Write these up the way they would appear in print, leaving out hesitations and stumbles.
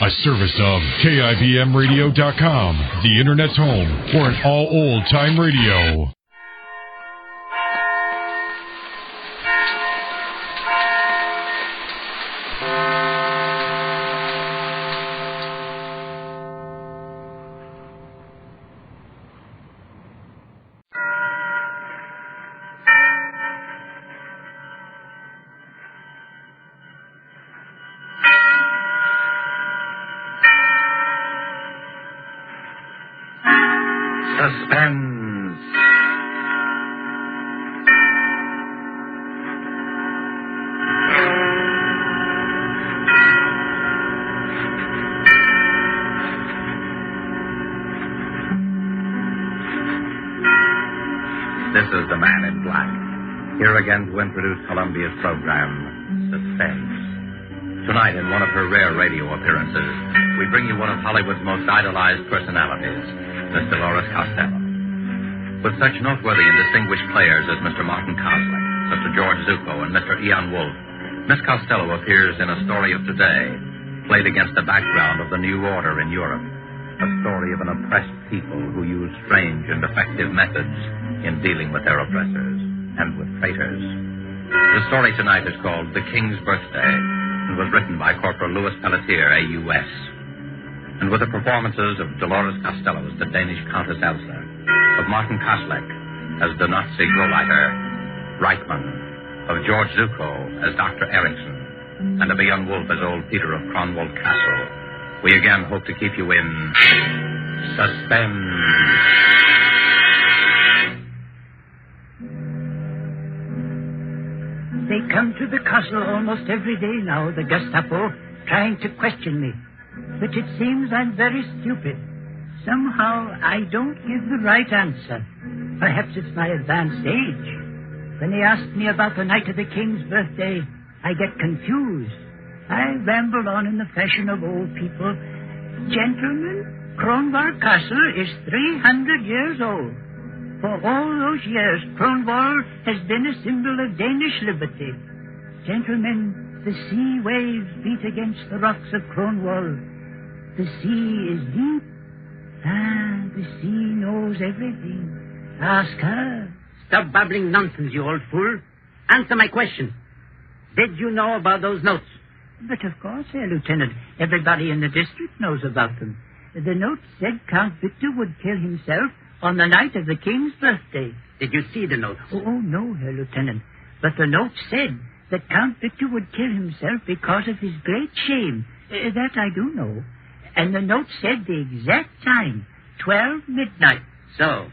A service of KIBMradio.com, the Internet's home for an all old-time radio. Suspense. This is the Man in Black, here again to introduce Columbia's program, Suspense. Tonight, in one of her rare radio appearances, we bring you one of Hollywood's most idolized personalities, Miss Dolores Costello. With such noteworthy and distinguished players as Mr. Martin Koslick, Mr. George Zucco, and Mr. Ian Wolfe, Miss Costello appears in A Story of Today, played against the background of the New Order in Europe, a story of an oppressed people who use strange and effective methods in dealing with their oppressors and with traitors. The story tonight is called The King's Birthday and was written by Corporal Louis Pelletier, AUS. And with the performances of Dolores Costello as the Danish Countess Elsa, of Martin Koslick as the Nazi Gauleiter, Reichmann, of George Zucco as Dr. Erickson, and of Ian Wolfe as old Peter of Cronwald Castle, we again hope to keep you in suspense. They come to the castle almost every day now, the Gestapo, trying to question me. But it seems I'm very stupid. Somehow I don't give the right answer. Perhaps it's my advanced age. When they ask me about the night of the king's birthday, I get confused. I ramble on in the fashion of old people. Gentlemen, Cronwall Castle is 300 years old. For all those years, Cronwall has been a symbol of Danish liberty. Gentlemen, the sea waves beat against the rocks of Cronwall. The sea is deep. The sea knows everything. Ask her. Stop babbling nonsense, you old fool. Answer my question. Did you know about those notes? But of course, Herr Lieutenant. Everybody in the district knows about them. The note said Count Victor would kill himself on the night of the king's birthday. Did you see the notes? Oh, no, Herr Lieutenant. But the note said that Count Victor would kill himself because of his great shame. That I do know. And the note said the exact time, 12 midnight. So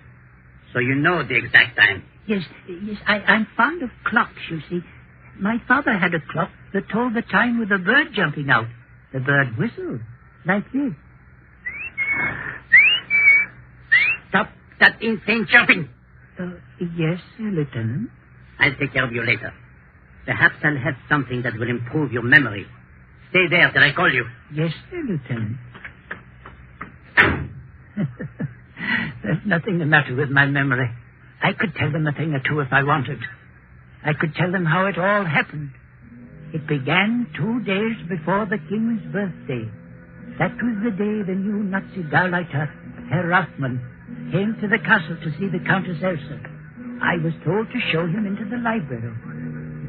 you know the exact time? Yes, I'm fond of clocks, you see. My father had a clock that told the time with a bird jumping out. The bird whistled, like this. Stop that insane jumping. Yes, Lieutenant. I'll take care of you later. Perhaps I'll have something that will improve your memory. Stay there till I call you. Yes, Lieutenant. There's nothing the matter with my memory. I could tell them a thing or two if I wanted. I could tell them how it all happened. It began 2 days before the king's birthday. That was the day the new Nazi Gauleiter, Herr Rothmann, came to the castle to see the Countess Elsa. I was told to show him into the library.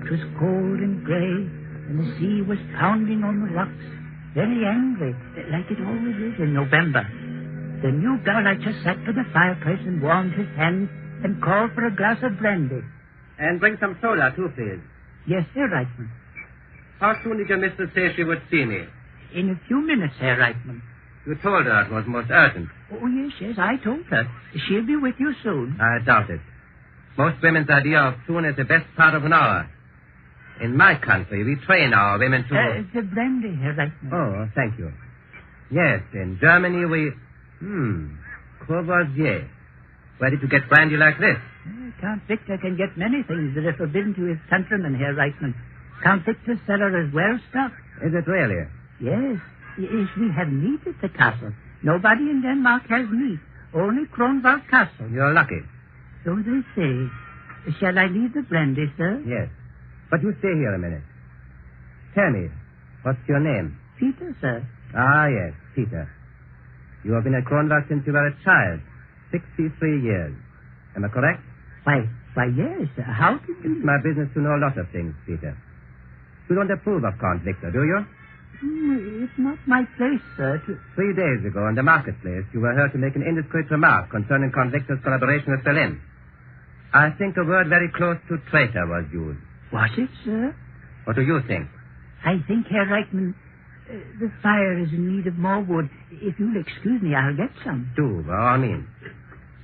It was cold and grey, and the sea was pounding on the rocks, very angry, like it always is in November. The new Gauleiter sat by the fireplace and warmed his hands and called for a glass of brandy. And bring some soda, too, please. Yes, Herr Reichmann. How soon did your mistress say she would see me? In a few minutes, Herr Reichmann. You told her it was most urgent. Oh, yes, I told her. She'll be with you soon. I doubt it. Most women's idea of soon is the best part of an hour. In my country, we train our women to... The brandy, Herr Reichmann. Oh, thank you. Yes, in Germany we... Courvoisier. Where did you get brandy like this? Count Victor can get many things that are forbidden to his countrymen, Herr Reichmann. Count Victor's cellar is well stocked. Is it really? Yes. We have meat at the castle. Nobody in Denmark has meat. Only Cronwald Castle. You're lucky. So they say. Shall I leave the brandy, sir? Yes. But you stay here a minute. Tell me, what's your name? Peter, sir. Ah, yes, Peter. You have been at Kronwald since you were a child. 63 years. Am I correct? Why, yes. How did you... It's my business to know a lot of things, Peter. You don't approve of Count Victor, do you? It's not my place, sir, to... 3 days ago in the marketplace, you were heard to make an indiscreet remark concerning Count Victor's collaboration with Berlin. I think a word very close to traitor was used. Was it, sir? What do you think? I think, Herr Reichman, the fire is in need of more wood. If you'll excuse me, I'll get some. Do, by all means.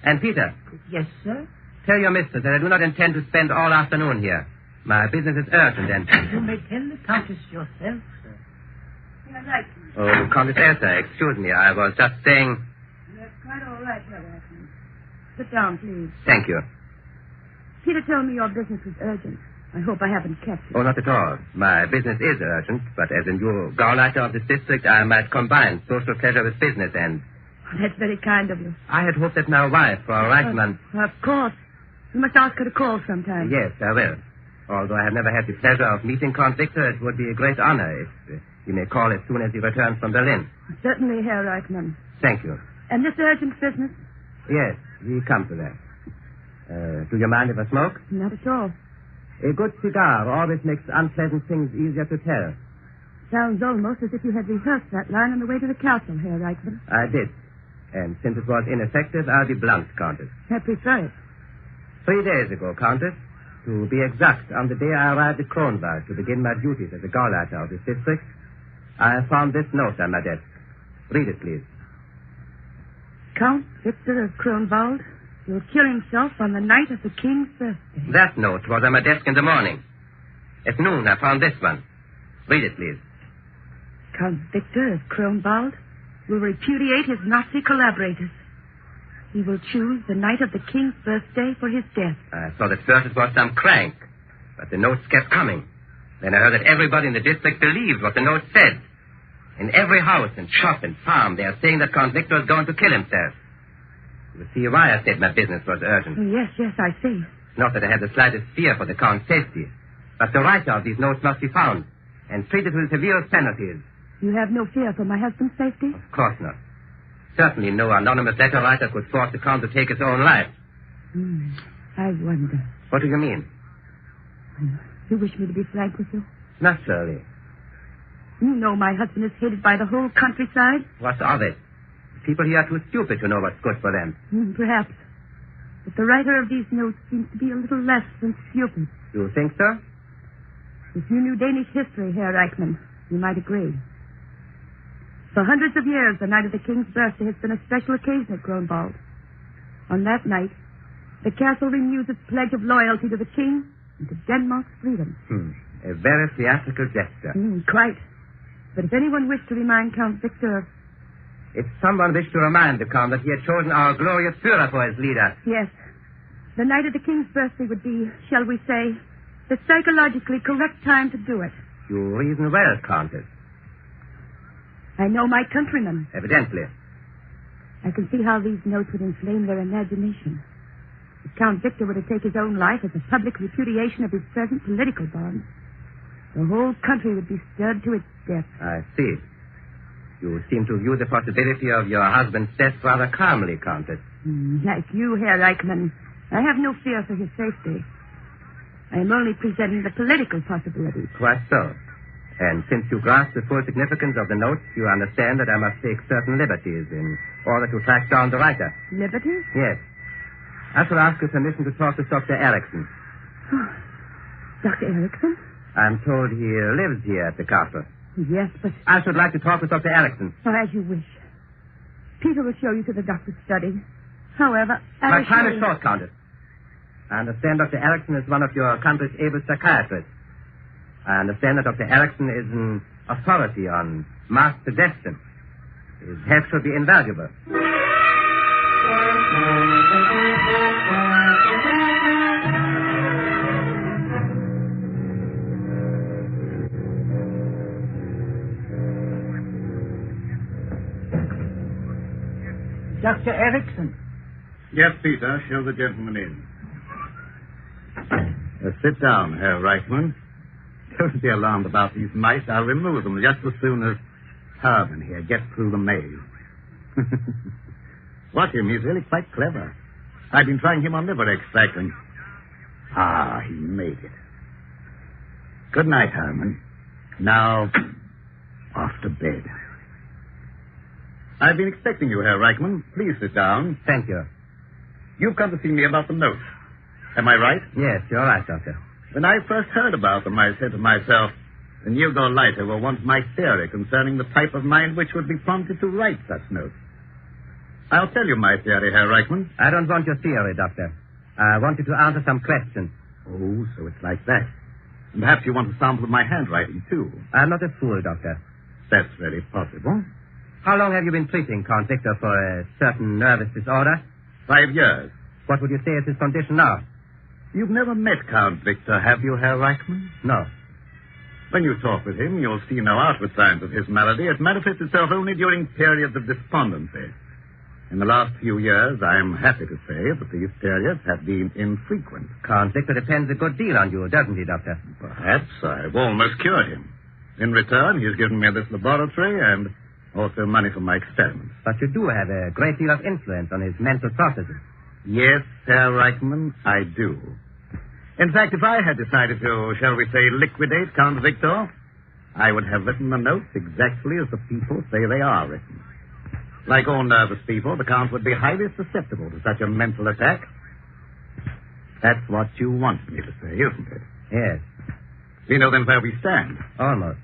And, Peter. Yes, sir? Tell your mistress that I do not intend to spend all afternoon here. My business is urgent and... You may tell the Countess yourself, sir. Herr Reichman. Oh, Countess Elsa, excuse me. I was just saying... That's quite all right, Herr Reichman. Sit down, please. Thank you. Peter told me your business was urgent. I hope I haven't kept you. Oh, not at all. My business is urgent, but as a new Gauleiter of this district, I might combine social pleasure with business and... Oh, that's very kind of you. I had hoped that my wife, Frau Reichmann... Of course. You must ask her to call sometime. Yes, I will. Although I have never had the pleasure of meeting Count Victor, it would be a great honor if you may call as soon as he returns from Berlin. Certainly, Herr Reichman. Thank you. And this urgent business? Yes, we come to that. Do you mind if I smoke? Not at all. A good cigar always makes unpleasant things easier to tell. Sounds almost as if you had rehearsed that line on the way to the castle, Herr Reichman. I did. And since it was ineffective, I'll be blunt, Countess. I prefer it. 3 days ago, Countess, to be exact, on the day I arrived at Kronwald to begin my duties as a Gauleiter of this district, I found this note on my desk. Read it, please. Count Victor of Kronwald will kill himself on the night of the king's birthday. That note was on my desk in the morning. At noon, I found this one. Read it, please. Count Victor of Kronwald will repudiate his Nazi collaborators. He will choose the night of the king's birthday for his death. I thought at first it was some crank, but the notes kept coming. Then I heard that everybody in the district believed what the note said. In every house and shop and farm, they are saying that Count Victor is going to kill himself. You see why I said my business was urgent. Oh, yes, I see. Not that I had the slightest fear for the Count's safety, but the writer of these notes must be found and treated with severe penalties. You have no fear for my husband's safety? Of course not. Certainly no anonymous letter writer could force the Count to take his own life. I wonder. What do you mean? You wish me to be frank with you? Naturally. You know my husband is hated by the whole countryside. What of it? People here are too stupid to know what's good for them. Perhaps. But the writer of these notes seems to be a little less than stupid. You think so? If you knew Danish history, Herr Reichman, you might agree. For hundreds of years, the night of the king's birthday has been a special occasion at Kronwald. On that night, the castle renews its pledge of loyalty to the king and to Denmark's freedom. A very theatrical gesture. Quite. But if anyone wished to remind Count Victor... If someone wished to remind the Count that he had chosen our glorious Führer for his leader. Yes. The night of the king's birthday would be, shall we say, the psychologically correct time to do it. You reason well, Countess. I know my countrymen. Evidently. I can see how these notes would inflame their imagination. If Count Victor were to take his own life as a public repudiation of his present political bonds, the whole country would be stirred to its depths. I see. You seem to view the possibility of your husband's death rather calmly, Countess. Like you, Herr Reichman, I have no fear for his safety. I am only presenting the political possibility. Quite so. And since you grasp the full significance of the notes, you understand that I must take certain liberties in order to track down the writer. Liberties? Yes. I shall ask your permission to talk to Dr. Erickson. Oh, Dr. Erickson? I'm told he lives here at the castle. Yes, but... I should like to talk with Dr. Erickson. Oh, as you wish. Peter will show you to the doctor's study. However, my time is short, Countess. I understand Dr. Erickson is one of your country's able psychiatrists. I understand that Dr. Erickson is an authority on mass suggestion. His help should be invaluable. Dr. Erickson. Yes, Peter. Show the gentleman in. Sit down, Herr Reichman. Don't be alarmed about these mice. I'll remove them just as soon as... Herman here get through the maze. Watch him. He's really quite clever. I've been trying him on liver extract and... Ah, he made it. Good night, Herman. Now, off to bed. I've been expecting you, Herr Reichman. Please sit down. Thank you. You've come to see me about the notes. Am I right? Yes, you're right, Doctor. When I first heard about them, I said to myself, the Hugo Leiter will want my theory concerning the type of mind which would be prompted to write such notes. I'll tell you my theory, Herr Reichman. I don't want your theory, Doctor. I want you to answer some questions. Oh, so it's like that. And perhaps you want a sample of my handwriting, too. I'm not a fool, Doctor. That's very possible. How long have you been treating Count Victor for a certain nervous disorder? 5 years. What would you say is his condition now? You've never met Count Victor, have you, Herr Reichman? No. When you talk with him, you'll see no outward signs of his malady. It manifests itself only during periods of despondency. In the last few years, I am happy to say that these periods have been infrequent. Count Victor depends a good deal on you, doesn't he, Doctor? Perhaps I've almost cured him. In return, he's given me this laboratory and also money for my experiments. But you do have a great deal of influence on his mental processes. Yes, Herr Reichman, I do. In fact, if I had decided to, shall we say, liquidate Count Victor, I would have written the notes exactly as the people say they are written. Like all nervous people, the Count would be highly susceptible to such a mental attack. That's what you want me to say, isn't it? Yes. We know then where we stand. Almost.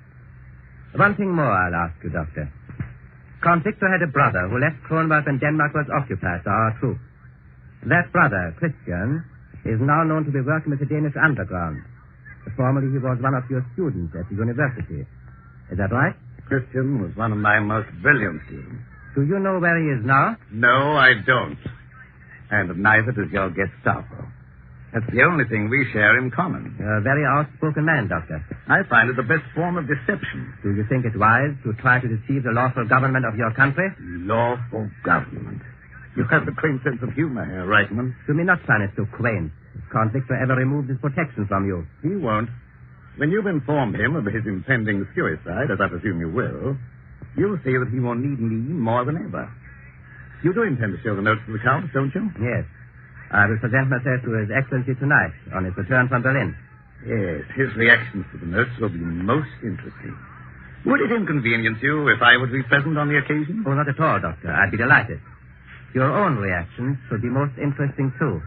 One thing more I'll ask you, Doctor. Count Victor had a brother who left Kronberg when Denmark was occupied by our troops. That brother, Christian, is now known to be working with the Danish underground. Formerly, he was one of your students at the university. Is that right? Christian was one of my most brilliant students. Do you know where he is now? No, I don't. And neither does your Gestapo. That's the only thing we share in common. You're a very outspoken man, Doctor. I find it the best form of deception. Do you think it wise to try to deceive the lawful government of your country? Lawful government. You have the quaint sense of humor, Herr Reichman. Do me not find it so quaint. If Count Victor ever removed his protection from you? He won't. When you've informed him of his impending suicide, as I presume you will, you'll see that he will need me more than ever. You do intend to show the notes to the Count, don't you? Yes. I will present myself to His Excellency tonight on his return from Berlin. Yes, his reactions to the notes will be most interesting. Would it inconvenience you if I would be present on the occasion? Oh, not at all, Doctor. I'd be delighted. Your own reactions should be most interesting, too.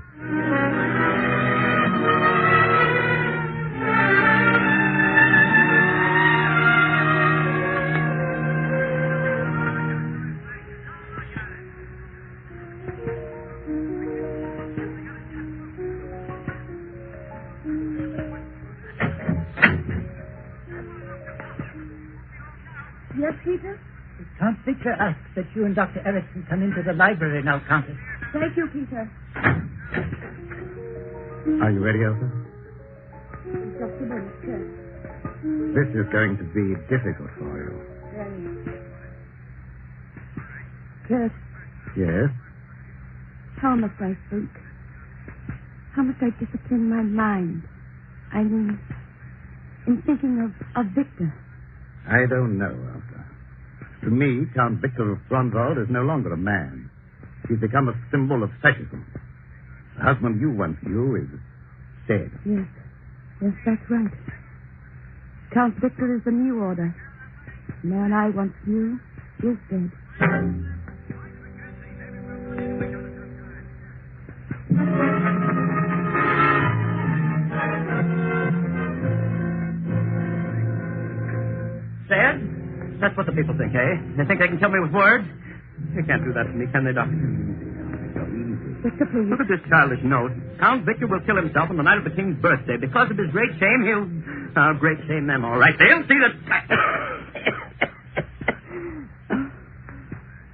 Yes, Peter? Count Victor asks that you and Dr. Erickson come into the library now, Countess. Thank you, Peter. Are you ready, Elsa? Just a minute, sir. This is going to be difficult for you. Very. Kurt, Yes? how must I think? How must I discipline my mind? I mean, in thinking of Victor. I don't know, Elsa. To me, Count Victor of Grunwald is no longer a man. He's become a symbol of fascism. The husband you once knew is dead. Yes, that's right. Count Victor is the new order. The man I once knew is dead. Sad? That's what the people think, eh? They think they can tell me with words? They can't do that to me, can they, Doctor? Victor, please. Look at this childish note. Count Victor will kill himself on the night of the king's birthday. Because of his great shame, he'll... Oh, great shame them, all right. They'll see that...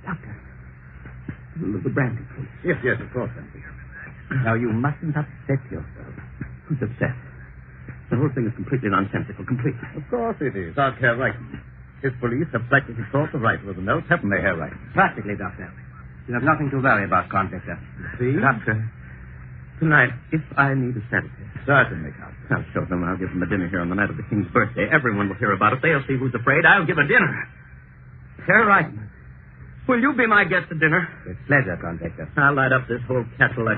Doctor. The brandy, please. Yes, of course, Andy. Now, you mustn't upset yourself. Who's upset? The whole thing is completely nonsensical, completely. Of course it is. Ask Herr Reichman. His police have practically caught the writer of the notes, haven't they, Herr Reichman? Practically, Doctor. You have nothing to worry about, Count Victor. See? Doctor, tonight, if I need a sedative... Certainly, Count. I'll show them. I'll give them a dinner here on the night of the king's birthday. Everyone will hear about it. They'll see who's afraid. I'll give a dinner. Herr Reichman, will you be my guest at dinner? With pleasure, Count Victor. I'll light up this whole castle like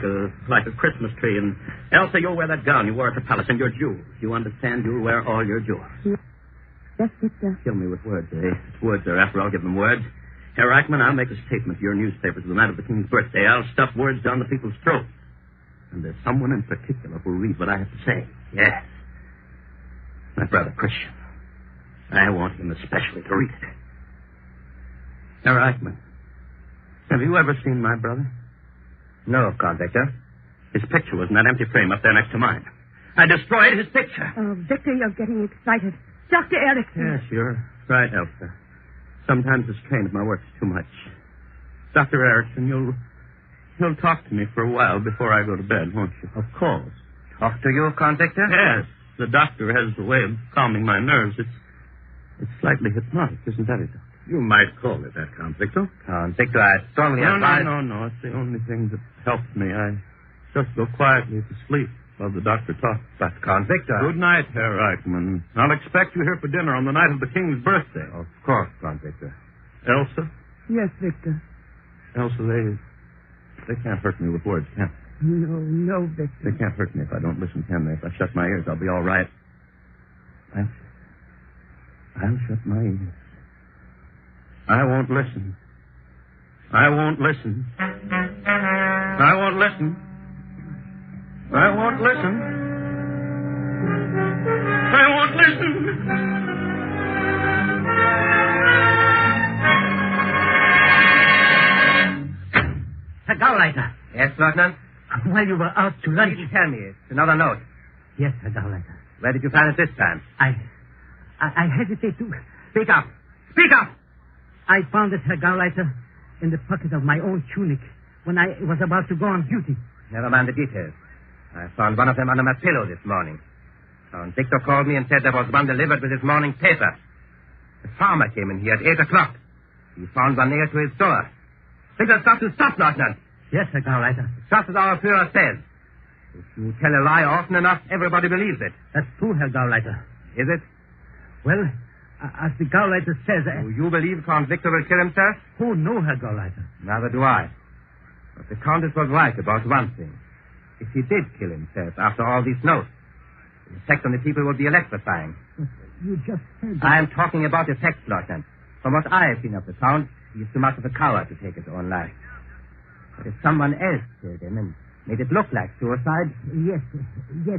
a Christmas tree, and Elsa, you'll wear that gown you wore at the palace, and your jewels. You understand? You'll wear all your jewels. Yes, Victor. Kill me with words, eh? It's words, sir. After I'll give them words. Herr Reichman, I'll make a statement to your newspapers the night of the King's birthday. I'll stuff words down the people's throats. And there's someone in particular who'll read what I have to say. Yes. My brother Christian. I want him especially to read it. Herr Reichman, have you ever seen my brother? No, Count Victor. His picture was in that empty frame up there next to mine. I destroyed his picture. Oh, Victor, you're getting excited. Dr. Erickson. Yes, you're right, Elsa. Sometimes the strain of my work's too much. Dr. Erickson, you'll talk to me for a while before I go to bed, won't you? Of course. Talk to you, Count Victor? Yes. The doctor has a way of calming my nerves. It's slightly hypnotic, isn't that it, Doctor? You might call it that, Count Victor. Count Victor, I strongly advise... No. It's the only thing that helps me. I just go quietly to sleep while the doctor talks. But, Count Victor... Good night, Herr Reichman. I'll expect you here for dinner on the night of the King's birthday. Of course, Count Victor. Elsa? Yes, Victor. Elsa, they can't hurt me with words, can they? No, Victor. They can't hurt me if I don't listen, can they? If I shut my ears, I'll be all right. I'll shut my ears. I won't listen. I won't listen. I won't listen. I won't listen. I won't listen. Herr Gauleiter. Yes, Lieutenant? While you were out to lunch... Please tell me. It's another note. Yes, Herr Gauleiter. Where did you find it this time? I hesitate to... Speak up! Speak up! I found it, Herr Gauleiter, in the pocket of my own tunic when I was about to go on duty. Never mind the details. I found one of them under my pillow this morning. Count Victor called me and said there was one delivered with his morning paper. The farmer came in here at 8 o'clock. He found one nailed to his door. Victor, stop, Lieutenant. Yes, Herr Gauleiter. Just as our Führer says. If you tell a lie often enough, everybody believes it. That's true, Herr Gauleiter. Is it? Well, as the Gauleiter says... Do you believe Count Victor will kill himself? Oh, no, Herr Gauleiter. Neither do I. But the Countess was right about one thing. If he did kill himself after all these notes, the effect on the people would be electrifying. You just said that... I am talking about effects, Lieutenant. From what I have seen of the Count, he is too much of a coward to take his own life. But if someone else killed him and made it look like suicide... Yes,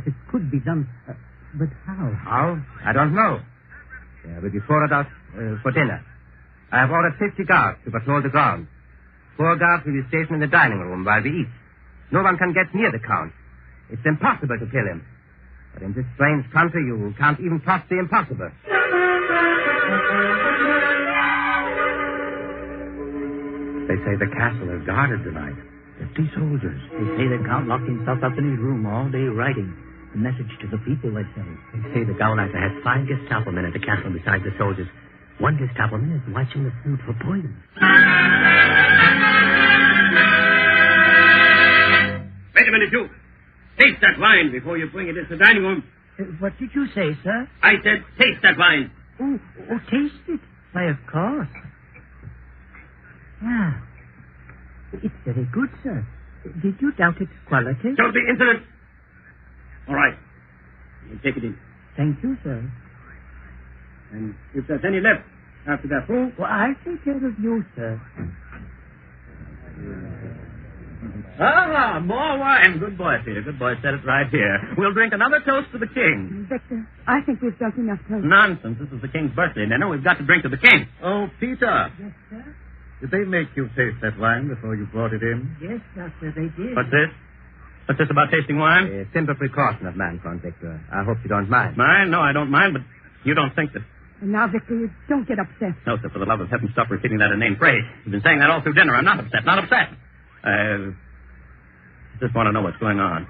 it could be done. But how? How? I don't know. There will be 4 of us for dinner. I have ordered 50 guards to patrol the grounds. 4 guards will be stationed in the dining room while we eat. No one can get near the Count. It's impossible to kill him. But in this strange country, you can't even trust the impossible. They say the castle is guarded tonight. 50 soldiers. They say the Count locked himself up in his room all day writing. A message to the people, they say. They say the Gauleiter has 5 Gestapo men at the castle besides the soldiers. 1 Gestapo man is watching the food for poison. Wait a minute, you. Taste that wine before you bring it into the dining room. What did you say, sir? I said taste that wine. Oh, taste it. Why, of course. Ah, it's very good, sir. Did you doubt its quality? Don't be insolent. All right. You can take it in. Thank you, sir. And if there's any left after that food... Well, I'll take care of you, sir. Ah, more wine. Good boy, Peter. Good boy. Set it right here. We'll drink another toast to the king. Victor, I think we've drunk enough toast. Nonsense. This is the king's birthday dinner. We've got to drink to the king. Oh, Peter. Yes, sir? Did they make you taste that wine before you brought it in? Yes, doctor, they did. What's this? What's this about tasting wine? A simple precaution of mine, Count Victor. I hope you don't mind. Mine? No, I don't mind, but you don't think that... And now, Victor, you don't get upset. No, sir, for the love of heaven, stop repeating that inane phrase. You've been saying that all through dinner. I'm not upset. Not upset. I just want to know what's going on.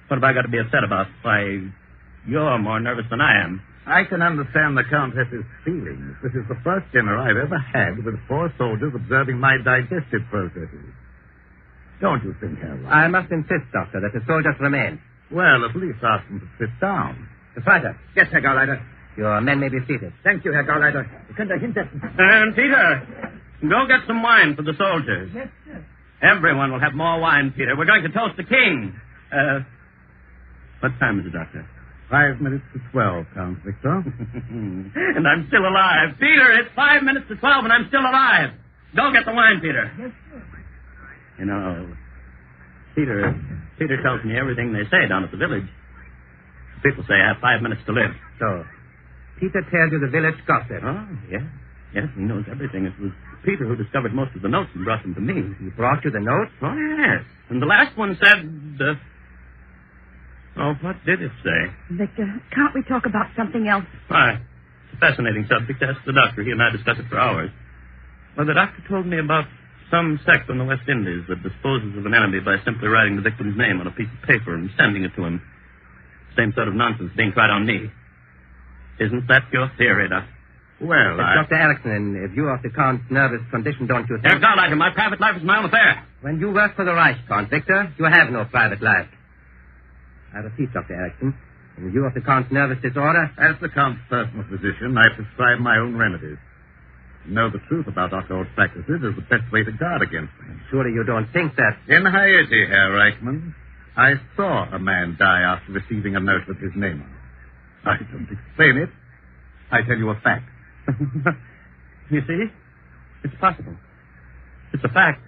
What have I got to be upset about? Why, you're more nervous than I am. I can understand the Countess's feelings. This is the first dinner I've ever had with 4 soldiers observing my digestive processes. Don't you think, Harold? I must insist, Doctor, that the soldiers remain. Well, at least ask them to sit down. The fighter. Yes, Herr Gauleiter. Your men may be seated. Thank you, Herr Gauleiter. Sie können euch hinsetzen. And, Peter, go get some wine for the soldiers. Yes, sir. Everyone will have more wine, Peter. We're going to toast the king. What time is it, Doctor? 5 minutes to 12, Count Victor. And I'm still alive. Peter, it's 5 minutes to 12 and I'm still alive. Go get the wine, Peter. Yes, sir. You know, Peter tells me everything they say down at the village. People say I have 5 minutes to live. So, Peter tells you the village gossip. Oh, yeah. Yes, he knows everything. It was Peter who discovered most of the notes and brought them to me. He brought you the notes? Oh, yes. And the last one said, Oh, what did it say? Victor, can't we talk about something else? Why? It's a fascinating subject. Ask the doctor. He and I discussed it for hours. Well, the doctor told me about some sect in the West Indies that disposes of an enemy by simply writing the victim's name on a piece of paper and sending it to him. Same sort of nonsense being tried on me. Isn't that your theory, Doctor? Well, Dr. Erickson, in view of the Count's nervous condition, don't you think... Herr Gauleiter, my private life is my own affair. When you work for the Reich, Count Victor, you have no private life. I repeat, Dr. Erickson, in view of the Count's nervous disorder... As the Count's personal physician, I prescribe my own remedies. To know the truth about occult practices is the best way to guard against them. Surely you don't think that... In Haiti, Herr Reichman, I saw a man die after receiving a note with his name on it. I don't explain it. I tell you a fact. You see? It's possible. It's a fact.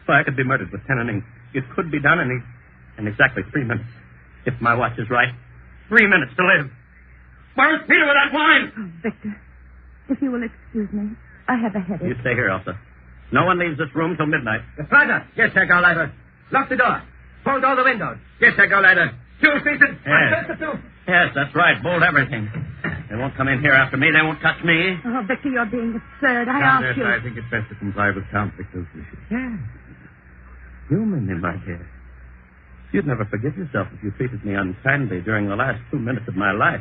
So I could be murdered with pen and ink. It could be done in exactly 3 minutes. If my watch is right. 3 minutes to live. Where's Peter with that wine? Oh, Victor, if you will excuse me, I have a headache. You stay here, Elsa. No one leaves this room till midnight. The father. Yes, Herr Gauleiter. Lock the door. Bolt all the windows. Yes, Herr Gauleiter. Two pieces. Yes, that's right. Bolt everything. They won't come in here after me. They won't touch me. Oh, Victor, you're being absurd. I Countess, ask you. I think it's best to comply with Count Victor's wishes. Yes. Humanly, my dear. You'd never forgive yourself if you treated me unkindly during the last 2 minutes of my life.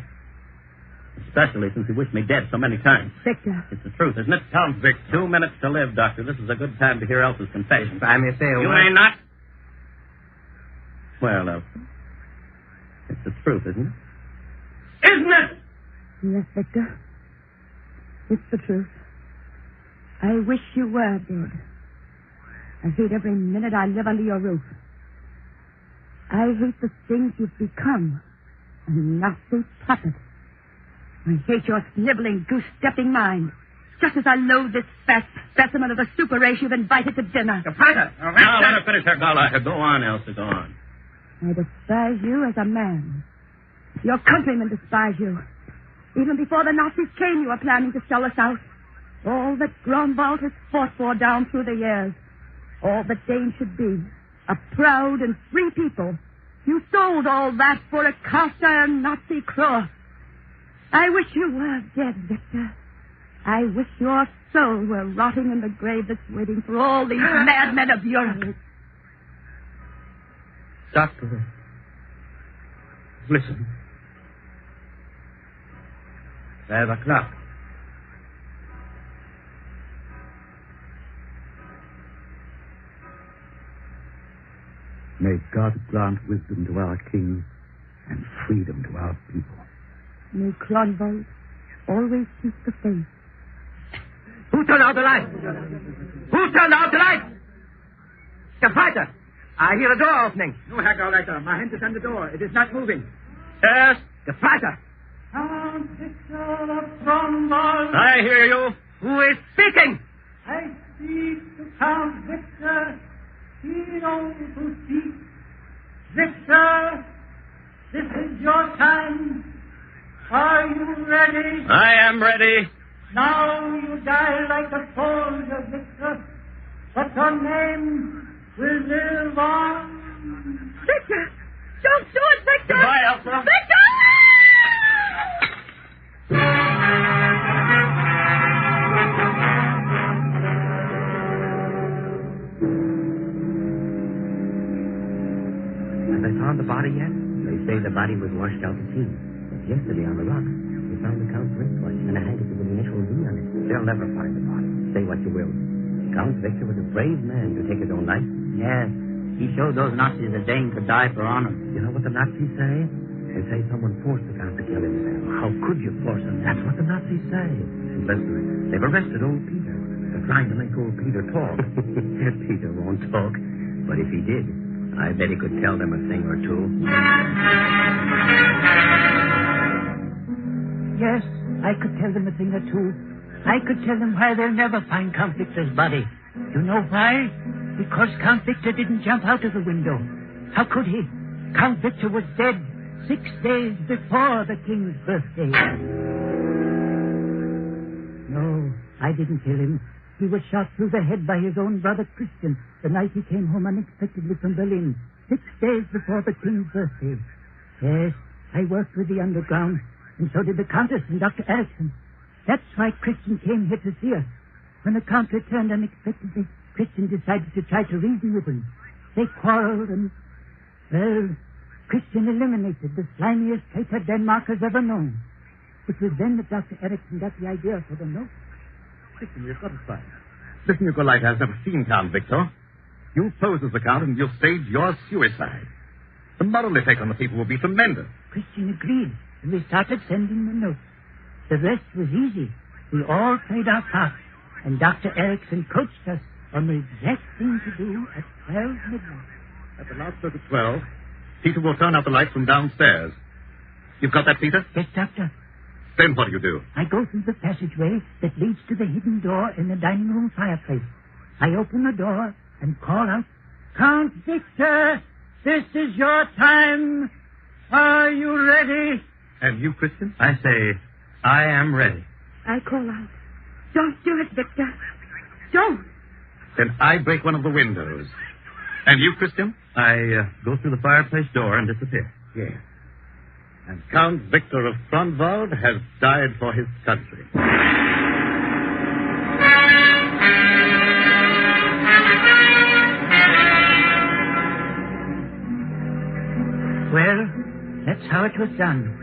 Especially since you wished me dead so many times. Victor. It's the truth, isn't it? Count Vic, 2 minutes to live, Doctor. This is a good time to hear Elsa's confession. If I may say a You word... may not. Well, Elsa. It's the truth, isn't it? Isn't it? Yes, Victor. It's the truth. I wish you were dead. I hate every minute I live under your roof. I hate the things you've become. A Nazi puppet. I hate your sniveling, goose-stepping mind. Just as I loathe this fat specimen of the super race you've invited to dinner. The father. Now, let her finish her Gauleiter. Go on, Elsa, go on. I despise you as a man. Your countrymen despise you. Even before the Nazis came, you were planning to sell us out. All that Grunwald has fought for down through the years. All that Danes should be. A proud and free people. You sold all that for a cast-iron Nazi cross. I wish you were dead, Victor. I wish your soul were rotting in the grave that's waiting for all these madmen of Europe. Doctor. Listen. 12 o'clock. May God grant wisdom to our king and freedom to our people. May Grunwald always keep the faith. Who turned out the light? Who turned out the light? The fighter. I hear a door opening. No, Herr Gauleiter. My hand is on the door. It is not moving. Yes? The fighter. I hear you. Who is speaking? I speak to Count Victor. He knows who speaks. Victor, this is your time. Are you ready? I am ready. Now you die like a soldier, Victor. But your name will live on. Victor! Don't do it, Victor! Goodbye, Elsa. Victor! Have they found the body yet? They say the body was washed out to sea. But yesterday on the rocks, they found the Count's wristwatch and a handkerchief with the initial V on it. They'll never find the body. Say what you will. Count Victor was a brave man to take his own life. Yes. He showed those Nazis that Dane could die for honor. You know what the Nazis say? They say someone forced the Count to kill himself. How could you force him? That's what the Nazis say. And listen, they've arrested old Peter. They're trying to make old Peter talk. Peter won't talk. But if he did, I bet he could tell them a thing or two. Yes, I could tell them a thing or two. I could tell them why they'll never find Count Victor's body. You know why? Because Count Victor didn't jump out of the window. How could he? Count Victor was dead 6 days before the king's birthday. No, I didn't kill him. He was shot through the head by his own brother Christian the night he came home unexpectedly from Berlin, 6 days before the king's birthday. Yes, I worked with the underground, and so did the Countess and Dr. Erickson. That's why Christian came here to see us. When the Count returned unexpectedly, Christian decided to try to reason with him. They quarreled and, well, Christian eliminated the slimiest traitor Denmark has ever known. It was then that Dr. Erickson got the idea for the note. Listen, you've got to find. Listen, you Goliath has never seen Count Victor. You'll pose as the Count and you'll stage your suicide. The moral effect on the people will be tremendous. Christian agreed, and we started sending the notes. The rest was easy. We all played our parts, and Dr. Erickson coached us on the exact thing to do at 12 midnight. At the last stroke of 12, Peter will turn out the lights from downstairs. You've got that, Peter? Yes, Doctor. Then what do? I go through the passageway that leads to the hidden door in the dining room fireplace. I open the door and call out, Count Victor, this is your time. Are you ready? And you, Christian? I say, I am ready. I call out, don't do it, Victor. Don't. Then I break one of the windows. And you, Christian? I go through the fireplace door and disappear. Yes. And Count Victor of Frondwald has died for his country. Well, that's how it was done.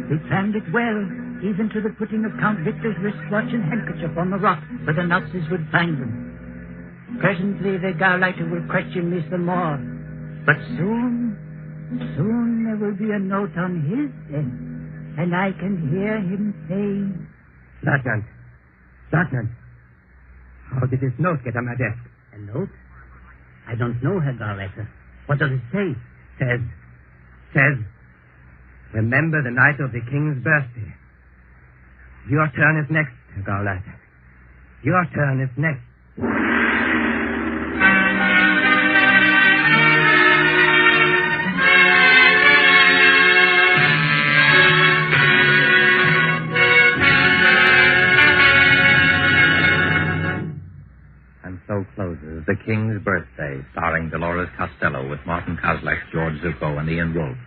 We planned it well, even to the putting of Count Victor's wristwatch and handkerchief on the rock where the Nazis would find them. Presently, the Gauleiter will question me some more. But soon there will be a note on his desk, and I can hear him saying, Lieutenant, how did this note get on my desk? A note? I don't know, Herr Gauleiter. What does it say? Says, remember the night of the king's birthday. Your turn is next, Herr Gauleiter. Your turn is next. So closes The King's Birthday, starring Dolores Costello with Martin Kozlak, George Zucco, and Ian Wolfe.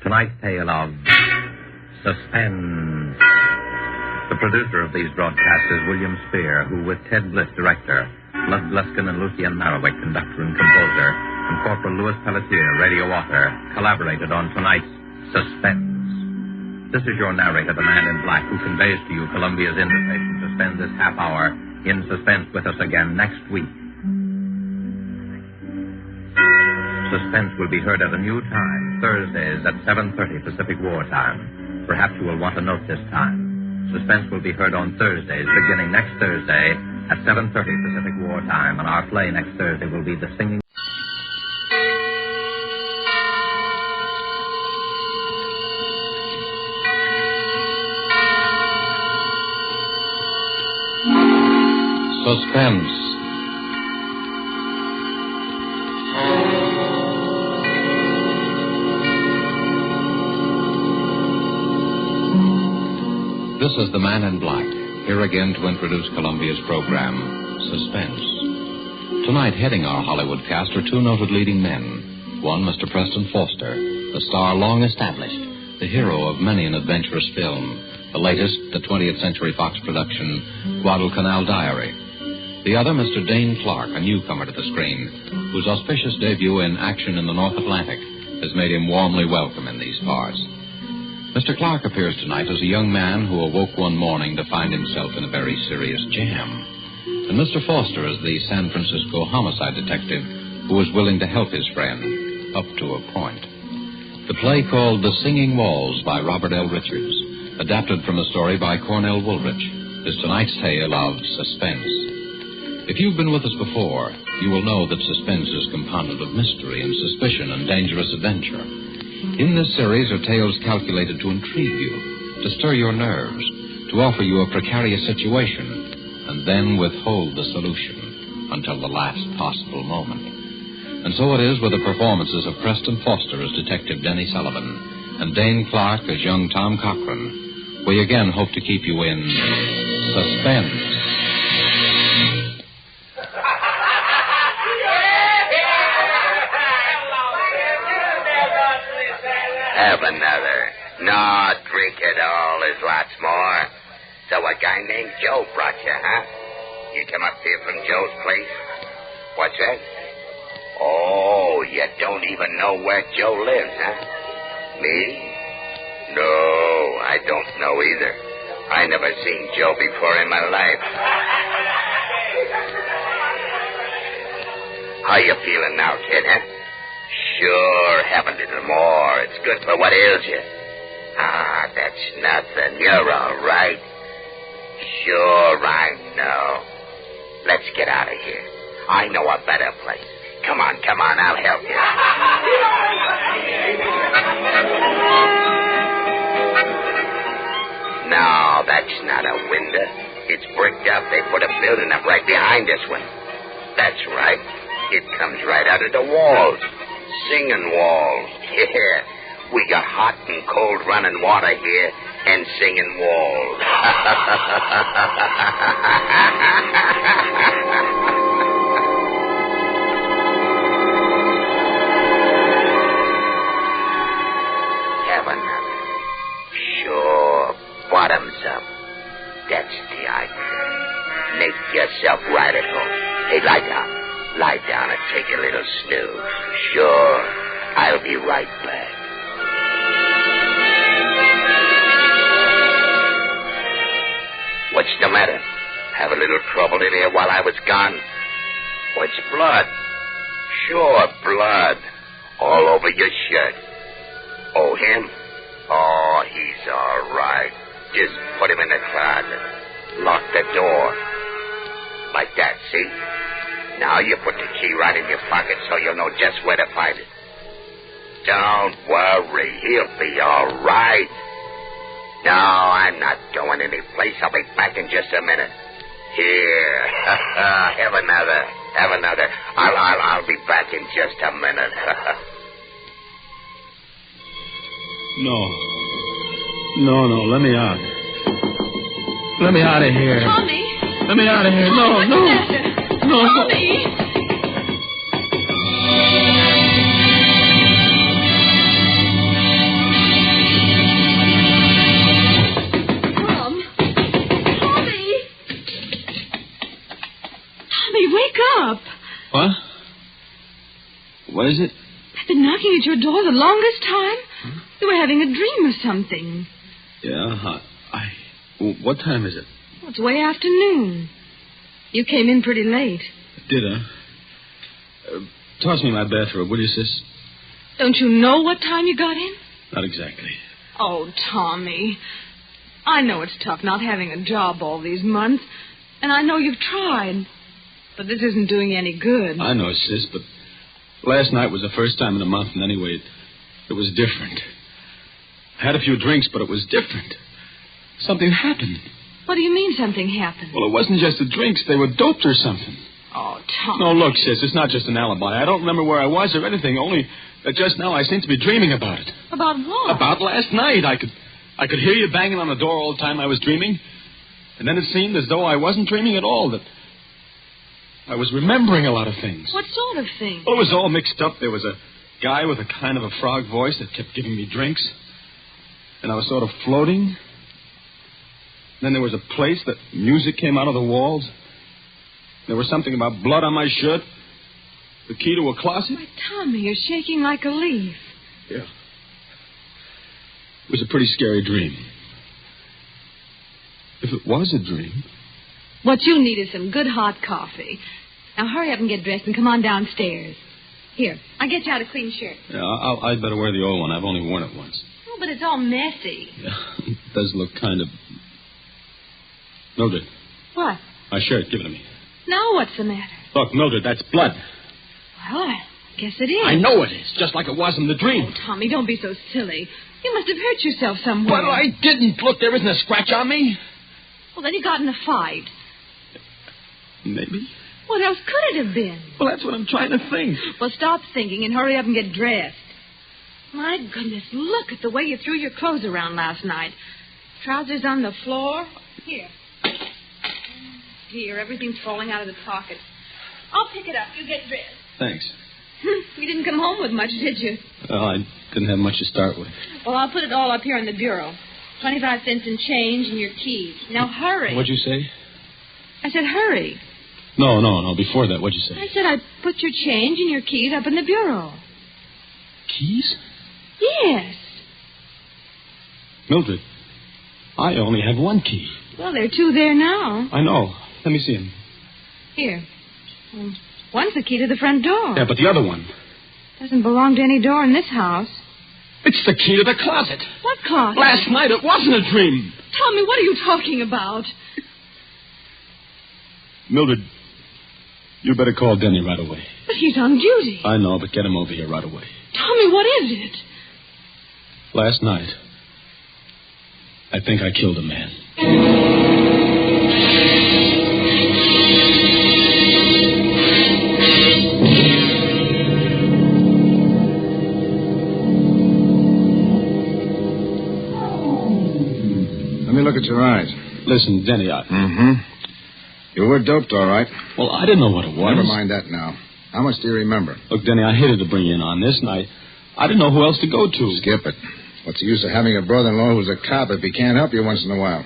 Tonight's tale of Suspense. The producer of these broadcasts is William Spear, who, with Ted Bliss, director, Lud Bluskin and Lucien Marowik, conductor and composer, and Corporal Louis Pelletier, radio author, collaborated on tonight's Suspense. This is your narrator, the man in black, who conveys to you Columbia's invitation to spend this half hour in suspense with us again next week. Suspense will be heard at a new time, Thursdays at 7:30 Pacific War Time. Perhaps you will want to note this time. Suspense will be heard on Thursdays, beginning next Thursday at 7:30 Pacific War Time, and our play next Thursday will be The Singing... Suspense. This is the Man in Black, here again to introduce Columbia's program, Suspense. Tonight, heading our Hollywood cast are two noted leading men. One, Mr. Preston Foster, the star long established, the hero of many an adventurous film. The latest, the 20th Century Fox production, Guadalcanal Diary. The other, Mr. Dane Clark, a newcomer to the screen, whose auspicious debut in Action in the North Atlantic has made him warmly welcome in these parts. Mr. Clark appears tonight as a young man who awoke one morning to find himself in a very serious jam. And Mr. Foster is the San Francisco homicide detective who is willing to help his friend up to a point. The play called The Singing Walls by Robert L. Richards, adapted from a story by Cornell Woolrich, is tonight's tale of Suspense. If you've been with us before, you will know that suspense is compounded of mystery and suspicion and dangerous adventure. In this series are tales calculated to intrigue you, to stir your nerves, to offer you a precarious situation, and then withhold the solution until the last possible moment. And so it is with the performances of Preston Foster as Detective Denny Sullivan and Dane Clark as young Tom Cochran. We again hope to keep you in suspense. Have another. No, drink it all. There's lots more. So a guy named Joe brought you, huh? You come up here from Joe's place? What's that? Oh, you don't even know where Joe lives, huh? Me? No, I don't know either. I never seen Joe before in my life. How you feeling now, kid, huh? Sure, have a little more. It's good for what ails you. Ah, that's nothing. You're all right. Sure, I know. Let's get out of here. I know a better place. Come on, I'll help you. No, that's not a window. It's bricked up. They put a building up right behind this one. That's right. It comes right out of the walls. Singing walls. Yeah. We got hot and cold running water here and singing walls. Have another. Sure. Bottoms up. That's the idea. Make yourself right at home. Hey, lie down. Lie down and take a little snooze. Sure. I'll be right back. What's the matter? Have a little trouble in here while I was gone? What's blood? Sure, blood. All over your shirt. Oh, him? Oh, he's all right. Just put him in the closet. Lock the door. Like that, see? Now you put the key right in your pocket so you'll know just where to find it. Don't worry. He'll be all right. No, I'm not going anyplace. I'll be back in just a minute. Here. Have another. I'll be back in just a minute. No, let me out. Let me out of here. Tommy. Let me out of here. No. Tommy. Wake up. What? What is it? I've been knocking at your door the longest time. Huh? You were having a dream or something. Yeah, what time is it? Well, it's way afternoon. You came in pretty late. Did I? Toss me my bathrobe, will you, sis? Don't you know what time you got in? Not exactly. Oh, Tommy. I know it's tough not having a job all these months, and I know you've tried. But this isn't doing you any good. I know, sis, but last night was the first time in a month, and anyway, it was different. I had a few drinks, but it was different. Something happened. What do you mean something happened? Well, it wasn't just the drinks. They were doped or something. Oh, Tom. No, look, sis, it's not just an alibi. I don't remember where I was or anything, only that just now I seem to be dreaming about it. About what? About last night. I could hear you banging on the door all the time I was dreaming. And then it seemed as though I wasn't dreaming at all, that I was remembering a lot of things. What sort of things? Well, it was all mixed up. There was a guy with a kind of a frog voice that kept giving me drinks. And I was sort of floating. Then there was a place that music came out of the walls. There was something about blood on my shirt. The key to a closet. Why, Tommy, you're shaking like a leaf. Yeah. It was a pretty scary dream. If it was a dream... What you need is some good hot coffee. Now hurry up and get dressed and come on downstairs. Here, I'll get you out a clean shirt. Yeah, I'd better wear the old one. I've only worn it once. Oh, but it's all messy. Yeah, it does look kind of... Mildred, What? my shirt, give it to me. Now what's the matter? Look, Mildred, that's blood. Well, I guess it is. I know it is, just like it was in the dream. Oh, Tommy, don't be so silly. You must have hurt yourself somewhere. But I didn't. Look, there isn't a scratch on me. Well, then you got in a fight. Maybe. What else could it have been? Well, that's what I'm trying to think. Well, stop thinking and hurry up and get dressed. My goodness, look at the way you threw your clothes around last night. Trousers on the floor. Here. Here, everything's falling out of the pockets. I'll pick it up. You get dressed. Thanks. You didn't come home with much, did you? Well, I didn't have much to start with. Well, I'll put it all up here in the bureau. 25 cents in change and your keys. Now, hurry. What'd you say? I said hurry. No. Before that, what'd you say? I said I'd put your change and your keys up in the bureau. Keys? Yes. Mildred, I only have one key. Well, there are two there now. I know. Let me see them. Here. One's the key to the front door. Yeah, but the other one. Doesn't belong to any door in this house. It's the key to the closet. What closet? Last night it wasn't a dream. Tommy, what are you talking about? Mildred, you better call Denny right away. But he's on duty. I know, but get him over here right away. Tommy, what is it? Last night, I think I killed a man. Let me look at your eyes. Listen, Denny, You were doped, all right. Well, I didn't know what it was. Never mind that now. How much do you remember? Look, Denny, I hated to bring you in on this, and I didn't know who else to go to. Skip it. What's the use of having a brother-in-law who's a cop if he can't help you once in a while?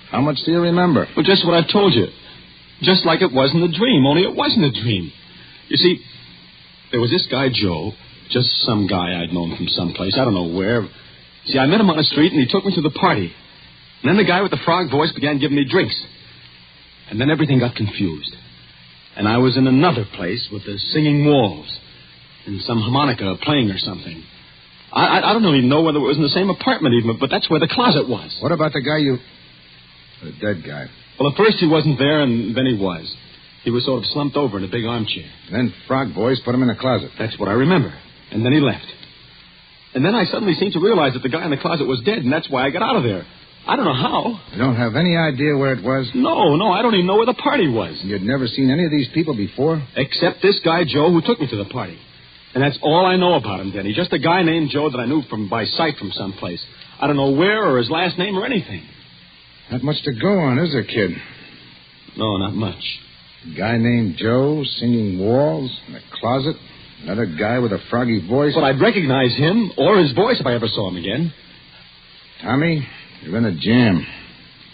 How much do you remember? Well, just what I've told you. Just like it was in the dream, only it wasn't a dream. You see, there was this guy, Joe, just some guy I'd known from someplace, I don't know where. See, I met him on the street, and he took me to the party. And then the guy with the frog voice began giving me drinks. And then everything got confused. And I was in another place with the singing walls and some harmonica playing or something. I don't even know whether it was in the same apartment even, but that's where the closet was. What about the guy the dead guy? Well, at first he wasn't there, and then he was. He was sort of slumped over in a big armchair. Then Frog Boys put him in the closet. That's what I remember. And then he left. And then I suddenly seemed to realize that the guy in the closet was dead, and that's why I got out of there. I don't know how. You don't have any idea where it was? No, I don't even know where the party was. You'd never seen any of these people before? Except this guy, Joe, who took me to the party. And that's all I know about him, Denny. Just a guy named Joe that I knew by sight from someplace. I don't know where or his last name or anything. Not much to go on, is there, kid? No, not much. A guy named Joe, singing walls, in a closet. Another guy with a froggy voice. Well, I'd recognize him or his voice if I ever saw him again. Tommy, you're in a jam.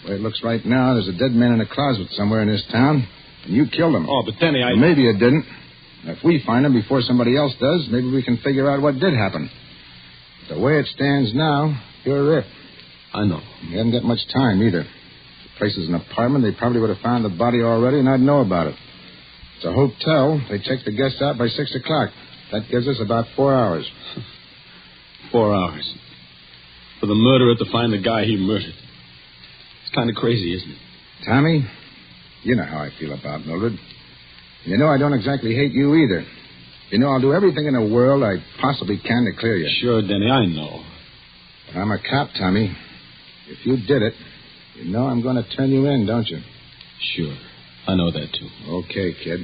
The way it looks right now, there's a dead man in a closet somewhere in this town, and you killed him. Oh, but Denny, Well, maybe you didn't. If we find him before somebody else does, maybe we can figure out what did happen. But the way it stands now, you're it. I know. You haven't got much time, either. If the place is an apartment, they probably would have found the body already, and I'd know about it. It's a hotel. They check the guests out by 6 o'clock. That gives us about 4 hours. 4 hours. For the murderer to find the guy he murdered. It's kind of crazy, isn't it? Tommy, you know how I feel about Mildred. You know I don't exactly hate you either. You know I'll do everything in the world I possibly can to clear you. Sure, Denny, I know. But I'm a cop, Tommy. If you did it, you know I'm going to turn you in, don't you? Sure. I know that, too. Okay, kid.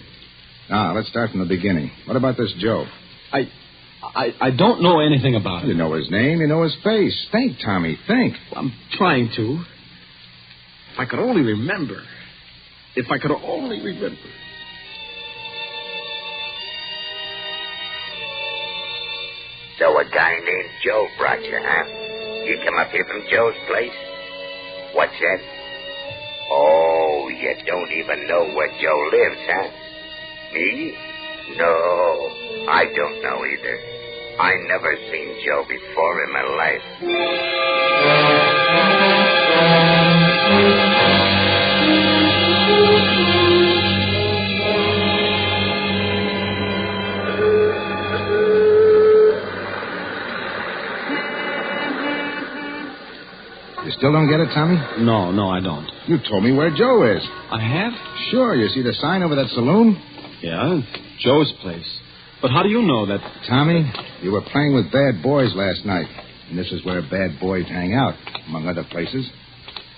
Now, let's start from the beginning. What about this Joe? I don't know anything about him. You know his name, you know his face. Think, Tommy, think. Well, I'm trying to. If I could only remember. If I could only remember. So a guy named Joe brought you, huh? You come up here from Joe's place? What's that? Oh, you don't even know where Joe lives, huh? Me? No, I don't know either. I never seen Joe before in my life. still don't get it, Tommy? No, I don't. You told me where Joe is. I have? Sure, you see the sign over that saloon? Yeah, Joe's place. But how do you know that? Tommy, you were playing with bad boys last night. And this is where bad boys hang out, among other places.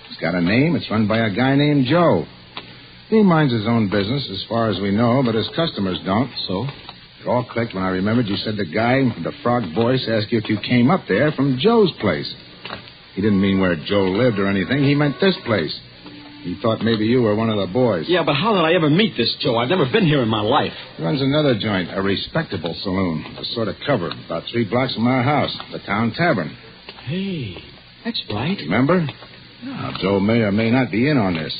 It's got a name. It's run by a guy named Joe. He minds his own business, as far as we know, but his customers don't. So? It all clicked when I remembered you said the guy with the frog voice asked you if you came up there from Joe's place. He didn't mean where Joe lived or anything. He meant this place. He thought maybe you were one of the boys. Yeah, but how did I ever meet this Joe? I've never been here in my life. He runs another joint, a respectable saloon, a sort of cover, about 3 blocks from our house, the Town Tavern. Hey, that's right. Remember? Now, Joe may or may not be in on this.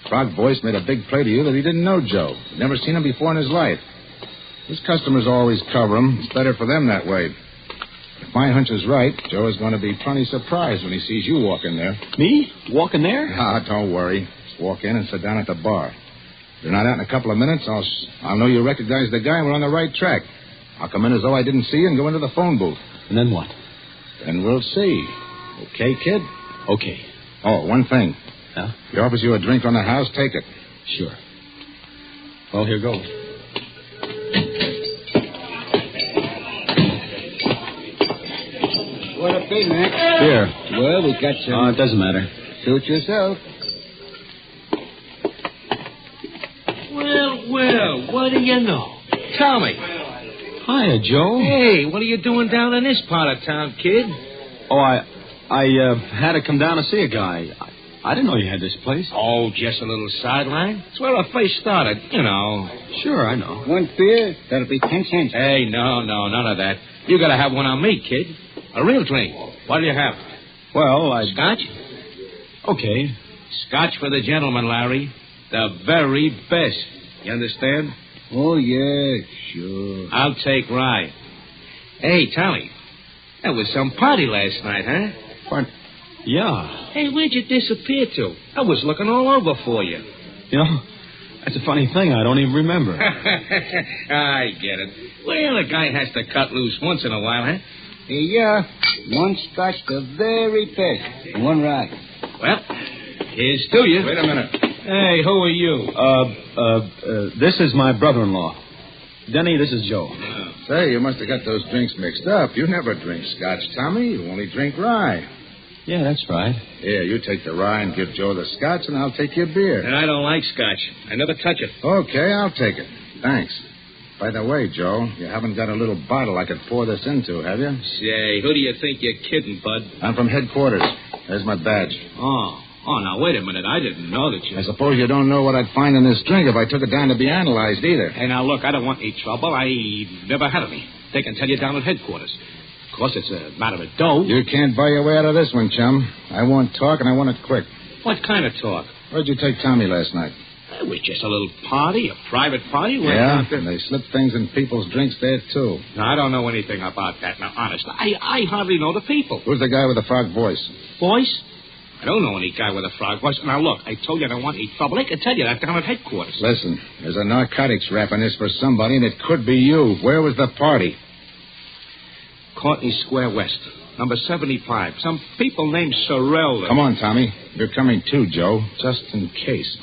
Frog Voice made a big play to you that he didn't know Joe. He'd never seen him before in his life. His customers always cover him. It's better for them that way. If my hunch is right, Joe is going to be plenty surprised when he sees you walk in there. Me? Walk in there? Ah, don't worry. Just walk in and sit down at the bar. If you're not out in a couple of minutes, I'll know you recognize the guy and we're on the right track. I'll come in as though I didn't see you and go into the phone booth. And then what? Then we'll see. Okay, kid? Okay. Oh, one thing. Huh? If he offers you a drink on the house, take it. Sure. Well, here goes. What a big Mac. Here. Well, we got some... It doesn't matter. Suit yourself. Well, what do you know? Tommy. Hiya, Joe. Hey, what are you doing down in this part of town, kid? Oh, I had to come down to see a guy. I didn't know you had this place. Oh, just a little sideline. It's where I first started, you know. Sure, I know. One beer, that'll be 10 cents. Hey, no, none of that. You gotta have one on me, kid. A real drink. What do you have? Well, Scotch? Okay. Scotch for the gentleman, Larry. The very best. You understand? Oh, yeah, sure. I'll take rye. Hey, Tommy. That was some party last night, huh? What? Yeah. Hey, where'd you disappear to? I was looking all over for you. You know, that's a funny thing. I don't even remember. I get it. Well, a guy has to cut loose once in a while, huh? Yeah, one Scotch, the very best. And one rye. Well, here's to you. Wait a minute. Hey, who are you? This is my brother-in-law. Denny, this is Joe. Say, you must have got those drinks mixed up. You never drink Scotch, Tommy. You only drink rye. Yeah, that's right. Here, you take the rye and give Joe the Scotch, and I'll take your beer. And I don't like Scotch. I never touch it. Okay, I'll take it. Thanks. By the way, Joe, you haven't got a little bottle I could pour this into, have you? Say, who do you think you're kidding, bud? I'm from headquarters. There's my badge. Oh, now, wait a minute. I didn't know that you... I suppose you don't know what I'd find in this drink if I took it down to be analyzed either. Hey, now, look, I don't want any trouble. I never had any. They can tell you down at headquarters. Of course, it's a matter of dough. You can't buy your way out of this one, chum. I want talk, and I want it quick. What kind of talk? Where'd you take Tommy last night? It was just a little party, a private party. Yeah, and they slip things in people's drinks there, too. No, I don't know anything about that. Now, honest, I hardly know the people. Who's the guy with the frog voice? Voice? I don't know any guy with a frog voice. Now, look, I told you I don't want any trouble. They can tell you that down at headquarters. Listen, there's a narcotics rap in this for somebody, and it could be you. Where was the party? Courtney Square West, number 75. Some people named Sorrell. Come on, Tommy. You're coming too, Joe, just in case.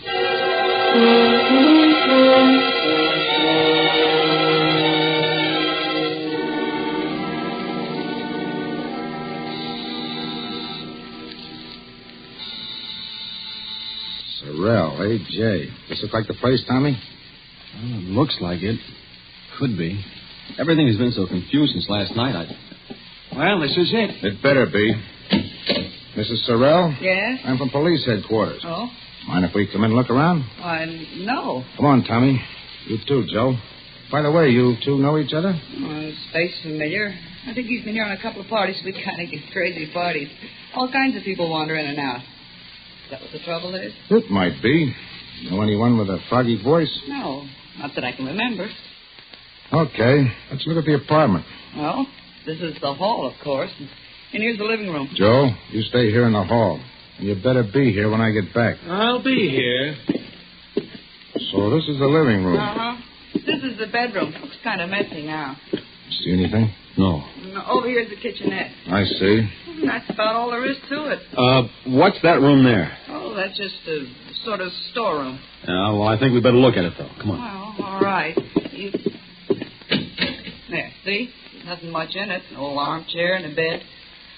Sorrell, A.J. This look like the place, Tommy? Well, it looks like it. Could be. Everything has been so confused since last night. Well, this is it. It better be. Mrs. Sorrell? Yes? I'm from police headquarters. Oh? Mind if we come in and look around? Why, no. Come on, Tommy. You too, Joe. By the way, you two know each other? His face familiar. I think he's been here on a couple of parties. We kind of get crazy parties. All kinds of people wander in and out. Is that what the trouble is? It might be. Know anyone with a froggy voice? No, not that I can remember. Okay, let's look at the apartment. Well, this is the hall, of course. And here's the living room. Joe, you stay here in the hall. And you better be here when I get back. I'll be here. So this is the living room. Uh-huh. This is the bedroom. Looks kind of messy now. See anything? No. Over here's the kitchenette. I see. That's about all there is to it. What's that room there? Oh, that's just a sort of storeroom. Well, I think we better look at it, though. Come on. Well, all right. There, see? There's nothing much in it. An old armchair and a bed.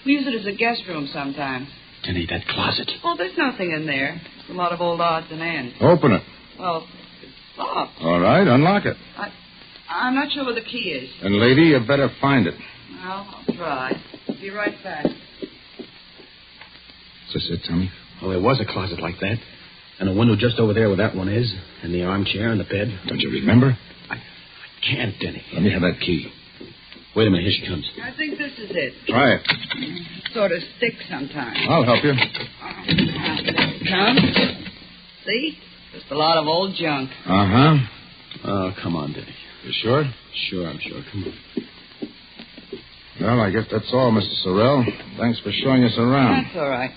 We use it as a guest room sometimes. Denny, that closet. Oh, there's nothing in there. It's a lot of old odds and ends. Open it. Well, it's locked. All right, unlock it. I'm not sure where the key is. And, lady, you better find it. Well, I'll try. Be right back. Is this it, Tommy? Well, there was a closet like that. And a window just over there where that one is. And the armchair and the bed. Don't you remember? I can't, Denny. Let me have that key. Wait a minute. Here she comes. I think this is it. Try it. Sort of sticks sometimes. I'll help you. Come. See? Just a lot of old junk. Uh-huh. Oh, come on, Denny. You sure? Sure, I'm sure. Come on. Well, I guess that's all, Mr. Sorrell. Thanks for showing us around. That's all right.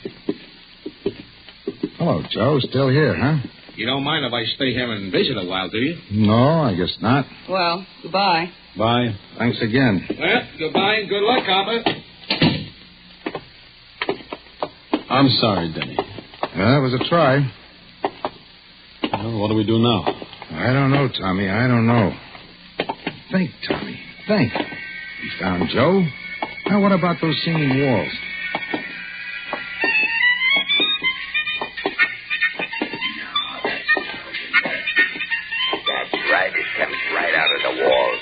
Hello, Joe. Still here, huh? You don't mind if I stay here and visit a while, do you? No, I guess not. Well, goodbye. Bye. Thanks again. Well, goodbye and good luck, Copper. I'm sorry, Denny. Well, it was a try. Well, what do we do now? I don't know, Tommy. I don't know. Think, Tommy. Think. We found Joe. Now, what about those singing walls? That's right. It comes right out of the walls.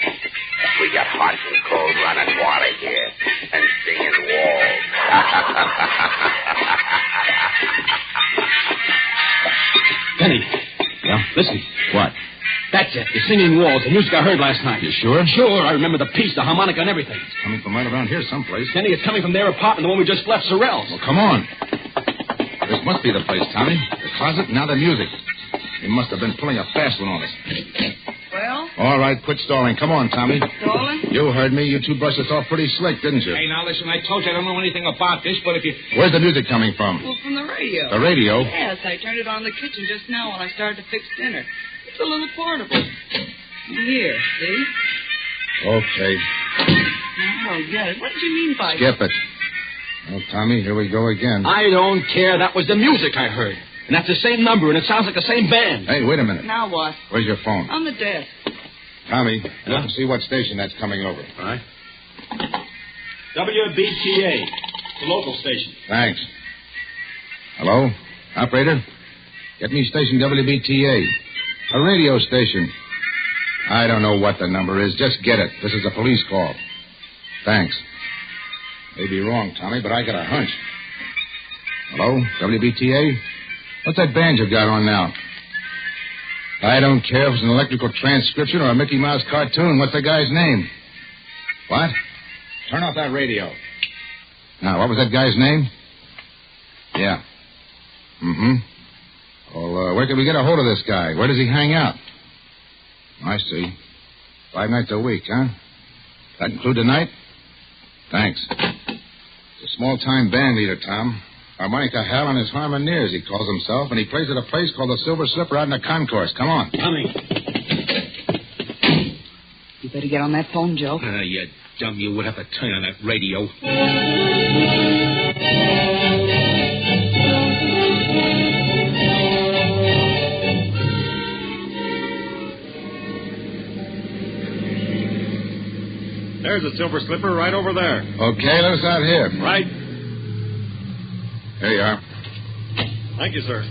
We got hot and cold running water here. And singing walls. Denny. Yeah? Listen. What? That's it. The singing walls. The music I heard last night. You sure? Sure. I remember the piece, the harmonica and everything. It's coming from right around here someplace. Denny, it's coming from their apartment, the one we just left, Sorrell's. Well, come on. This must be the place, Tommy. The closet, now the music. They must have been pulling a fast one on us. Well? All right, quit stalling. Come on, Tommy. Stalling? You heard me. You two brushed us off pretty slick, didn't you? Hey, now listen, I told you I don't know anything about this, but if you... Where's the music coming from? Well, from the radio. The radio? Yes, I turned it on in the kitchen just now when I started to fix dinner. It's a little portable. Here, see? Okay. Oh, yes. What did you mean by... Skip it. Well, Tommy, here we go again. I don't care. That was the music I heard. And that's the same number, and it sounds like the same band. Hey, wait a minute. Now what? Where's your phone? On the desk. Tommy, look and see what station that's coming over. All right. WBTA, the local station. Thanks. Hello? Operator? Get me station WBTA. A radio station. I don't know what the number is. Just get it. This is a police call. Thanks. May be wrong, Tommy, but I got a hunch. Hello? WBTA? What's that band you've got on now? I don't care if it's an electrical transcription or a Mickey Mouse cartoon. What's the guy's name? What? Turn off that radio. Now, what was that guy's name? Yeah. Mm-hmm. Well, where can we get a hold of this guy? Where does he hang out? I see. 5 nights a week, huh? That include the night? Thanks. It's a small-time band leader, Tom. Harmonica Hal and his Harmoneers, he calls himself, and he plays at a place called the Silver Slipper out in the concourse. Come on. Coming. You better get on that phone, Joe. You dumb, you would have to turn on that radio. There's a Silver Slipper right over there. Okay, let us out here. Right. Here you are. Thank you, sir.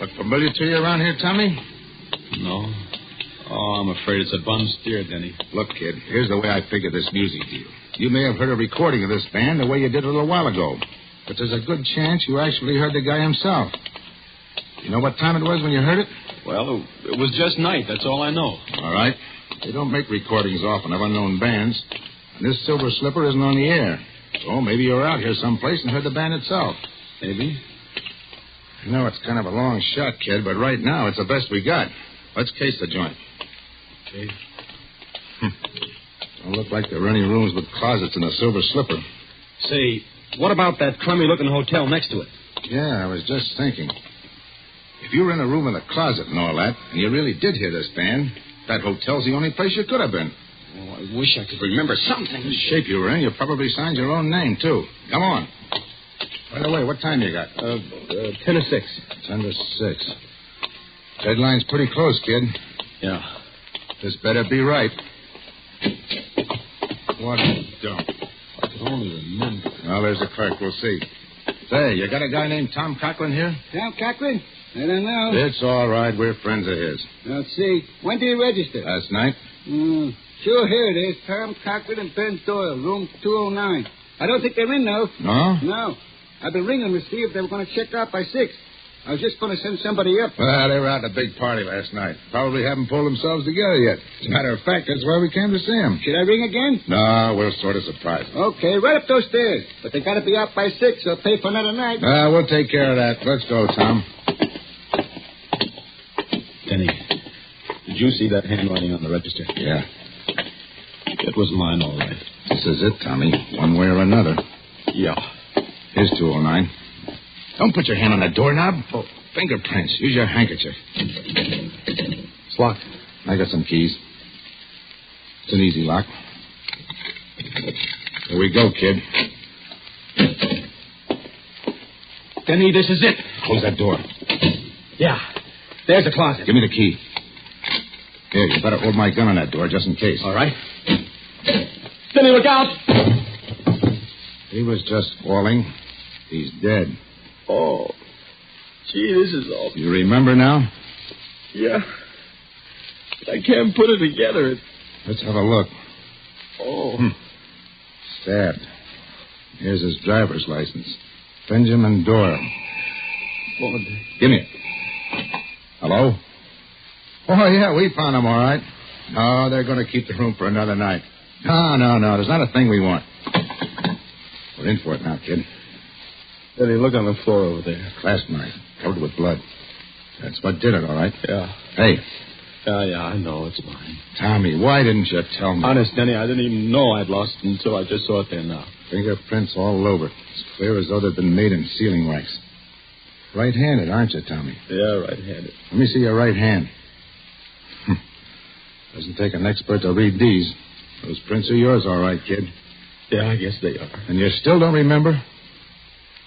Look familiar to you around here, Tommy? No. Oh, I'm afraid it's a bum steer, Denny. Look, kid, here's the way I figure this music deal. You may have heard a recording of this band the way you did a little while ago. But there's a good chance you actually heard the guy himself. You know what time it was when you heard it? Well, it was just night. That's all I know. All right. They don't make recordings often of unknown bands. And this Silver Slipper isn't on the air. So maybe you were out here someplace and heard the band itself. Maybe. You know, it's kind of a long shot, kid, but right now it's the best we got. Let's case the joint. Okay. Don't look like there are any rooms with closets in the Silver Slipper. Say, what about that crummy-looking hotel next to it? Yeah, I was just thinking. If you were in a room with a closet and all that, and you really did hear this band, That hotel's the only place you could have been. Oh, I wish I could remember something. The shape you were in, you probably signed your own name, too. Come on. By the way, what time you got? 10 to 6. 10 to 6. Deadline's pretty close, kid. Yeah. This better be right. What a dump. I can only remember. Well, there's the clerk. We'll see. Say, you got a guy named Tom Cochran here? Tom Cochran? I don't know. It's all right. We're friends of his. Let's see. When did you register? Last night? Sure, here it is. Tom Cochran and Ben Doyle, room 209. I don't think they're in, though. No? No. I've been ringing to see if they were going to check out by 6. I was just going to send somebody up. Well, they were out at a big party last night. Probably haven't pulled themselves together yet. As a matter of fact, that's why we came to see them. Should I ring again? No, we'll sort of surprise them. Okay, right up those stairs. But they got to be out by 6 or pay for another night. We'll take care of that. Let's go, Tom. Denny, did you see that handwriting on the register? Yeah. It was mine, all right. This is it, Tommy. One way or another. Yeah. Here's 209. Don't put your hand on that doorknob. Oh, fingerprints. Use your handkerchief. It's locked. I got some keys. It's an easy lock. Here we go, kid. Denny, this is it. Close that door. Yeah. There's the closet. Give me the key. Here, you better hold my gun on that door just in case. All right. Denny, look out! He was just falling. He's dead. Oh, gee, this is all... You remember now? Yeah. I can't put it together. Let's have a look. Oh. Stabbed. Here's his driver's license. Benjamin Doyle. Oh, Give me it. Hello? Oh, yeah, we found him all right. No, they're going to keep the room for another night. No. There's not a thing we want. We're in for it now, kid. Denny, look on the floor over there. Clasp knife, covered with blood. That's what did it, all right? Yeah. Hey. Yeah, I know. It's mine. Tommy, why didn't you tell me? Honest, Denny, I didn't even know I'd lost it until I just saw it there now. Fingerprints all over. As clear as though they'd been made in sealing wax. Right-handed, aren't you, Tommy? Yeah, right-handed. Let me see your right hand. Doesn't take an expert to read these. Those prints are yours, all right, kid. Yeah, I guess they are. And you still don't remember?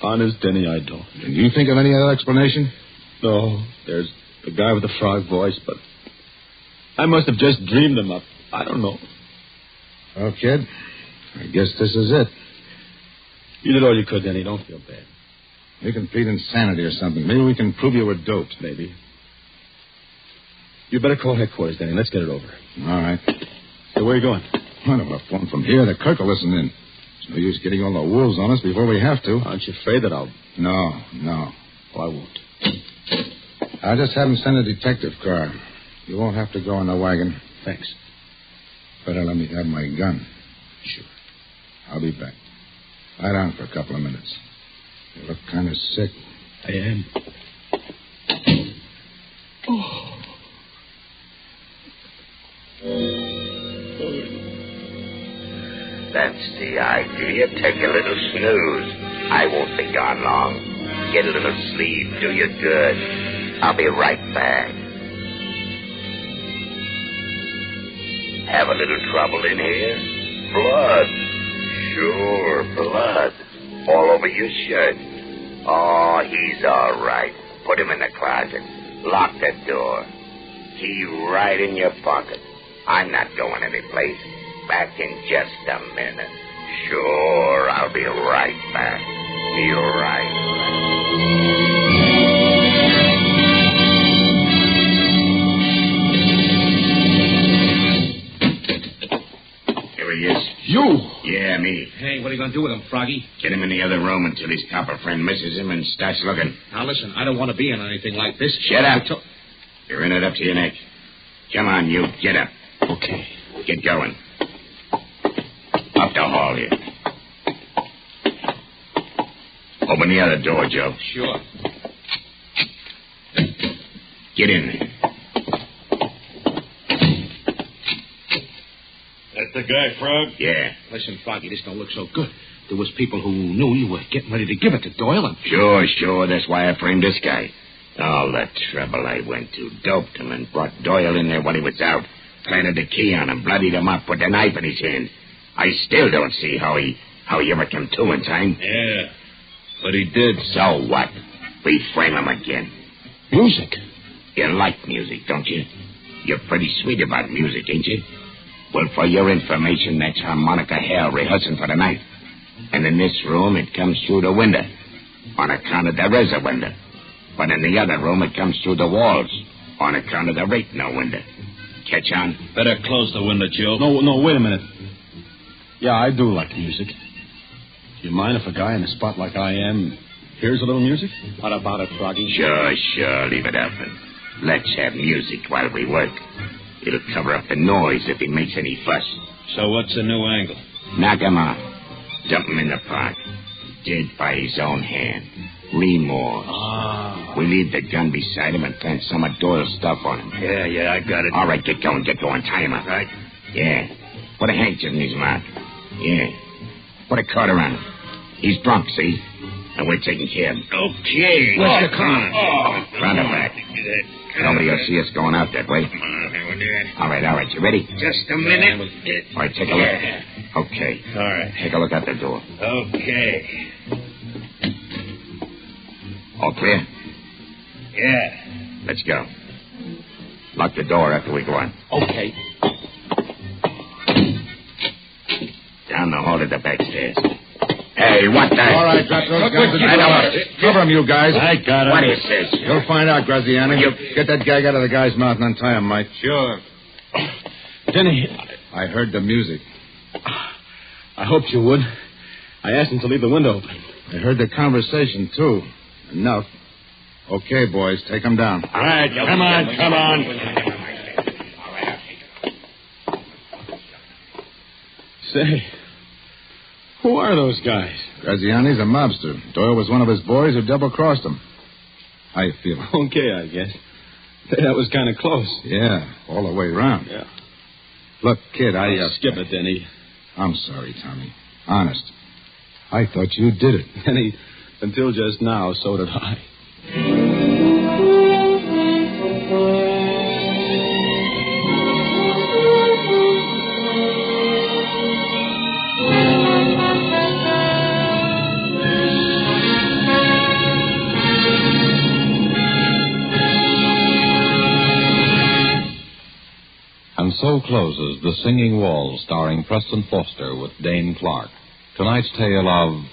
Honest, Denny, I don't. Can you think of any other explanation? No. There's the guy with the frog voice, but I must have just dreamed him up. I don't know. Well, kid, I guess this is it. You did all you could, Denny. Don't feel bad. We can plead insanity or something. Maybe we can prove you were doped. Maybe. You better call headquarters, Denny. Let's get it over. All right. So where are you going? I don't want to phone from here. The clerk will listen in. It's no use getting all the wolves on us before we have to. Aren't you afraid that I'll... No. Oh, I won't. I'll just have him send a detective car. You won't have to go in the wagon. Thanks. Better let me have my gun. Sure. I'll be back. Lie down for a couple of minutes. You look kind of sick. I am. Oh. That's the idea. Take a little snooze. I won't be gone long. Get a little sleep. Do you good. I'll be right back. Have a little trouble in here? Blood. Sure, blood. All over your shirt. Oh, he's all right. Put him in the closet. Lock the door. Key right in your pocket. I'm not going anyplace. Back in just a minute. Sure, I'll be right back. Be right. Here he is. You? Yeah, me. Hey, what are you going to do with him, Froggy? Get him in the other room until his copper friend misses him and starts looking. Now, listen, I don't want to be in anything like this. Shut up. You're in it up to your neck. Come on, you. Get up. Okay. Get going. Up the hall here. Open the other door, Joe. Sure. Get in there. That's the guy, Frog? Yeah. Listen, Froggy, this don't look so good. There was people who knew you were getting ready to give it to Doyle and... Sure. That's why I framed this guy. All the trouble I went to. Doped him and brought Doyle in there when he was out. planted the key on him, bloodied him up, put the knife in his hand. I still don't see how he ever came to in time. Yeah, but he did. So what? We frame him again. Music? You like music, don't you? You're pretty sweet about music, ain't you? Well, for your information, that's harmonica hell rehearsing for the night. And in this room, it comes through the window. On account of there is a window. But in the other room, it comes through the walls. On account of there ain't no window. Catch on? Better close the window, Joe. No, wait a minute. Yeah, I do like music. Do you mind if a guy in a spot like I am hears a little music? What about it, Froggy? Sure. Leave it up. And let's have music while we work. It'll cover up the noise if he makes any fuss. So what's the new angle? Knock him out. Dump him in the park. Dead by his own hand. Remorse. Ah. We leave the gun beside him and plant some of Doyle's stuff on him. Yeah, I got it. All right, get going. Tie him up. Right. Yeah. Put a handkerchief in his mouth. Yeah. Put a cord around him. He's drunk, see? And we're taking care of him. Okay. Where's the car? Round him back. Nobody will see us going out that way. All right. You ready? Just a minute. All right, take a look. Okay. All right. Take a look out the door. Okay. All clear? Yeah. Let's go. Lock the door after we go on. Okay. Down the hall to the back stairs. Hey, what the... All right, drop those guns and cover him, you guys. I got him. What is this? You'll find out, Graziano. Get that gag out of the guy's mouth and untie him, Mike. Sure. Denny, I heard the music. I hoped you would. I asked him to leave the window open. I heard the conversation, too. Enough. Okay, boys, take him down. All right, come on. Say, who are those guys? Graziani's a mobster. Doyle was one of his boys who double-crossed him. How you feeling? Okay, I guess. That was kind of close. Yeah, all the way around. Yeah. Look, kid, Skip it, Denny. I'm sorry, Tommy. Honest. I thought you did it. Denny, until just now, so did I. And so closes The Singing Walls, starring Preston Foster with Dane Clark. Tonight's tale of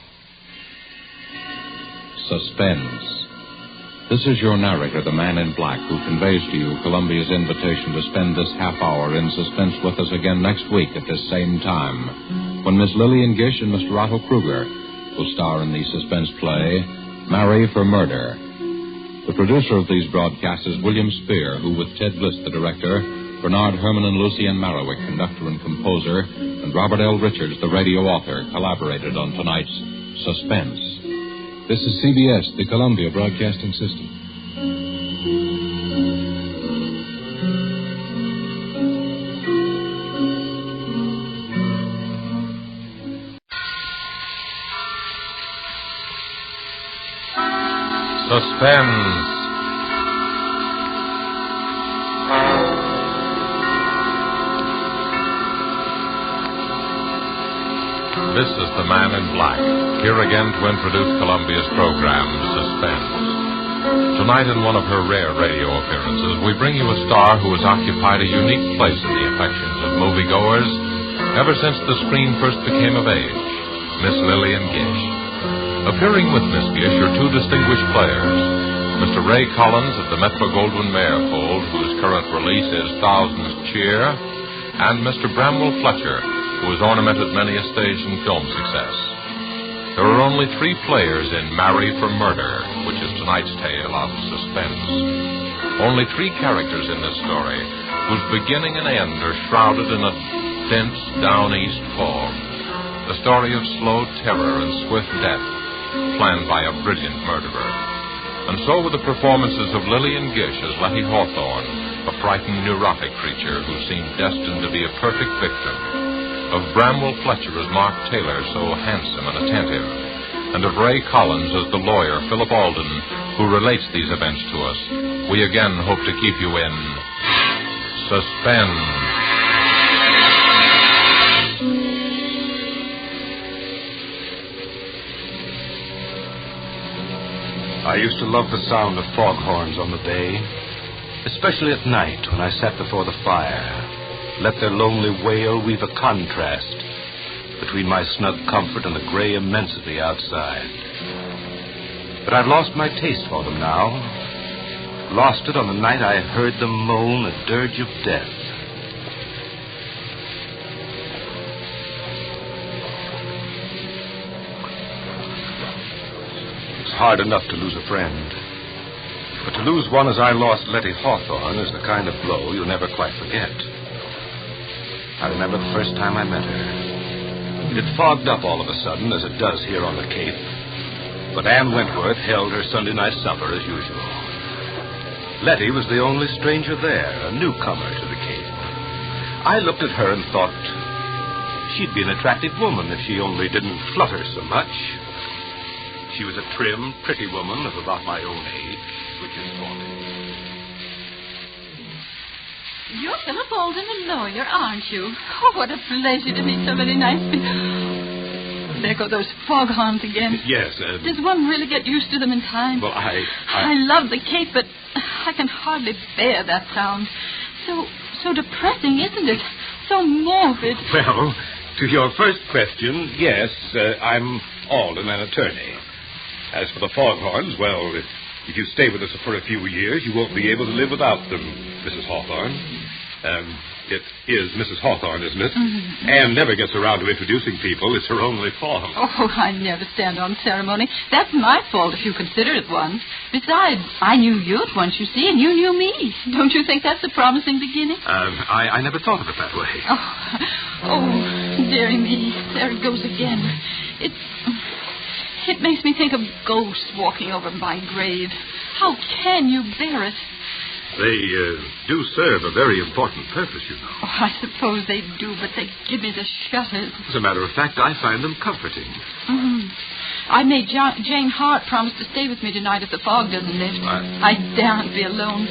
Suspense. This is your narrator, the man in black, who conveys to you Columbia's invitation to spend this half hour in suspense with us again next week at this same time, when Miss Lillian Gish and Mr. Otto Kruger will star in the suspense play Marry for Murder. The producer of these broadcasts is William Spear, who, with Ted Bliss, the director, Bernard Herman and Lucien Marowik, conductor and composer, and Robert L. Richards, the radio author, collaborated on tonight's Suspense. This is CBS, the Columbia Broadcasting System. Suspense. This is the Man in Black, here again to introduce Columbia's program, Suspense. Tonight, in one of her rare radio appearances, we bring you a star who has occupied a unique place in the affections of moviegoers ever since the screen first became of age, Miss Lillian Gish. Appearing with Miss Gish are two distinguished players, Mr. Ray Collins of the Metro-Goldwyn-Mayer fold, whose current release is Thousands Cheer, and Mr. Bramwell Fletcher, who has ornamented many a stage and film success. There are only three players in Marry for Murder, which is tonight's tale of suspense. Only three characters in this story, whose beginning and end are shrouded in a dense down-east fog. The story of slow terror and swift death, planned by a brilliant murderer. And so with the performances of Lillian Gish as Letty Hawthorne, a frightened, neurotic creature who seemed destined to be a perfect victim, of Bramwell Fletcher as Mark Taylor, so handsome and attentive, and of Ray Collins as the lawyer, Philip Alden, who relates these events to us, we again hope to keep you in suspense. I used to love the sound of foghorns on the bay, especially at night when I sat before the fire, let their lonely wail weave a contrast between my snug comfort and the gray immensity outside. But I've lost my taste for them now. Lost it on the night I heard them moan a dirge of death. It's hard enough to lose a friend. But to lose one as I lost Letty Hawthorne is the kind of blow you'll never quite forget. I remember the first time I met her. It fogged up all of a sudden, as it does here on the Cape. But Ann Wentworth held her Sunday night supper as usual. Letty was the only stranger there, a newcomer to the Cape. I looked at her and thought she'd be an attractive woman if she only didn't flutter so much. She was a trim, pretty woman of about my own age, which is 40. You're Philip Alden, the lawyer, aren't you? Oh, what a pleasure to meet so many nice people. There go those foghorns again. Yes. Does one really get used to them in time? Well, I love the Cape, but I can hardly bear that sound. So depressing, isn't it? So morbid. Well, to your first question, yes, I'm Alden, an attorney. As for the foghorns, well, if you stay with us for a few years, you won't be able to live without them, Mrs. Hawthorne. It is Mrs. Hawthorne, isn't it? Mm-hmm. Anne never gets around to introducing people. It's her only form. Oh, I never stand on ceremony. That's my fault if you consider it one. Besides, I knew you at once, you see, and you knew me. Don't you think that's a promising beginning? I never thought of it that way. Oh, dearie me. There it goes again. It makes me think of ghosts walking over my grave. How can you bear it? They do serve a very important purpose, you know. Oh, I suppose they do, but they give me the shudders. As a matter of fact, I find them comforting. Mm-hmm. I made Jane Hart promise to stay with me tonight if the fog doesn't lift. I daren't be alone.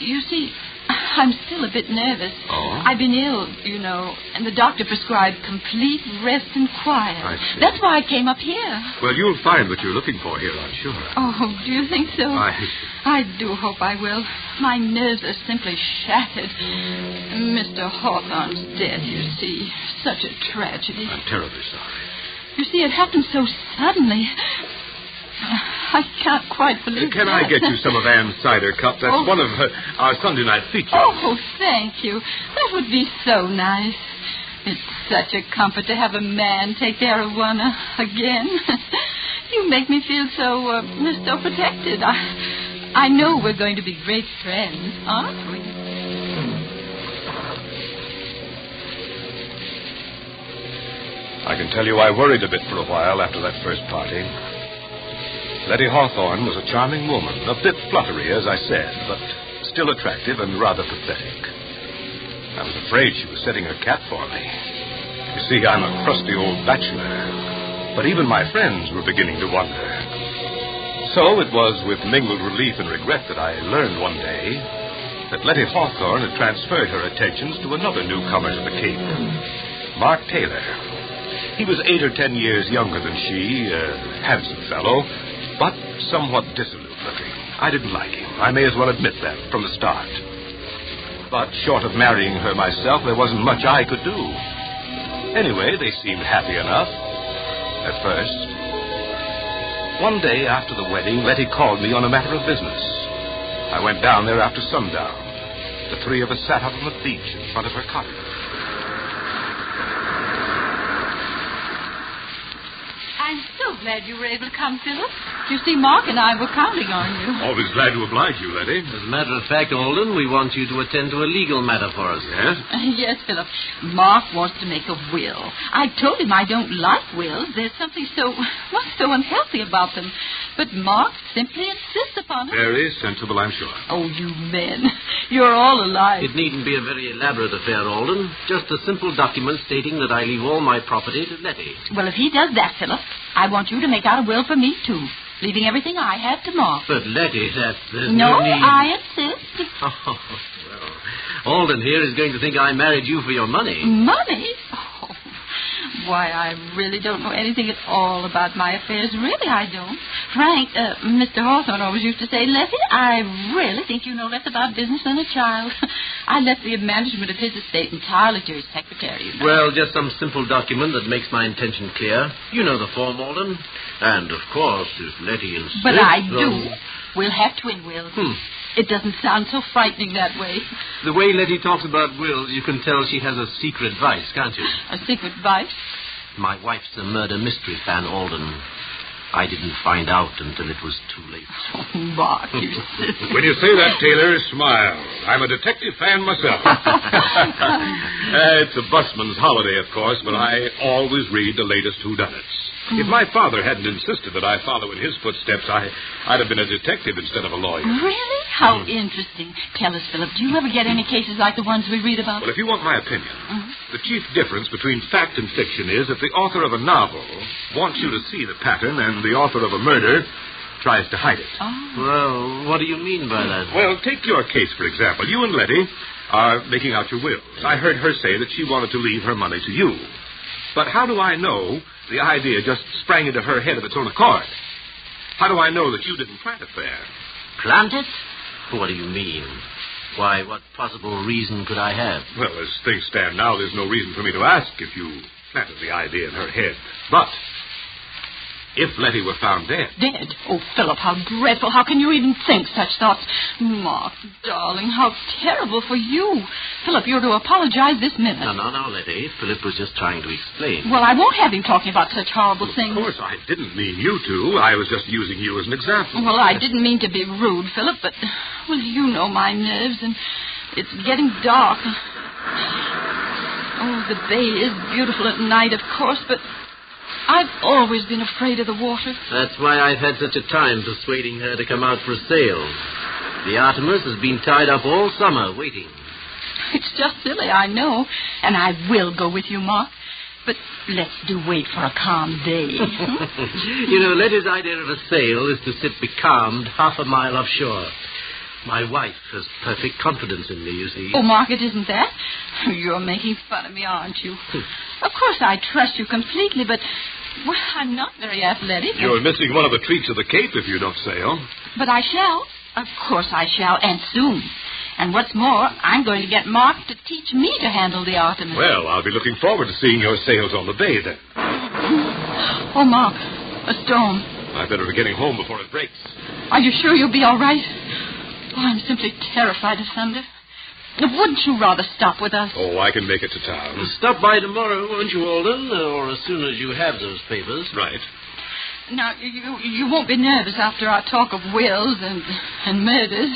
You see, I'm still a bit nervous. Oh? I've been ill, you know, and the doctor prescribed complete rest and quiet. I see. That's why I came up here. Well, you'll find what you're looking for here, I'm sure. Oh, do you think so? I do hope I will. My nerves are simply shattered. Mr. Hawthorne's dead, you see. Such a tragedy. I'm terribly sorry. You see, it happened so suddenly. I can't quite believe Can I get you some of Anne's cider cup? That's one of our Sunday night features. Oh, thank you. That would be so nice. It's such a comfort to have a man take care of one again. You make me feel so protected. I know we're going to be great friends, aren't we? I can tell you I worried a bit for a while after that first party. Letty Hawthorne was a charming woman, a bit fluttery, as I said, but still attractive and rather pathetic. I was afraid she was setting her cap for me. You see, I'm a crusty old bachelor, but even my friends were beginning to wonder. So it was with mingled relief and regret that I learned one day that Letty Hawthorne had transferred her attentions to another newcomer to the Cape, Mark Taylor. He was 8 or 10 years younger than she, a handsome fellow, but somewhat dissolute looking. I didn't like him. I may as well admit that from the start. But short of marrying her myself, there wasn't much I could do. Anyway, they seemed happy enough. At first. One day after the wedding, Letty called me on a matter of business. I went down there after sundown. The three of us sat out on the beach in front of her cottage. I'm so glad you were able to come, Philip. You see, Mark and I were counting on you. Always glad to oblige you, Letty. As a matter of fact, Alden, we want you to attend to a legal matter for us. Yes? Yes, Philip. Mark wants to make a will. I told him I don't like wills. There's something so unhealthy about them. But Mark simply insists upon it. Very sensible, I'm sure. Oh, you men. You're all alike. It needn't be a very elaborate affair, Alden. Just a simple document stating that I leave all my property to Letty. Well, if he does that, Philip, I want you to make out a will for me, too. Leaving everything I have to Mark. But, Letty, there's no need. I insist. Oh, well, Alden here is going to think I married you for your money. Money? Oh, why, I really don't know anything at all about my affairs. Really, I don't. Frank, Mr. Hawthorne always used to say, Letty, I really think you know less about business than a child. I left the management of his estate entirely to his secretary. You know. Well, just some simple document that makes my intention clear. You know the form, Alden. And, of course, if Letty insists... But I do. We'll have twin wills. It doesn't sound so frightening that way. The way Letty talks about wills, you can tell she has a secret vice, can't you? A secret vice? My wife's a murder mystery fan, Alden. I didn't find out until it was too late. Oh, Mark, you silly. When you say that, Taylor, smile. I'm a detective fan myself. It's a busman's holiday, of course, but I always read the latest whodunits. If my father hadn't insisted that I follow in his footsteps, I'd have been a detective instead of a lawyer. Really? How interesting. Tell us, Philip, do you ever get any cases like the ones we read about? Well, if you want my opinion, the chief difference between fact and fiction is that the author of a novel wants you to see the pattern and the author of a murder tries to hide it. Well, what do you mean by that? Well, take your case, for example. You and Letty are making out your wills. I heard her say that she wanted to leave her money to you. But how do I know the idea just sprang into her head of its own accord? How do I know that you didn't plant it there? Plant it? What do you mean? Why, what possible reason could I have? Well, as things stand now, there's no reason for me to ask if you planted the idea in her head. But if Letty were found dead... Dead? Oh, Philip, how dreadful. How can you even think such thoughts? Mark, darling, how terrible for you. Philip, you're to apologize this minute. No, Letty. Philip was just trying to explain. Well, I won't have him talking about such horrible things. Of course, I didn't mean you to. I was just using you as an example. Well, I didn't mean to be rude, Philip, but, well, you know my nerves, and it's getting dark. Oh, the bay is beautiful at night, of course, but I've always been afraid of the water. That's why I've had such a time persuading her to come out for a sail. The Artemis has been tied up all summer waiting. It's just silly, I know, and I will go with you, Mark. But let's wait for a calm day. You know, Letty's idea of a sail is to sit becalmed half a mile offshore. My wife has perfect confidence in me, you see. Oh, Mark, it isn't that. You're making fun of me, aren't you? Of course, I trust you completely, but, well, I'm not very athletic. You're missing one of the treats of the Cape if you don't sail. But I shall. Of course I shall, and soon. And what's more, I'm going to get Mark to teach me to handle the Artemis. Well, I'll be looking forward to seeing your sails on the bay, then. Oh, Mark, a storm. I better be getting home before it breaks. Are you sure you'll be all right? Oh, I'm simply terrified of thunder. Wouldn't you rather stop with us? Oh, I can make it to town. Stop by tomorrow, won't you, Alden? Or as soon as you have those papers. Right. Now, you won't be nervous after our talk of wills and murders.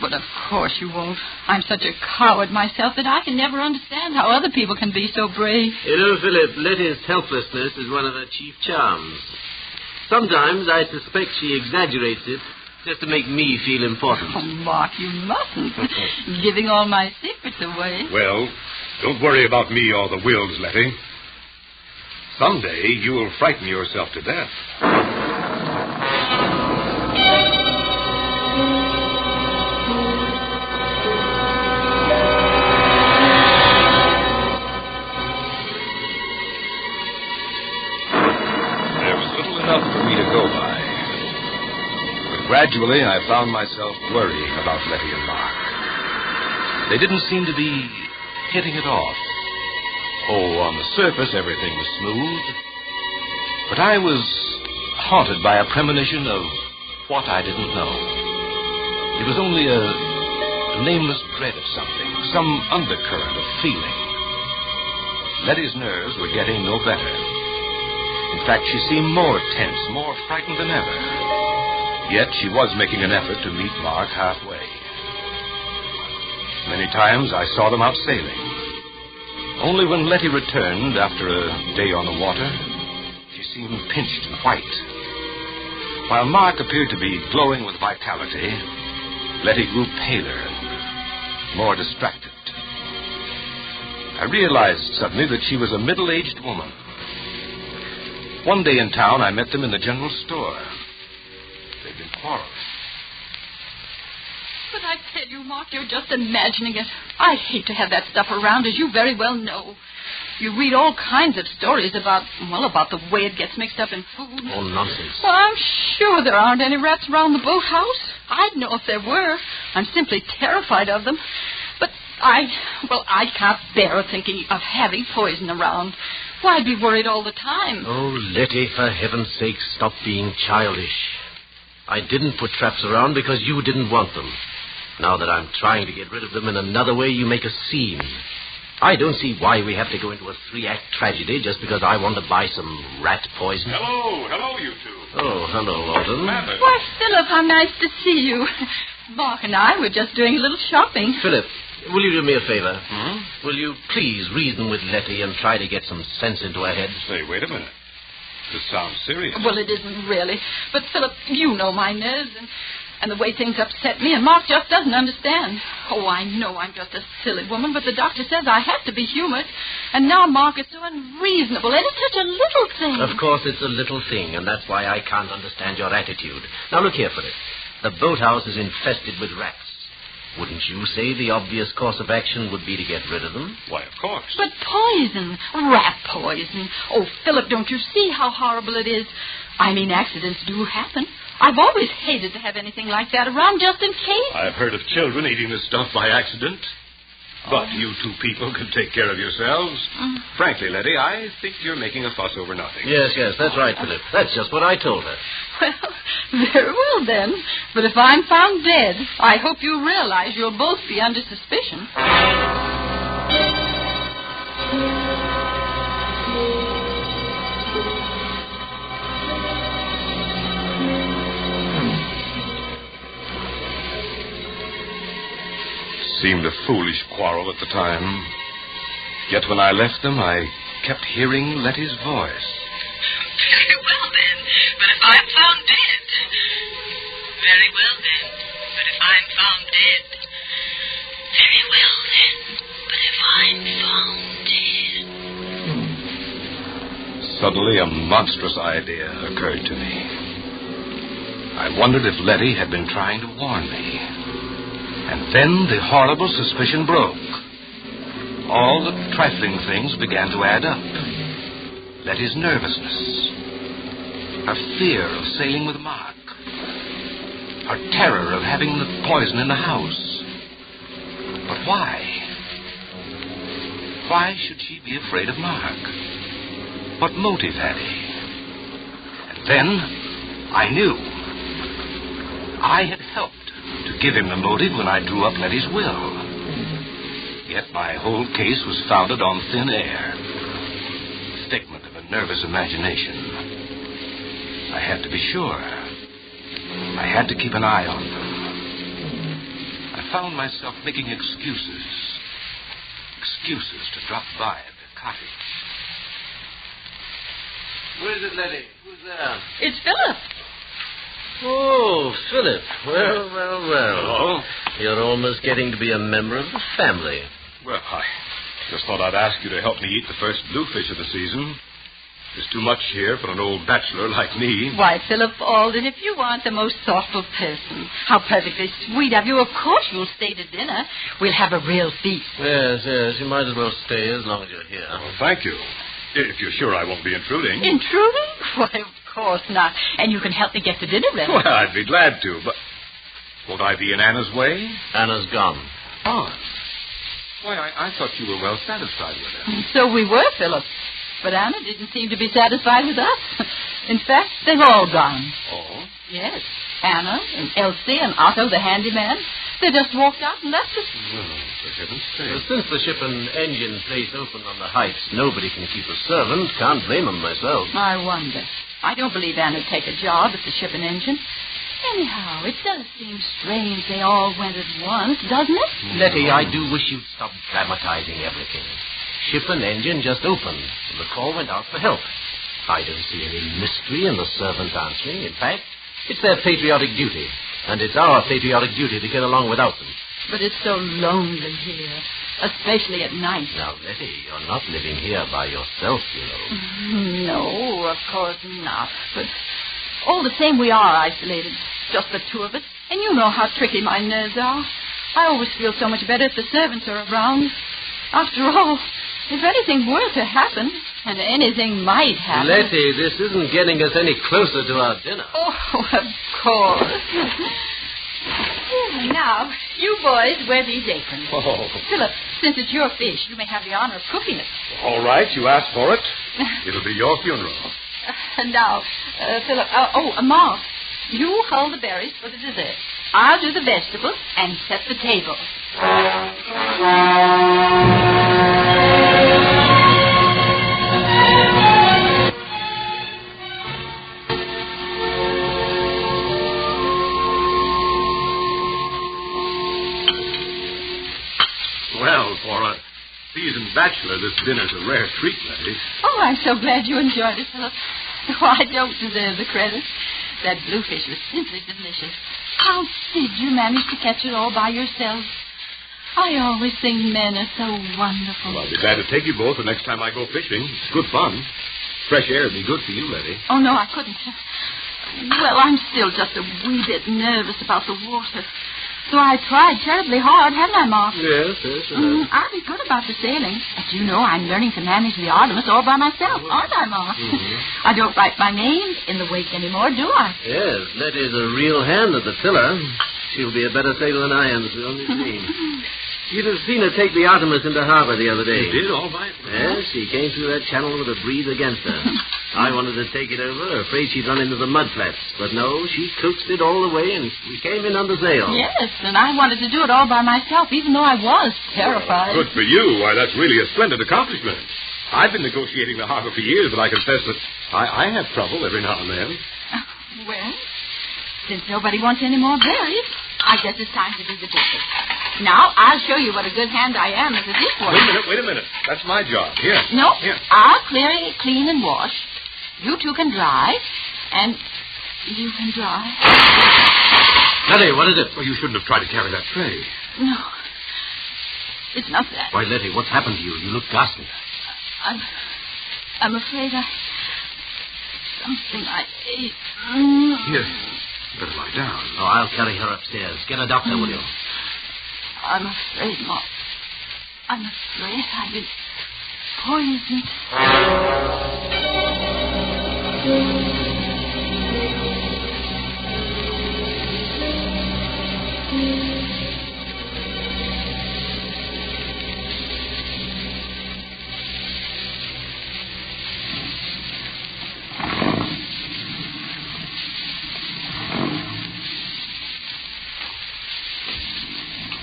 But of course you won't. I'm such a coward myself that I can never understand how other people can be so brave. You know, Philip, Letty's helplessness is one of her chief charms. Sometimes I suspect she exaggerates it just to make me feel important. Oh, Mark, you mustn't. Giving all my secrets away. Well, don't worry about me or the wills, Letty. Someday you will frighten yourself to death. There was little enough for me to go by. Gradually, I found myself worrying about Letty and Mark. They didn't seem to be hitting it off. Oh, on the surface, everything was smooth. But I was haunted by a premonition of what I didn't know. It was only a nameless dread of something, some undercurrent of feeling. Letty's nerves were getting no better. In fact, she seemed more tense, more frightened than ever. Yet she was making an effort to meet Mark halfway. Many times I saw them out sailing. Only when Letty returned after a day on the water, she seemed pinched and white. While Mark appeared to be glowing with vitality, Letty grew paler and more distracted. I realized suddenly that she was a middle-aged woman. One day in town, I met them in the general store. They'd been quarreling. But I tell you, Mark, you're just imagining it. I hate to have that stuff around, as you very well know. You read all kinds of stories about the way it gets mixed up in food. Oh, nonsense. Well, I'm sure there aren't any rats around the boathouse. I'd know if there were. I'm simply terrified of them. But I can't bear thinking of having poison around. Why, I'd be worried all the time. Oh, Letty, for heaven's sake, stop being childish. I didn't put traps around because you didn't want them. Now that I'm trying to get rid of them in another way, you make a scene. I don't see why we have to go into a 3-act tragedy just because I want to buy some rat poison. Hello, you two. Oh, hello, Alden. Why, Philip, how nice to see you. Mark and I were just doing a little shopping. Philip, will you do me a favor? Will you please reason with Letty and try to get some sense into her head? Say, wait a minute. This sounds serious. Well, it isn't really. But, Philip, you know my nerves and the way things upset me, and Mark just doesn't understand. Oh, I know I'm just a silly woman, but the doctor says I have to be humored. And now Mark is so unreasonable, and it's such a little thing. Of course it's a little thing, and that's why I can't understand your attitude. Now, look here, Philip. The boathouse is infested with rats. Wouldn't you say the obvious course of action would be to get rid of them? Why, of course. But poison, rat poison. Oh, Philip, don't you see how horrible it is? I mean, accidents do happen. I've always hated to have anything like that around just in case. I've heard of children eating this stuff by accident. But you two people can take care of yourselves. Frankly, Letty, I think you're making a fuss over nothing. Yes, that's right, Philip. That's just what I told her. Well, very well then. But if I'm found dead, I hope you realize you'll both be under suspicion. Seemed a foolish quarrel at the time. Yet when I left them, I kept hearing Letty's voice. Very well, then. But if I'm found dead. Very well, then. But if I'm found dead. Very well, then. But if I'm found dead. Suddenly, a monstrous idea occurred to me. I wondered if Letty had been trying to warn me. And then the horrible suspicion broke. All the trifling things began to add up. Letty's nervousness, her fear of sailing with Mark, her terror of having the poison in the house. But why? Why should she be afraid of Mark? What motive had he? And then I knew. I had helped to give him the motive when I drew up Letty's will. Yet my whole case was founded on thin air. Figment of a nervous imagination. I had to be sure. I had to keep an eye on them. I found myself making excuses. Excuses to drop by at the cottage. Where is it, Letty? Who's there? It's Philip. Oh, Philip. Well. Hello? You're almost getting to be a member of the family. Well, I just thought I'd ask you to help me eat the first bluefish of the season. There's too much here for an old bachelor like me. Why, Philip Alden, if you aren't the most thoughtful person, how perfectly sweet of you. Of course you'll stay to dinner. We'll have a real feast. Yes. You might as well stay as long as you're here. Well, thank you. If you're sure I won't be intruding. Intruding? Why, of course not. And you can help me get the dinner ready. Well, I'd be glad to, but won't I be in Anna's way? Anna's gone. Oh. Why, I thought you were well satisfied with her. So we were, Philip. But Anna didn't seem to be satisfied with us. In fact, they've all gone. Oh? Yes. Anna and Elsie and Otto, the handyman. They just walked out and left us. For heaven's sake. Since the ship and engine place opened on the heights, nobody can keep a servant. Can't blame them myself. I wonder. I don't believe Anna'd take a job at the ship and engine. Anyhow, it does seem strange they all went at once, doesn't it? Letty, I do wish you'd stop dramatizing everything. Ship and engine just opened, and the call went out for help. I don't see any mystery in the servants answering. In fact, it's their patriotic duty. And it's our patriotic duty to get along without them. But it's so lonely here, especially at night. Now, Letty, you're not living here by yourself, you know. No, of course not. But all the same, we are isolated. Just the two of us. And you know how tricky my nerves are. I always feel so much better if the servants are around. After all, If anything were to happen, and anything might happen... Letty, this isn't getting us any closer to our dinner. Oh, of course. Now, you boys wear these aprons. Oh. Philip, since it's your fish, you may have the honor of cooking it. All right, you asked for it. It'll be your funeral. Now, Philip, Ma, you hold the berries for the dessert. I'll do the vegetables and set the table. Well, for a seasoned bachelor, this dinner's a rare treat, Letty. Oh, I'm so glad you enjoyed it, Philip. Oh, I don't deserve the credit. That bluefish was simply delicious. How did you manage to catch it all by yourself? I always think men are so wonderful. Well, I'll be glad to take you both the next time I go fishing. It's good fun. Fresh air would be good for you, Letty. Oh, no, I couldn't. Well, I'm still just a wee bit nervous about the water. So I tried terribly hard, haven't I, Ma? Yes. I'll be good about the sailing. But you know I'm learning to manage the Artemis all by myself, aren't I, Ma? I don't write my name in the wake anymore, do I? Yes, Letty's a real hand at the tiller. She'll be a better sailor than I am, so only dream. You'd have seen her take the Artemis into harbor the other day. She did, all right. Yes, she came through that channel with a breeze against her. I wanted to take it over, afraid she'd run into the mud flats. But no, she coaxed it all the way, and we came in under sail. Yes, and I wanted to do it all by myself, even though I was terrified. Good for you. Why, that's really a splendid accomplishment. I've been negotiating the harbor for years, but I confess that I have trouble every now and then. Well, since nobody wants any more berries, I guess it's time to do the dishes. Now, I'll show you what a good hand I am as a dishwasher. Wait a minute. That's my job. Here. No, Here. I'll clean and wash. You two can dry, and you can dry. Letty, what is it? Well, you shouldn't have tried to carry that tray. No, it's not that. Why, Letty, what's happened to you? You look ghastly. I'm afraid something I ate. Here. Better lie down. Oh, I'll carry her upstairs. Get a doctor, will you? I'm afraid, Mom. I'm afraid I've been poisoned.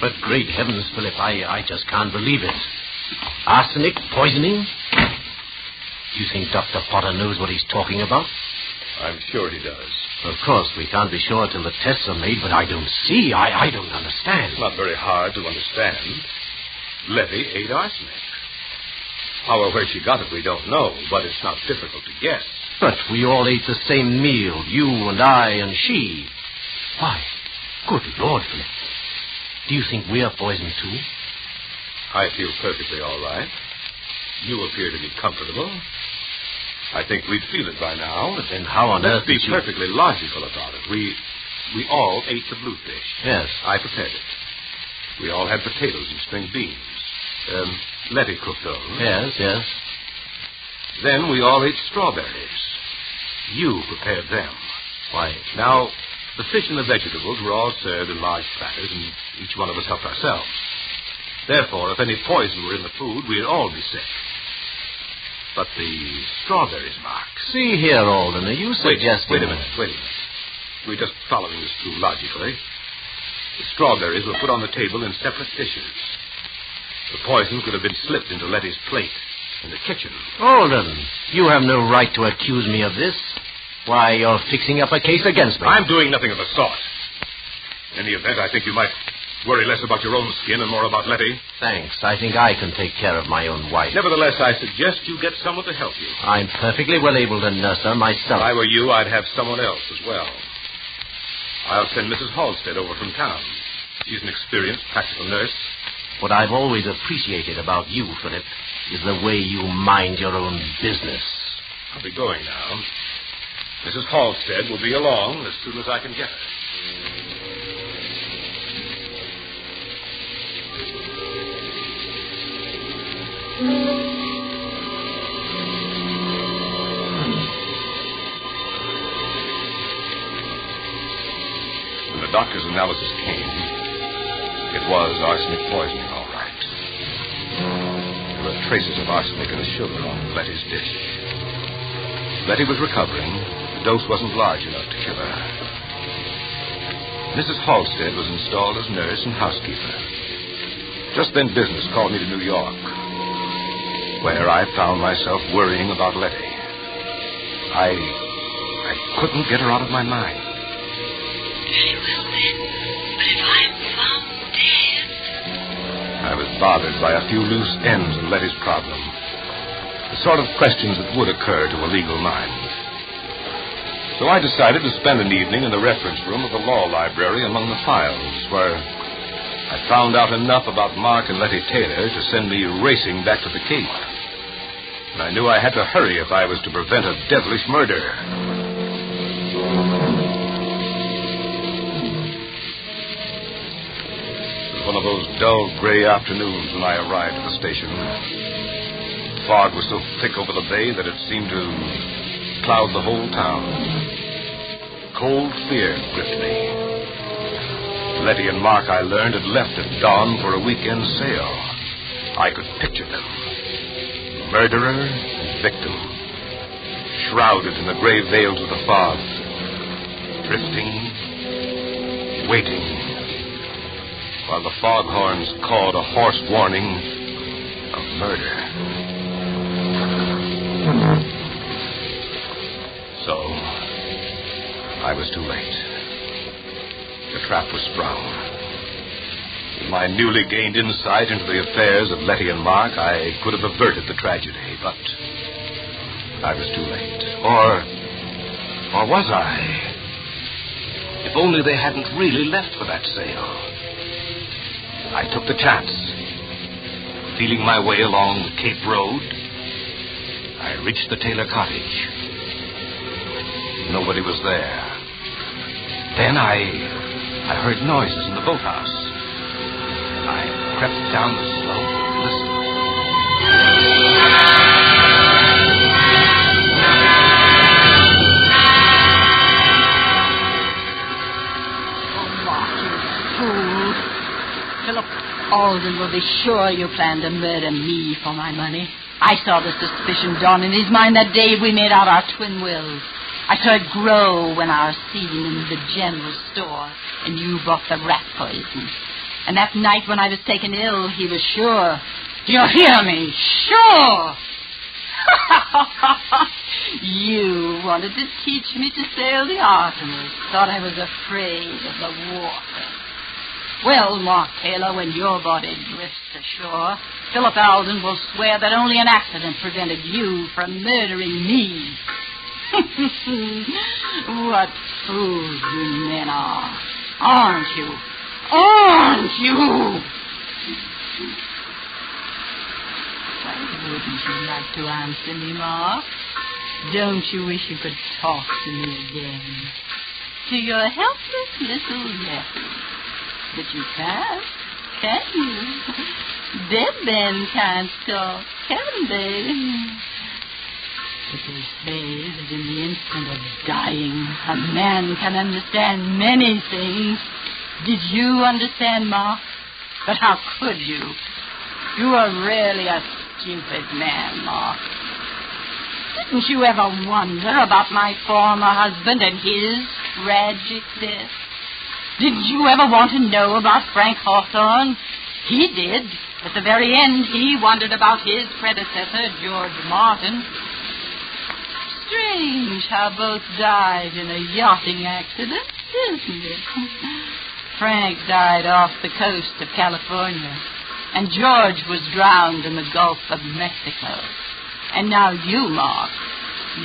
But great heavens, Philip, I just can't believe it. Arsenic, poisoning? Do you think Dr. Potter knows what he's talking about? I'm sure he does. Of course, we can't be sure till the tests are made, but I don't see. I don't understand. It's not very hard to understand. Letty ate arsenic. How or where she got it, we don't know, but it's not difficult to guess. But we all ate the same meal, you and I and she. Why, good Lord, Philip. Do you think we're poisoned, too? I feel perfectly all right. You appear to be comfortable. I think we'd feel it by now. But then how on earth Let's be perfectly logical about it. We all ate the bluefish. Yes. I prepared it. We all had potatoes and string beans. Letty cooked those. Yes. Then we all ate strawberries. You prepared them. Why, now, the fish and the vegetables were all served in large platters, and each one of us helped ourselves. Therefore, if any poison were in the food, we'd all be sick. But the strawberries, Mark. See here, Alden, are you suggesting... Wait a minute. We're just following this through logically. The strawberries were put on the table in separate dishes. The poison could have been slipped into Letty's plate in the kitchen. Alden, you have no right to accuse me of this. Why, you're fixing up a case against me. I'm doing nothing of the sort. In any event, I think you might worry less about your own skin and more about Letty. Thanks. I think I can take care of my own wife. Nevertheless, I suggest you get someone to help you. I'm perfectly well able to nurse her myself. If I were you, I'd have someone else as well. I'll send Mrs. Halstead over from town. She's an experienced, practical nurse. What I've always appreciated about you, Philip, is the way you mind your own business. I'll be going now. Mrs. Halstead will be along as soon as I can get her. doctor's analysis came, it was arsenic poisoning, all right. There were traces of arsenic in the sugar on Letty's dish. Letty was recovering. The dose wasn't large enough to kill her. Mrs. Halstead was installed as nurse and housekeeper. Just then business called me to New York, where I found myself worrying about Letty. I couldn't get her out of my mind. Very well, then. But if I'm found dead... I was bothered by a few loose ends in Letty's problem. The sort of questions that would occur to a legal mind. So I decided to spend an evening in the reference room of the law library among the files, where I found out enough about Mark and Letty Taylor to send me racing back to the Cape. And I knew I had to hurry if I was to prevent a devilish murder. It was one of those dull gray afternoons when I arrived at the station. The fog was so thick over the bay that it seemed to cloud the whole town. Cold fear gripped me. Letty and Mark, I learned, had left at dawn for a weekend sail. I could picture them. Murderer and victim, shrouded in the gray veils of the fog, drifting, waiting, while the foghorns called a hoarse warning of murder. So, I was too late. The trap was sprung. With my newly gained insight into the affairs of Letty and Mark, I could have averted the tragedy, but I was too late. Or was I? If only they hadn't really left for that sail. I took the chance. Feeling my way along the Cape Road, I reached the Taylor cottage. Nobody was there. Then I heard noises in the boathouse. I crept down the slope and listened. Oh, Mark, you fool. Philip Alden will be sure you planned to murder me for my money. I saw the suspicion dawn in his mind that day we made out our twin wills. I saw it grow when I was seeing in the general store and you bought the rat poison. And that night when I was taken ill, he was sure. Do you hear me? Sure! You wanted to teach me to sail the Artemis. Thought I was afraid of the water. Well, Mark Taylor, when your body drifts ashore, Philip Alden will swear that only an accident prevented you from murdering me. What fools you men are. Aren't you? Aren't you? Why wouldn't you like to answer me, Mark? Don't you wish you could talk to me again? To your helpless little left. But you can't, can you? Dead men can't talk, can they? But they say that in the instant of dying, a man can understand many things. Did you understand, Mark? But how could you? You are really a stupid man, Mark. Didn't you ever wonder about my former husband and his tragic death? Didn't you ever want to know about Frank Hawthorne? He did. At the very end, he wondered about his predecessor, George Martin. Strange how both died in a yachting accident, isn't it? Frank died off the coast of California, and George was drowned in the Gulf of Mexico. And now you, Mark,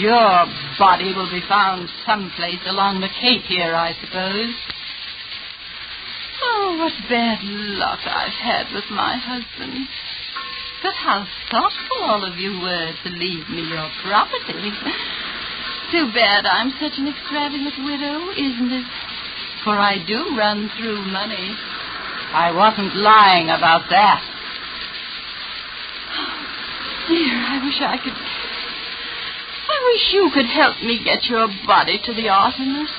your body will be found someplace along the Cape here, I suppose. Oh, what bad luck I've had with my husband. But how thoughtful all of you were to leave me your property. Too bad I'm such an extravagant widow, isn't it? For I do run through money. I wasn't lying about that. Oh, dear, I wish you could help me get your body to the Artemis.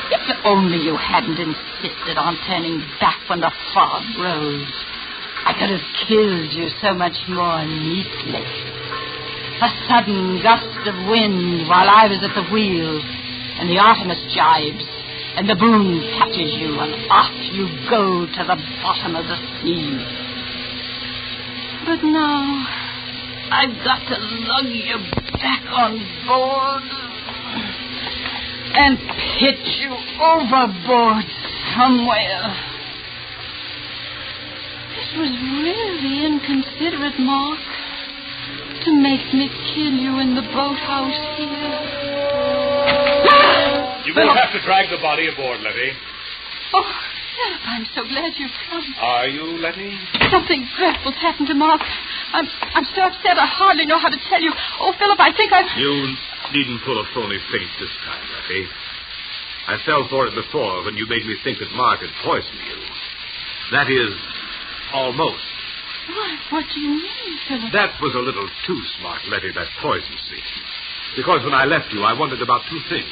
If only you hadn't insisted on turning back when the fog rose. I could have killed you so much more neatly. A sudden gust of wind while I was at the wheel, and the Artemis jibes, and the boom catches you, and off you go to the bottom of the sea. But now, I've got to lug you back on board and pitch you overboard somewhere. This was really inconsiderate, Mark, to make me kill you in the boathouse here. You won't have to drag the body aboard, Letty. Oh, Philip, I'm so glad you've come. Are you, Letty? Something dreadful's happened to Mark. I'm so upset I hardly know how to tell you. Oh, Philip, I think You needn't pull a phony face this time, Letty. I fell for it before when you made me think that Mark had poisoned you. That is, almost. What do you mean, Philip? That was a little too smart, Letty, that poison scene. Because when I left you, I wondered about two things.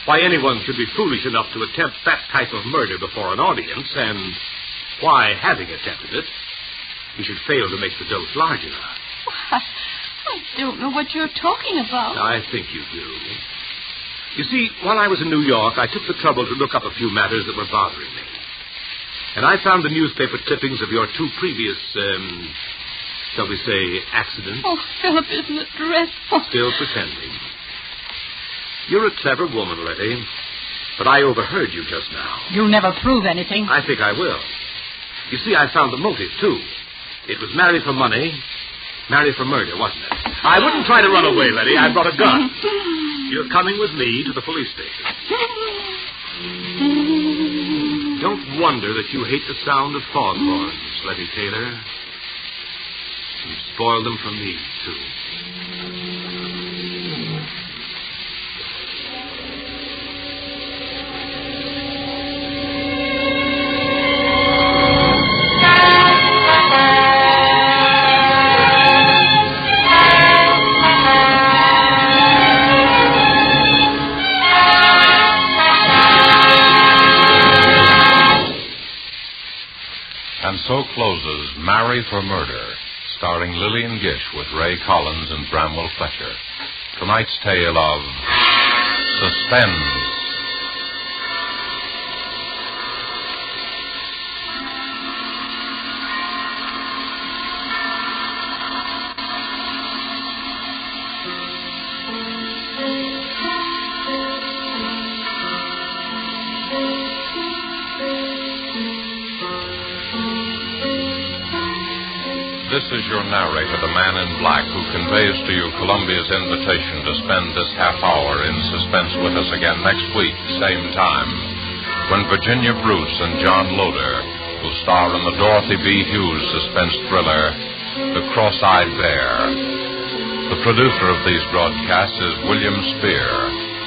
Why anyone should be foolish enough to attempt that type of murder before an audience, and why, having attempted it, he should fail to make the dose large enough. I don't know what you're talking about. I think you do. You see, while I was in New York, I took the trouble to look up a few matters that were bothering me. And I found the newspaper clippings of your two previous, shall we say, accidents. Oh, Philip, isn't it dreadful? Still pretending. You're a clever woman, Letty, but I overheard you just now. You'll never prove anything. I think I will. You see, I found the motive, too. It was marry for money, marry for murder, wasn't it? I wouldn't try to run away, Letty. I brought a gun. You're coming with me to the police station. Don't wonder that you hate the sound of foghorns, Letty Taylor. You spoiled them for me, too. And so closes Marry for Murder, starring Lillian Gish with Ray Collins and Bramwell Fletcher. Tonight's tale of Suspense. This is your narrator, the man in black, who conveys to you Columbia's invitation to spend this half hour in suspense with us again next week, same time, when Virginia Bruce and John Loder will star in the Dorothy B. Hughes suspense thriller, The Cross-Eyed Bear. The producer of these broadcasts is William Spear,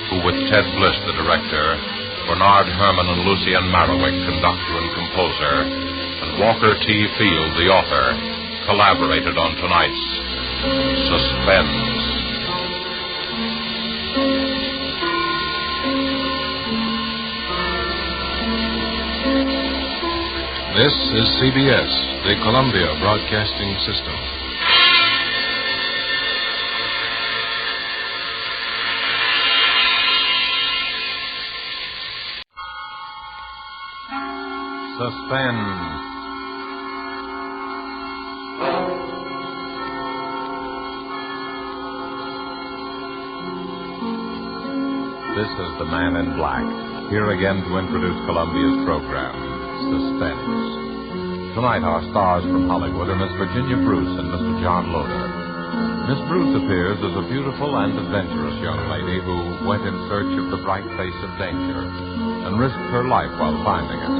who, with Ted Bliss, the director, Bernard Herrmann and Lucien Marowik, conductor and composer, and Walker T. Field, the author, collaborated on tonight's Suspense. This is CBS, the Columbia Broadcasting System. Suspense. This is the Man in Black, here again to introduce Columbia's program, Suspense. Tonight, our stars from Hollywood are Miss Virginia Bruce and Mr. John Loder. Miss Bruce appears as a beautiful and adventurous young lady who went in search of the bright face of danger and risked her life while finding it.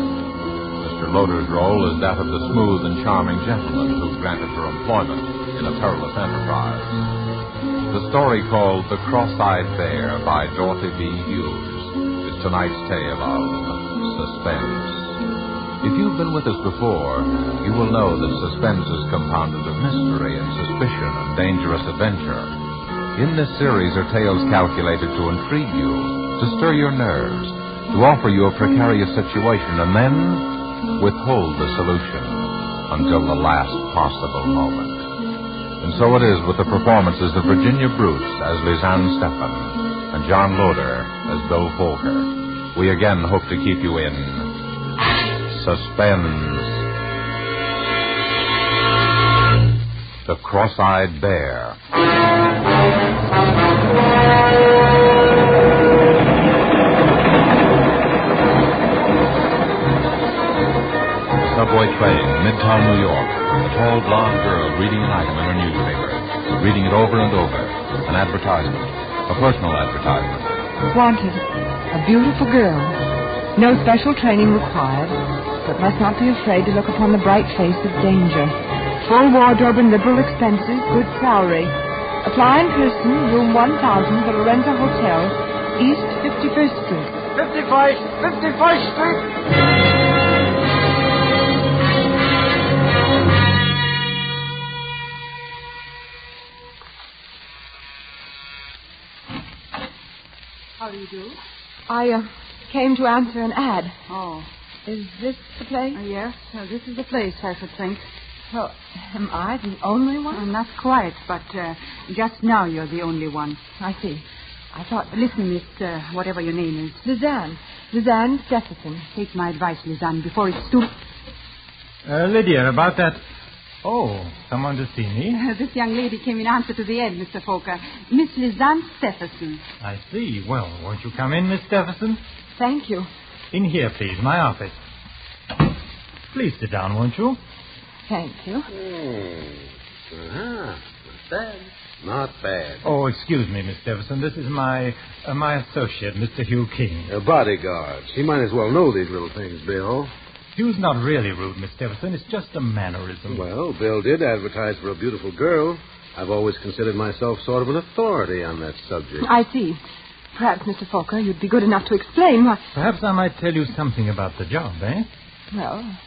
Mr. Loder's role is that of the smooth and charming gentleman who granted her employment in a perilous enterprise. The story called The Cross-Eyed Bear by Dorothy B. Hughes is tonight's tale of Suspense. If you've been with us before, you will know that suspense is compounded of mystery and suspicion and dangerous adventure. In this series are tales calculated to intrigue you, to stir your nerves, to offer you a precarious situation and then withhold the solution until the last possible moment. And so it is with the performances of Virginia Bruce as Lisanne Stephan and John Loder as Bill Folker. We again hope to keep you in suspense. The Cross-Eyed Bear. Subway train, Midtown New York. A tall blonde girl reading an item in her newspaper. Reading it over and over. An advertisement. A personal advertisement. Wanted. A beautiful girl. No special training required, but must not be afraid to look upon the bright face of danger. Full wardrobe and liberal expenses, good salary. Apply in person, room 1000, the Lorenzo Hotel, East 51st Street. 51st Street. How do you do? I came to answer an ad. Oh. Is this the place? Yes, this is the place, I should think. Well, am I the only one? Not quite, but just now you're the only one. I see. I thought, listen, Miss, whatever your name is. Lisanne. Lisanne Stephenson. Take my advice, Lisanne, before it's too... Lydia, about that... Oh, someone to see me? This young lady came in answer to the ad, Mr. Folker. Miss Lisanne Stephenson. I see. Well, won't you come in, Miss Stephenson? Thank you. In here, please, my office. Please sit down, won't you? Thank you. Not bad. Not bad. Oh, excuse me, Miss Stephenson. This is my associate, Mr. Hugh King. A bodyguard. He might as well know these little things, Bill. Hugh's not really rude, Miss Stephenson. It's just a mannerism. Well, Bill did advertise for a beautiful girl. I've always considered myself sort of an authority on that subject. I see. Perhaps, Mr. Folker, you'd be good enough to explain why... Perhaps I might tell you something about the job, eh? Well...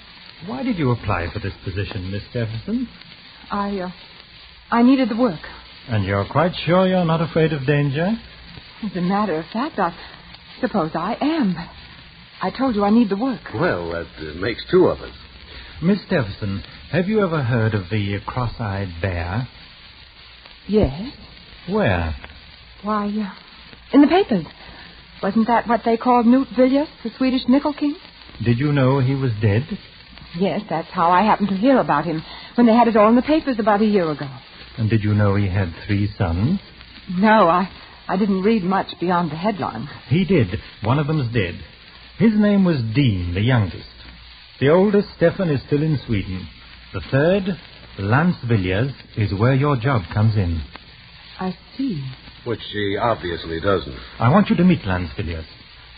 Why did you apply for this position, Miss Stephenson? I needed the work. And you're quite sure you're not afraid of danger? As a matter of fact, I suppose I am. I told you I need the work. Well, that makes two of us. Miss Stephenson, have you ever heard of the Cross-Eyed Bear? Yes. Where? Why, in the papers. Wasn't that what they called Knut Villiers, the Swedish nickel king? Did you know he was dead? Yes, that's how I happened to hear about him, when they had it all in the papers about a year ago. And did you know he had 3 sons? No, I didn't read much beyond the headlines. He did. One of them's dead. His name was Dean, the youngest. The oldest, Stefan, is still in Sweden. The third, Lance Villiers, is where your job comes in. I see. Which he obviously doesn't. I want you to meet Lance Villiers,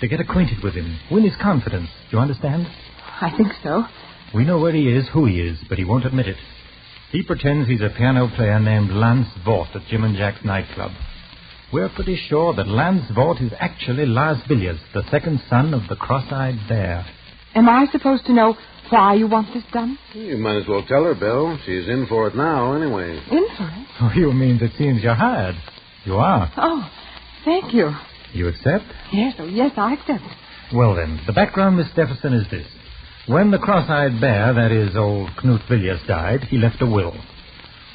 to get acquainted with him, win his confidence. Do you understand? I think so. We know where he is, who he is, but he won't admit it. He pretends he's a piano player named Lance Vaught at Jim and Jack's nightclub. We're pretty sure that Lance Vaught is actually Lars Villiers, the second son of the Cross-Eyed Bear. Am I supposed to know why you want this done? You might as well tell her, Bill. She's in for it now, anyway. In for it? Oh, you mean it seems you're hired. You are. Oh, thank you. You accept? Yes, I accept. Well, then, the background, Miss Stephenson, is this. When the Cross-Eyed Bear, that is, old Knut Villiers, died, he left a will.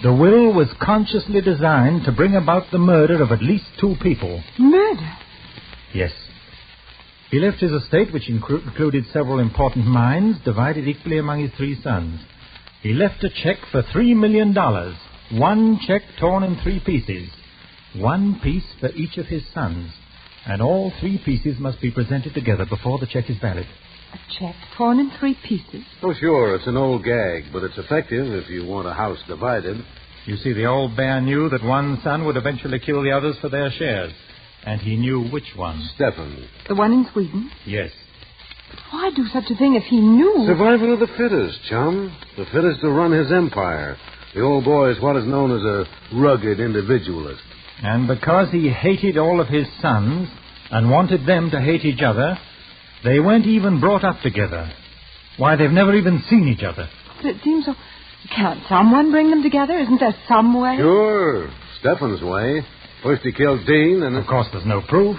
The will was consciously designed to bring about the murder of at least 2 people. Murder? Yes. He left his estate, which included several important mines, divided equally among his 3 sons. He left a check for $3 million. 1 check torn in 3 pieces. 1 piece for each of his sons. And all 3 pieces must be presented together before the check is valid. A check torn in 3 pieces? Oh, sure, it's an old gag, but it's effective if you want a house divided. You see, the old bear knew that one son would eventually kill the others for their shares. And he knew which one. Stefan. The one in Sweden? Yes. But why do such a thing if he knew? Survival of the fittest, chum. The fittest to run his empire. The old boy is what is known as a rugged individualist. And because he hated all of his sons and wanted them to hate each other, they weren't even brought up together. Why, they've never even seen each other. But it seems so... Can't someone bring them together? Isn't there some way? Sure. Stefan's way. First he killed Dean, and... Of course, there's no proof.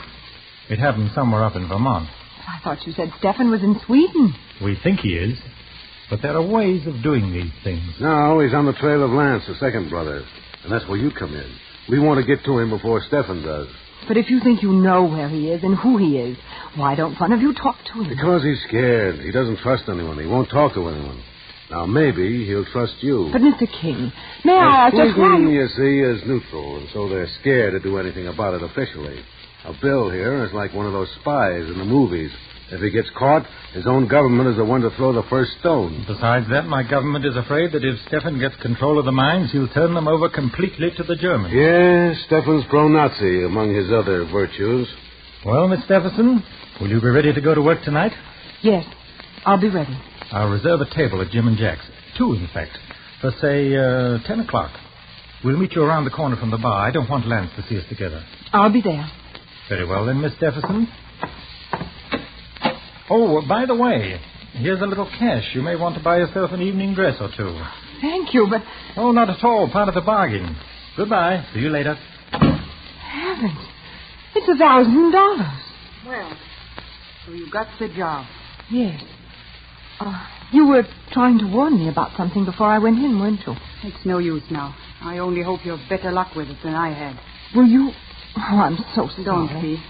It happened somewhere up in Vermont. I thought you said Stefan was in Sweden. We think he is. But there are ways of doing these things. No, he's on the trail of Lance, the second brother. And that's where you come in. We want to get to him before Stefan does. But if you think you know where he is and who he is, why don't one of you talk to him? Because he's scared. He doesn't trust anyone. He won't talk to anyone. Now, maybe he'll trust you. But, Mr. King, may I ask just why... you see, is neutral, and so they're scared to do anything about it officially. Now, Bill here is like one of those spies in the movies. If he gets caught, his own government is the one to throw the first stone. Besides that, my government is afraid that if Stefan gets control of the mines, he'll turn them over completely to the Germans. Yes, Stefan's pro-Nazi among his other virtues. Well, Miss Stephenson, will you be ready to go to work tonight? Yes, I'll be ready. I'll reserve a table at Jim and Jack's. 2, in fact. For, say, 10 o'clock. We'll meet you around the corner from the bar. I don't want Lance to see us together. I'll be there. Very well, then, Miss Stephenson. Oh, by the way, here's a little cash. You may want to buy yourself an evening dress or two. Thank you, but... Oh, not at all. Part of the bargain. Goodbye. See you later. Heavens. It's $1,000. Well, so you got the job. Yes. You were trying to warn me about something before I went in, weren't you? It's no use now. I only hope you have better luck with it than I had. Will you... Oh, I'm so sorry. Don't be.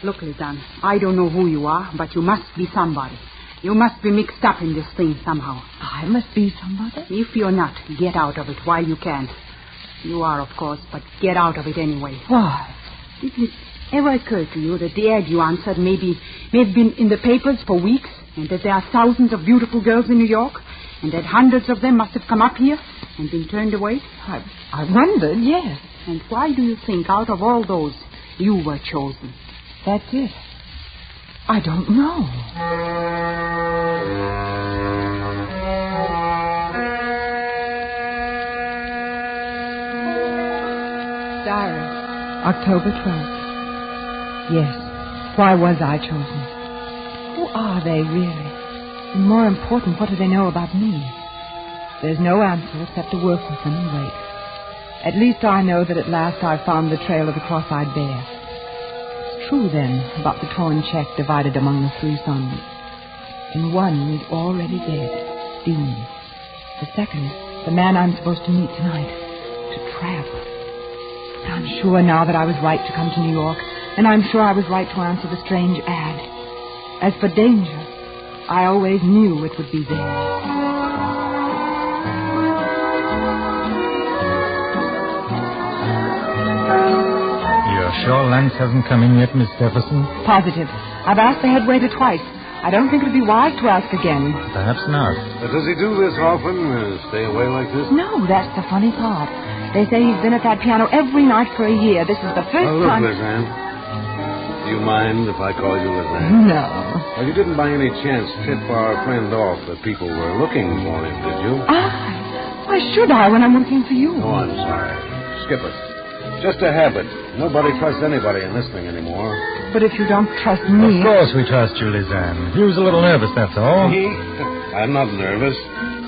Look, Lizanne, I don't know who you are, but you must be somebody. You must be mixed up in this thing somehow. I must be somebody? If you're not, get out of it while you can. You are, of course, but get out of it anyway. Why? Did it ever occur to you that the ad you answered may have been in the papers for weeks, and that there are thousands of beautiful girls in New York, and that hundreds of them must have come up here and been turned away? I wondered, yes. And why do you think, out of all those, you were chosen? That's it. I don't know. Diary, October 12th. Yes, why was I chosen? Who are they, really? And more important, what do they know about me? There's no answer except to work with them and wait. At least I know that at last I've found the trail of the cross-eyed bear. True, then, about the torn check divided among the 3 sons. In one is already dead, Dean. The second, the man I'm supposed to meet tonight, to trap. But I'm sure now that I was right to come to New York, and I'm sure I was right to answer the strange ad. As for danger, I always knew it would be there. Sure Lance hasn't come in yet, Miss Stephenson? Positive. I've asked the head waiter twice. I don't think it would be wise to ask again. Perhaps not. Does he do this often? Stay away like this? No, that's the funny part. They say he's been at that piano every night for a year. This is the first time... Look, Lizanne. Do you mind if I call you Lizanne? No. Well, you didn't by any chance tip our friend off that people were looking for him, did you? Why should I when I'm looking for you? Oh, I'm sorry. Skip it. Just a habit. Nobody trusts anybody in this thing anymore. But if you don't trust me... Of course we trust you, Lizanne. He was a little nervous, that's all. Me? I'm not nervous.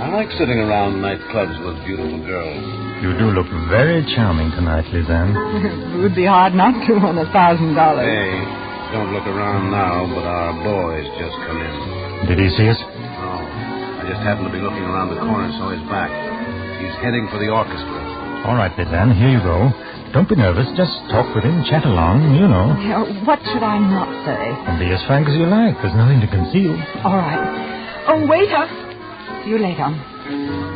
I like sitting around nightclubs with beautiful girls. You do look very charming tonight, Lizanne. It would be hard not to on $1,000. Hey, don't look around now, but our boy's just come in. Did he see us? No. I just happened to be looking around the corner, so he's back. He's heading for the orchestra. All right, Lizanne, here you go. Don't be nervous. Just talk with him, chat along, you know. What should I not say? And be as frank as you like. There's nothing to conceal. All right. Oh, waiter. See you later.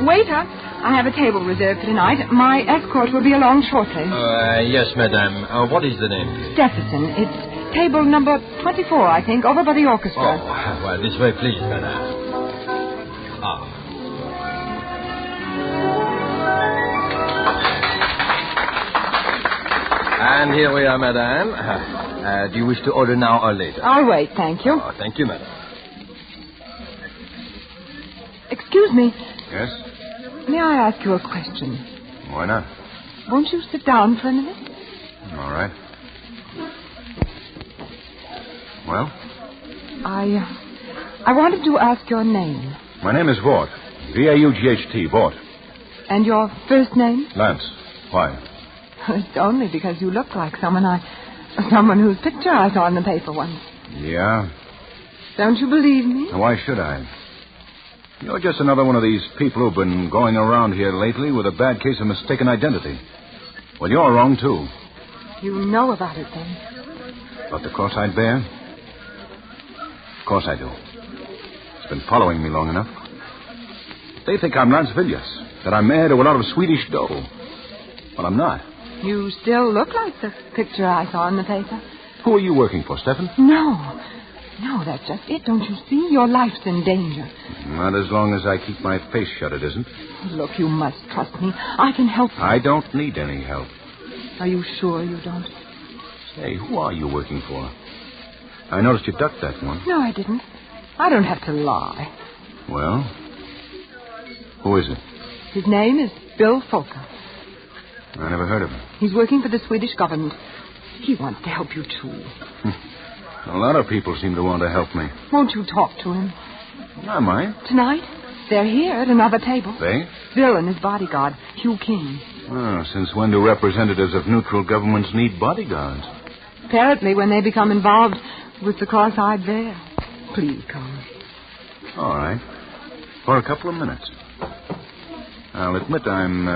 Waiter, I have a table reserved for tonight. My escort will be along shortly. Yes, madame. What is the name, please? Stephenson. It's table number 24, I think, over by the orchestra. Oh, well, this way, please, madame. And here we are, madame. Do you wish to order now or later? I'll wait, thank you. Oh, thank you, madame. Excuse me. Yes? May I ask you a question? Why not? Won't you sit down for a minute? All right. Well? I wanted to ask your name. My name is Vaught. V-A-U-G-H-T, Vaught. And your first name? Lance. Why? It's only because you look like someone whose picture I saw in the paper once. Yeah? Don't you believe me? Now, why should I? You're just another one of these people who've been going around here lately with a bad case of mistaken identity. Well, you're wrong, too. You know about it, then? About the cross-eyed bear? Of course I do. It's been following me long enough. They think I'm Lance Villiers, that I'm heir to a lot of Swedish dough. But I'm not. You still look like the picture I saw in the paper. Who are you working for, Stefan? No, that's just it. Don't you see? Your life's in danger. Not as long as I keep my face shut, it isn't. Look, you must trust me. I can help you. I don't need any help. Are you sure you don't? Say, who are you working for? I noticed you ducked that one. No, I didn't. I don't have to lie. Well, who is it? His name is Bill Folker. I never heard of him. He's working for the Swedish government. He wants to help you, too. A lot of people seem to want to help me. Won't you talk to him? I might. Tonight? They're here at another table. They? Bill and his bodyguard, Hugh King. Oh, since when do representatives of neutral governments need bodyguards? Apparently when they become involved with the cross-eyed bear. Please come. All right. For a couple of minutes. I'll admit I'm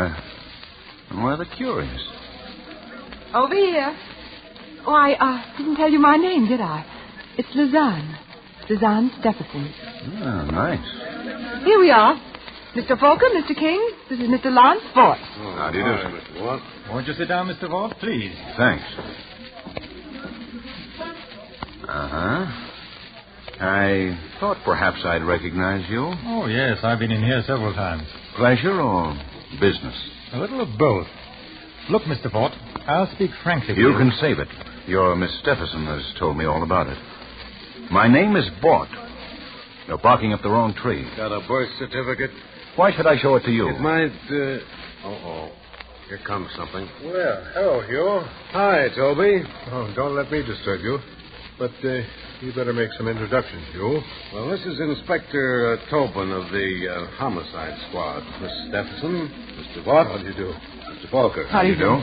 rather curious. Over here. Oh, I didn't tell you my name, did I? It's Lizanne. Lizanne Stephenson. Oh, nice. Here we are. Mr. Folker, Mr. King, this is Mr. Lance Vaught. Oh, how do you do, Mr. Vaught? Won't you sit down, Mr. Vaught, please? Thanks. Uh-huh. I thought perhaps I'd recognize you. Oh, yes, I've been in here several times. Pleasure or business? A little of both. Look, Mr. Vaught, I'll speak frankly with you. You can save it. Your Miss Stephenson has told me all about it. My name is Vaught. You're barking up the wrong tree. Got a birth certificate? Why should I show it to you? It might, Uh-oh. Here comes something. Well, hello, Hugh. Hi, Toby. Oh, don't let me disturb you. But you better make some introductions, Hugh. Well, this is Inspector Tobin of the Homicide Squad. Miss Stephenson, Mr. Vaught. How do you do? Mr. Folker. How do you do?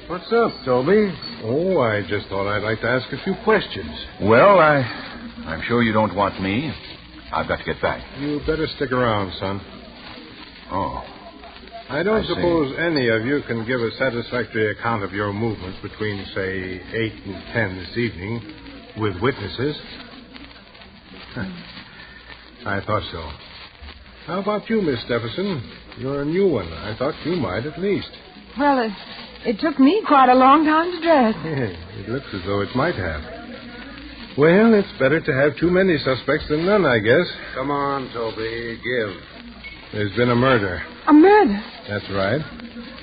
What's up, Toby? Oh, I just thought I'd like to ask a few questions. Well, I'm sure you don't want me. I've got to get back. You better stick around, son. Oh. I don't suppose any of you can give a satisfactory account of your movements between, say, 8 and 10 this evening with witnesses. I thought so. How about you, Miss Stephenson? You're a new one. I thought you might at least. Well, it took me quite a long time to dress. It looks as though it might have. Well, it's better to have too many suspects than none, I guess. Come on, Toby. Give. There's been a murder. A murder? That's right.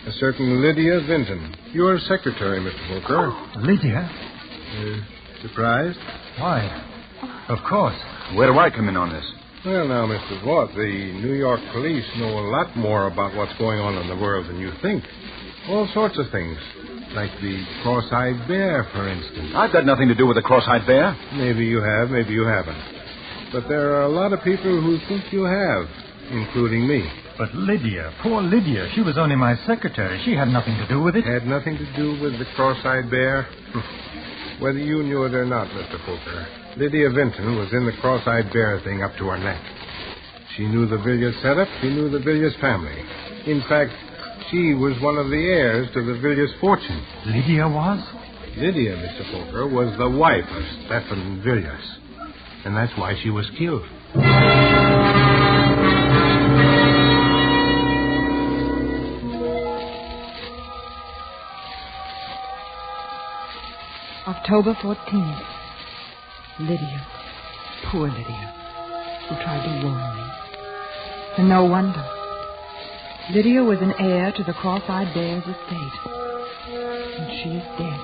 A certain Lydia Vinton. Your secretary, Mr. Folker. Lydia? Surprised? Why? Of course. Where do I come in on this? Well, now, Mr. Vaught, the New York police know a lot more about what's going on in the world than you think. All sorts of things. Like the cross-eyed bear, for instance. I've got nothing to do with the cross-eyed bear. Maybe you have, maybe you haven't. But there are a lot of people who think you have, including me. But Lydia, poor Lydia, she was only my secretary. She had nothing to do with it. Had nothing to do with the cross-eyed bear? Whether you knew it or not, Mr. Folker, Lydia Vinton was in the cross-eyed bear thing up to her neck. She knew the Villiers setup. She knew the Villiers family. In fact, she was one of the heirs to the Villiers fortune. Lydia was? Lydia, Mr. Folker, was the wife of Stephen Villiers. And that's why she was killed. October 14th. Lydia. Poor Lydia. Who tried to warn me. And no wonder. Lydia was an heir to the cross-eyed bear's estate. And she is dead.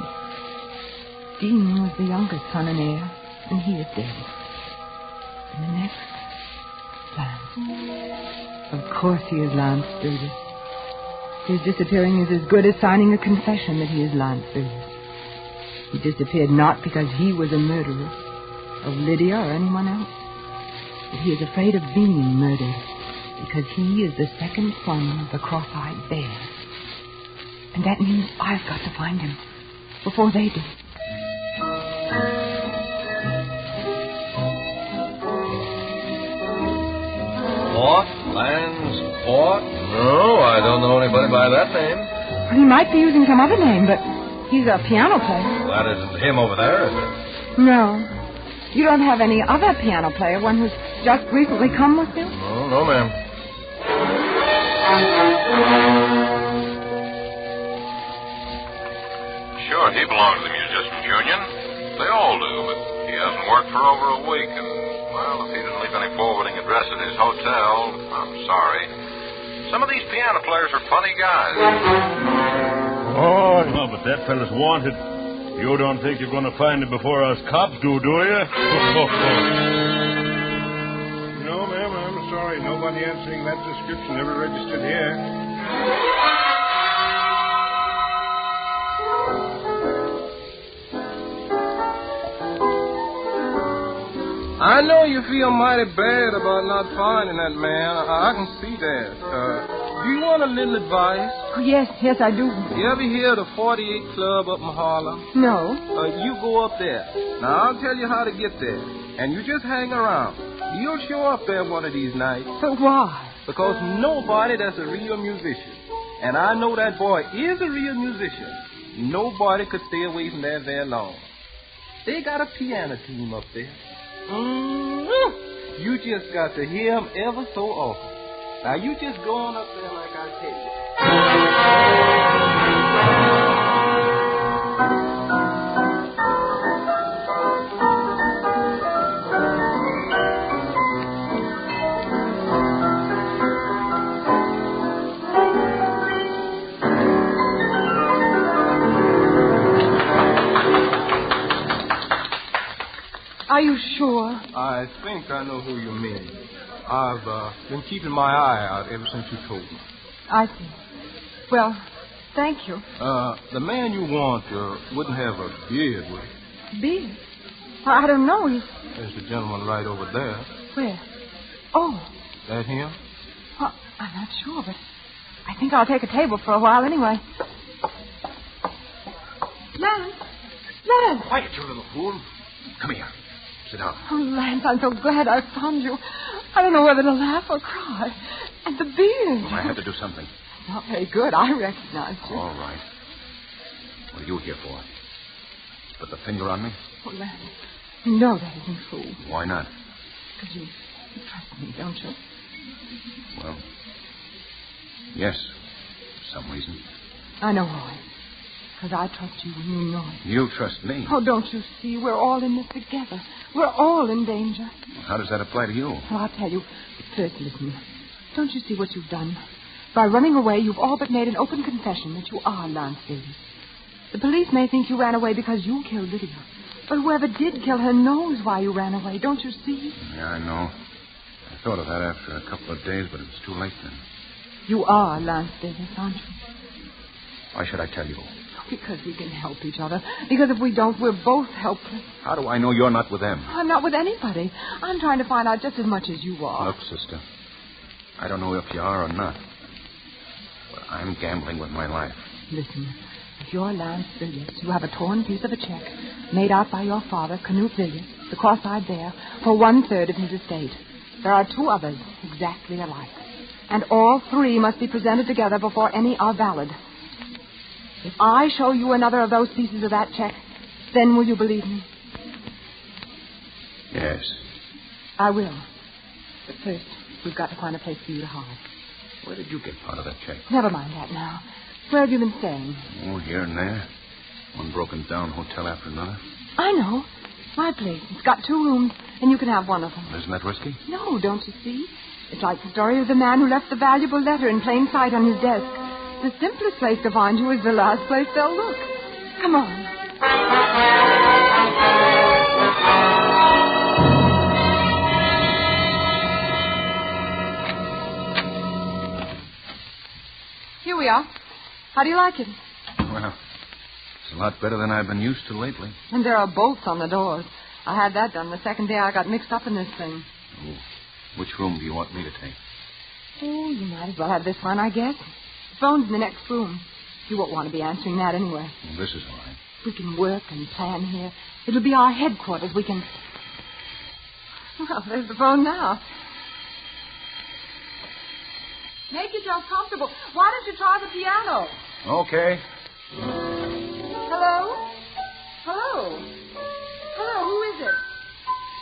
Dean was the youngest son and heir, and he is dead. And the next, Lance. Of course he is Lance Villiers. His disappearing is as good as signing a confession that he is Lance Villiers. He disappeared not because he was a murderer of Lydia or anyone else, but he is afraid of being murdered because he is the second son of the cross-eyed bear. And that means I've got to find him before they do. Port? Port? No, I don't know anybody by that name. Well, he might be using some other name, but he's a piano player. That isn't him over there, is it? No. You don't have any other piano player, one who's just recently come with you? No, ma'am. Sure, he belongs to the Musicians Union. They all do, but he hasn't worked for over a week, and, well, if he didn't leave any forwarding address at his hotel, I'm sorry. Some of these piano players are funny guys. Oh, no, but that fella's wanted. You don't think you're going to find him before us cops do you? No, ma'am, I'm sorry. Nobody answering that description ever registered here. I know you feel mighty bad about not finding that man. I can see that. Do you want a little advice? Oh, yes, I do. You ever hear of the 48 Club up in Harlem? No. You go up there. Now, I'll tell you how to get there. And you just hang around. You'll show up there one of these nights. But why? Because nobody that's a real musician, and I know that boy is a real musician, nobody could stay away from there very long. They got a piano team up there. You just got to hear him ever so often. Now, you just go on up there like I tell you. Are you sure? I think I know who you mean. I've been keeping my eye out ever since you told me. I see. Well, thank you. The man you want wouldn't have a beard, would he? Beard? I don't know. There's the gentleman right over there. Where? Oh. That him? Well, I'm not sure, but I think I'll take a table for a while anyway. Lance! Quiet, you little fool. Come here. Sit down. Oh, Lance, I'm so glad I found you. I don't know whether to laugh or cry. And the beard. I had to do something. Not very good. I recognized you. All right. What are you here for? Put the finger on me? Oh, Lance, you know that isn't true. Why not? Because you trust me, don't you? Well, yes, for some reason. I know why. Because I trust you and you know it. You trust me? Oh, don't you see? We're all in this together. We're all in danger. Well, how does that apply to you? Well, I'll tell you. First, listen. Don't you see what you've done? By running away, you've all but made an open confession that you are Lance Davis. The police may think you ran away because you killed Lydia. But whoever did kill her knows why you ran away. Don't you see? Yeah, I know. I thought of that after a couple of days, but it was too late then. You are Lance Davis, aren't you? Why should I tell you? Because we can help each other. Because if we don't, we're both helpless. How do I know you're not with them? I'm not with anybody. I'm trying to find out just as much as you are. Look, sister, I don't know if you are or not, but I'm gambling with my life. Listen, if you're Lance Villiers, you have a torn piece of a check made out by your father, Canute Villiers, the cross-eyed bear, for 1/3 of his estate. There are 2 others exactly alike. And all 3 must be presented together before any are valid. If I show you another of those pieces of that check, then will you believe me? Yes. I will. But first, we've got to find a place for you to hide. Where did you get part of that check? Never mind that now. Where have you been staying? Oh, here and there. One broken-down hotel after another. I know. My place. It's got 2 rooms, and you can have one of them. Isn't that risky? No, don't you see? It's like the story of the man who left the valuable letter in plain sight on his desk. The simplest place to find you is the last place they'll look. Come on. Here we are. How do you like it? Well, it's a lot better than I've been used to lately. And there are bolts on the doors. I had that done the second day I got mixed up in this thing. Oh, which room do you want me to take? Oh, you might as well have this one, I guess. The phone's in the next room. You won't want to be answering that anyway. Well, this is all right. We can work and plan here. It'll be our headquarters. We can... Well, there's the phone now. Make yourself comfortable. Why don't you try the piano? Okay. Hello? Hello? Hello, who is it?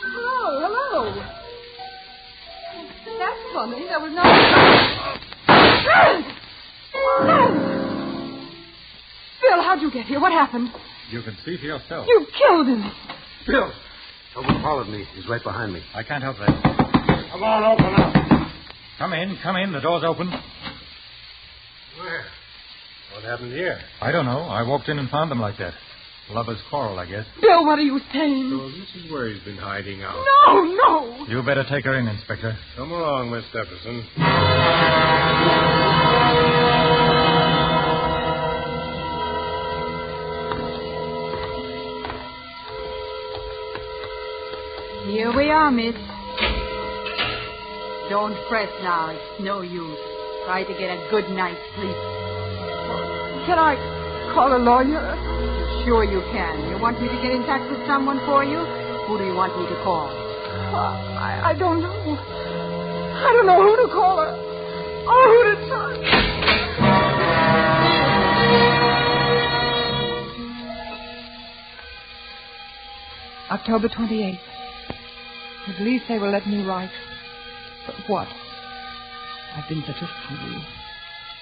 Hello? That's funny. There was no... Bill, how'd you get here? What happened? You can see for yourself. You killed him. Bill! Someone followed me. He's right behind me. I can't help that. Come on, open up. Come in. The door's open. Where? What happened here? I don't know. I walked in and found them like that. Lovers' quarrel, I guess. Bill, what are you saying? So this is where he's been hiding out. No. You better take her in, Inspector. Come along, Miss Stephenson. Here we are, miss. Don't fret now. It's no use. Try to get a good night's sleep. Can I call a lawyer? Sure you can. You want me to get in touch with someone for you? Who do you want me to call? I don't know. I don't know who to call her. Or who to trust. October 28th. At least they will let me write. But what? I've been such a fool.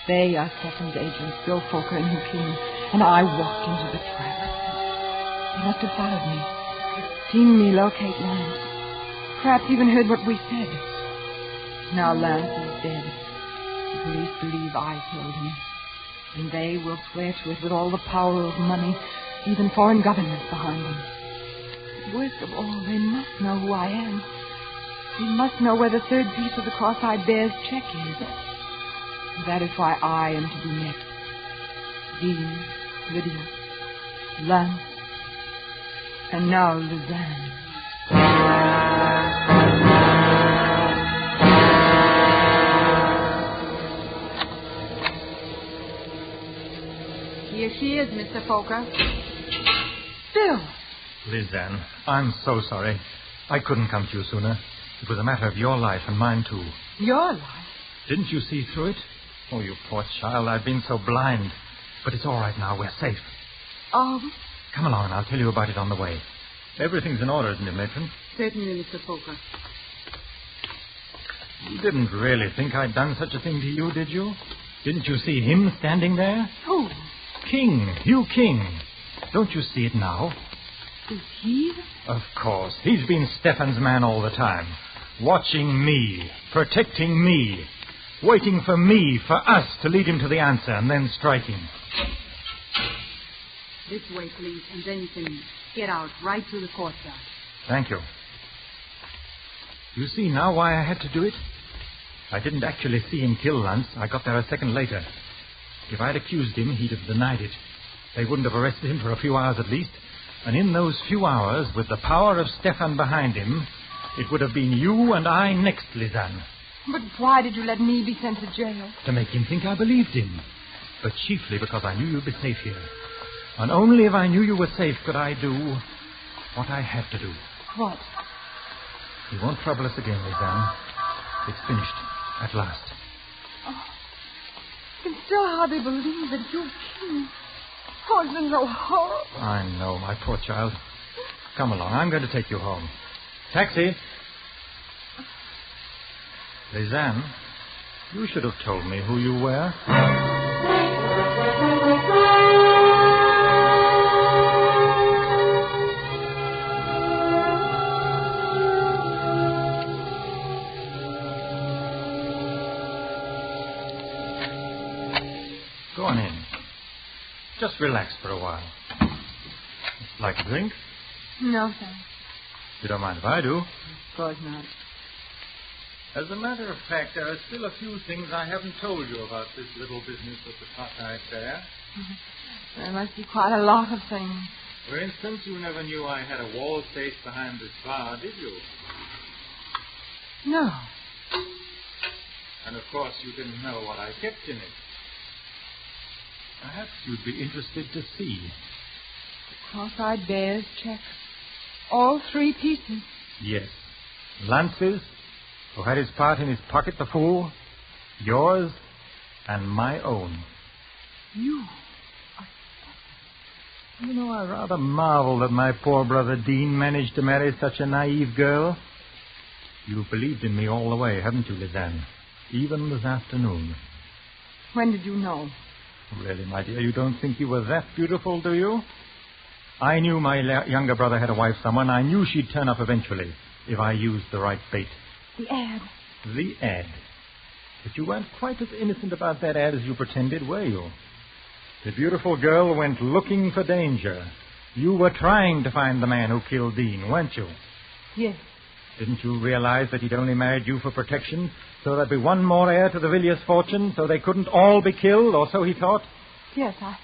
They are Stephen's agents, Bill Fokker and Hugh King, and I walked into the trap. They must have followed me, seen me locate Lance, perhaps even heard what we said. Now Lance is dead. The police believe I killed him, and they will swear to it with all the power of money, even foreign governments behind them. Worst of all, they must know who I am. They must know where the third piece of the cross-eyed bear's check is. That is why I am to be next. Dean, Lydia, Lance, and now Lizanne. Here she is, Mr. Fokker. Bill! Lizanne, I'm so sorry. I couldn't come to you sooner. It was a matter of your life and mine, too. Your life? Didn't you see through it? Oh, you poor child, I've been so blind. But it's all right now. We're safe. Oh? Come along, and I'll tell you about it on the way. Everything's in order, isn't it, Matron? Certainly, Mr. Fokker. You didn't really think I'd done such a thing to you, did you? Didn't you see him standing there? Who? King, Hugh King. Don't you see it now? Is he? Of course. He's been Stephen's man all the time. Watching me, protecting me, waiting for me, for us to lead him to the answer and then striking. This way, please, and then you can get out right through the courtyard. Thank you. You see now why I had to do it? I didn't actually see him kill Lance. I got there a second later. If I'd accused him, he'd have denied it. They wouldn't have arrested him for a few hours at least. And in those few hours, with the power of Stephen behind him, it would have been you and I next, Lizanne. But why did you let me be sent to jail? To make him think I believed him. But chiefly because I knew you'd be safe here. And only if I knew you were safe could I do what I had to do. What? He won't trouble us again, Lizanne. It's finished, at last. Oh, I can still hardly believe that you King. Oh, it's been so horrible. I know, my poor child. Come along, I'm going to take you home. Taxi! Lizanne, you should have told me who you were. Go on in. Just relax for a while. Like a drink? No, thanks. You don't mind if I do? Of course not. As a matter of fact, there are still a few things I haven't told you about this little business of the cockeyed bear. There must be quite a lot of things. For instance, you never knew I had a wall safe behind this bar, did you? No. And of course, you didn't know what I kept in it. Perhaps you'd be interested to see. The cross-eyed bear's check. All 3 pieces. Yes. Lance's, who had his part in his pocket, the fool, Yours and my own. You? You know, I rather marvel that my poor brother Dean managed to marry such a naive girl. You believed in me all the way, haven't you, Lizanne? Even this afternoon. When did you know? Really, my dear, you don't think you were that beautiful, do you? I knew my younger brother had a wife somewhere, and I knew she'd turn up eventually if I used the right bait. The ad. The ad. But you weren't quite as innocent about that ad as you pretended, were you? The beautiful girl went looking for danger. You were trying to find the man who killed Dean, weren't you? Yes. Didn't you realize that he'd only married you for protection, so there'd be one more heir to the Villiers fortune, so they couldn't all be killed, or so he thought? Yes, I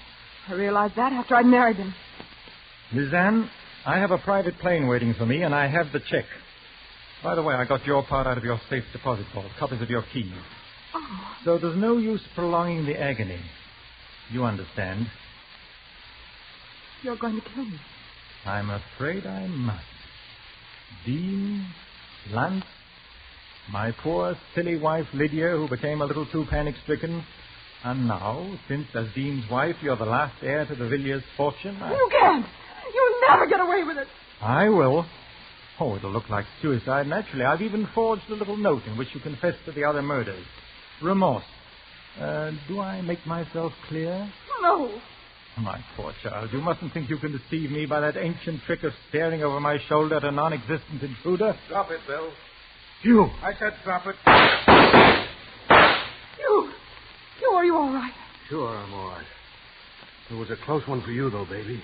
realized that after I'd married him. Lizanne, I have a private plane waiting for me, and I have the check. By the way, I got your part out of your safe deposit vault, copies of your keys. Oh. So there's no use prolonging the agony. You understand? You're going to kill me. I'm afraid I must. Dean, Lance, my poor, silly wife, Lydia, who became a little too panic-stricken. And now, since as Dean's wife, you're the last heir to the Villiers fortune... You can't! You'll never get away with it! I will. Oh, it'll look like suicide, naturally. I've even forged a little note in which you confess to the other murders. Remorse. Do I make myself clear? No. My poor child, you mustn't think you can deceive me by that ancient trick of staring over my shoulder at a non-existent intruder. Drop it, Bill. You! I said drop it. Are you all right? Sure, I'm all right. It was a close one for you, though, baby.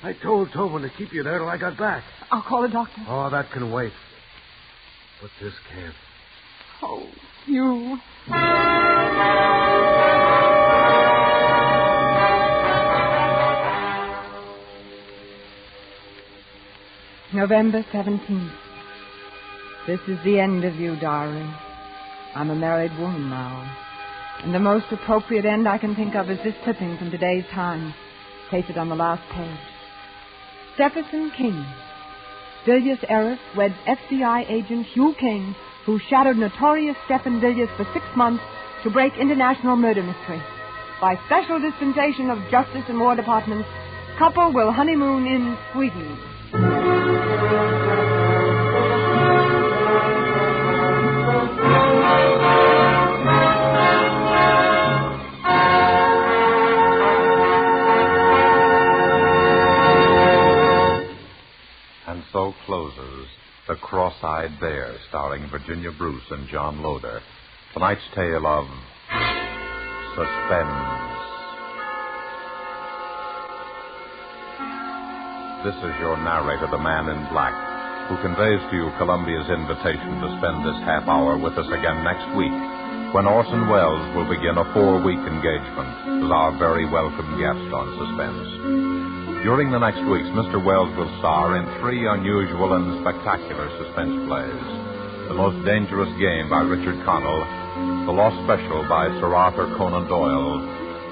I told Tobin to keep you there till I got back. I'll call a doctor. Oh, that can wait. But this can't. Oh, you... November 17th. This is the end of you, darling. I'm a married woman now. And the most appropriate end I can think of is this clipping from today's Times, pasted on the last page. Stephenson King. Villiers heiress weds FBI agent Hugh King, who shadowed notorious Stephen Villiers for 6 months to break international murder mystery. By special dispensation of Justice and War Departments, couple will honeymoon in Sweden. And so closes The Cross-Eyed Bear, starring Virginia Bruce and John Loder. Tonight's tale of Suspense. This is your narrator, the Man in Black, who conveys to you Columbia's invitation to spend this half hour with us again next week, when Orson Welles will begin a 4-week engagement as our very welcome guest on Suspense. During the next weeks, Mr. Welles will star in 3 unusual and spectacular suspense plays. The Most Dangerous Game by Richard Connell, The Lost Special by Sir Arthur Conan Doyle,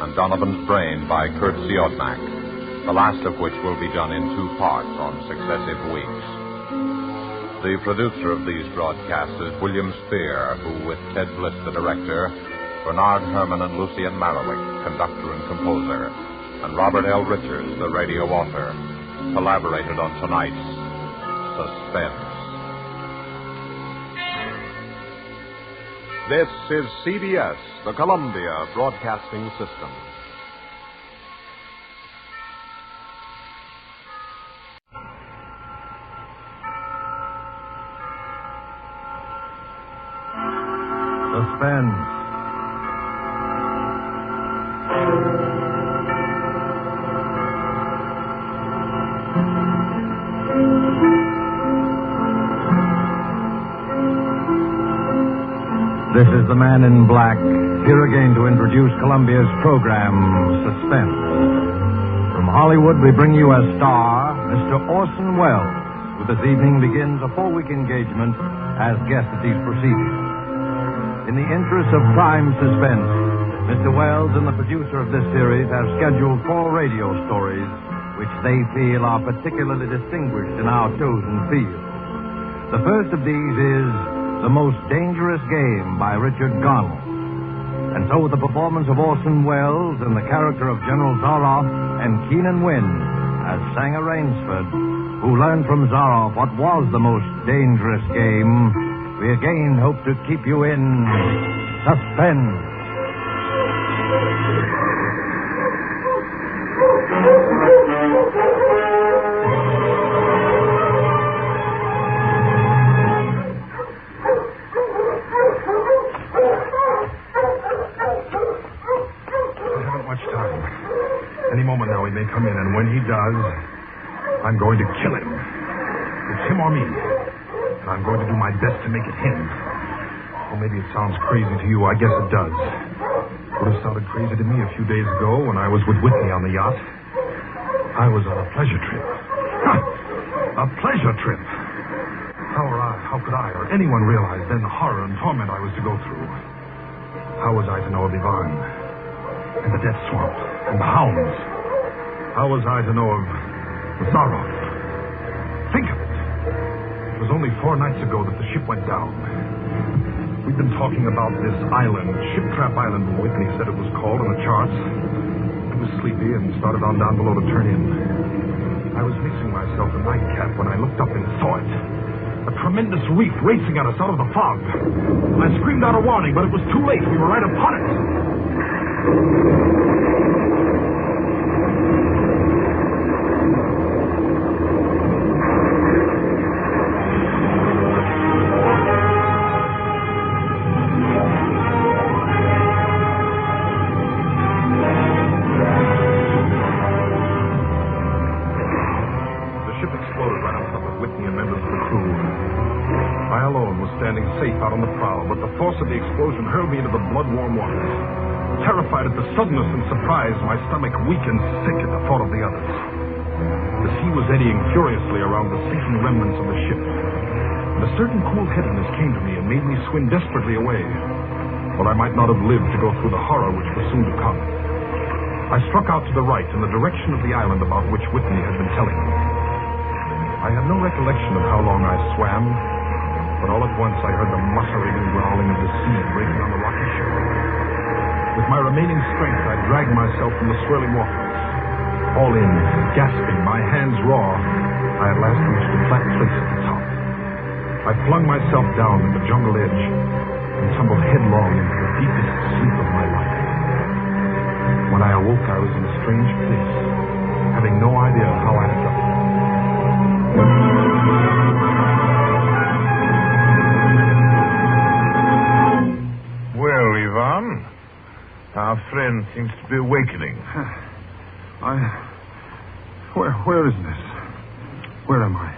and Donovan's Brain by Kurt Siodmak, the last of which will be done in 2 parts on successive weeks. The producer of these broadcasts is William Spear, who, with Ted Bliss, the director, Bernard Herrmann and Lucien Marowick, conductor and composer, and Robert L. Richards, the radio author, collaborated on tonight's Suspense. This is CBS, the Columbia Broadcasting System. Suspense. This is the Man in Black, here again to introduce Columbia's program, Suspense. From Hollywood, we bring you a star, Mr. Orson Welles, who this evening begins a 4-week engagement as guest at these proceedings. In the interest of prime suspense, Mr. Welles and the producer of this series have scheduled 4 radio stories which they feel are particularly distinguished in our chosen field. The first of these is The Most Dangerous Game by Richard Connell. And so with the performance of Orson Welles in the character of General Zaroff and Keenan Wynn as Sanger Rainsford, who learned from Zaroff what was the most dangerous game, we again hope to keep you in suspense. Come in, and when he does, I'm going to kill him. It's him or me. And I'm going to do my best to make it him. Or maybe it sounds crazy to you. I guess it does. It would have sounded crazy to me a few days ago when I was with Whitney on the yacht. I was on a pleasure trip. A pleasure trip. How could I or anyone realize then the horror and torment I was to go through? How was I to know of Ivan and the death swamp and the hounds? How was I to know of Zaroff? Think of it. It was only 4 nights ago that the ship went down. We've been talking about this island, Ship Trap Island, Whitney said it was called on the charts. I was sleepy and started on down below to turn in. I was mixing myself a nightcap when I looked up and saw it. A tremendous reef racing at us out of the fog. I screamed out a warning, but it was too late. We were right upon it. Blood-warm waters. Terrified at the suddenness and surprise, my stomach weak and sick at the thought of the others. The sea was eddying furiously around the sinking remnants of the ship. And a certain cool-headedness came to me and made me swim desperately away. But I might not have lived to go through the horror which was soon to come. I struck out to the right in the direction of the island about which Whitney had been telling me. I had no recollection of how long I swam, but all at once I heard the muttering and growling of the sea breaking on the rocky shore. With my remaining strength, I dragged myself from the swirling waters. All in, gasping, my hands raw, I at last reached a flat place at the top. I flung myself down at the jungle edge and tumbled headlong into the deepest sleep of my life. When I awoke, I was in a strange place, having no idea how I had done it. Our friend seems to be awakening. Where is this? Where am I?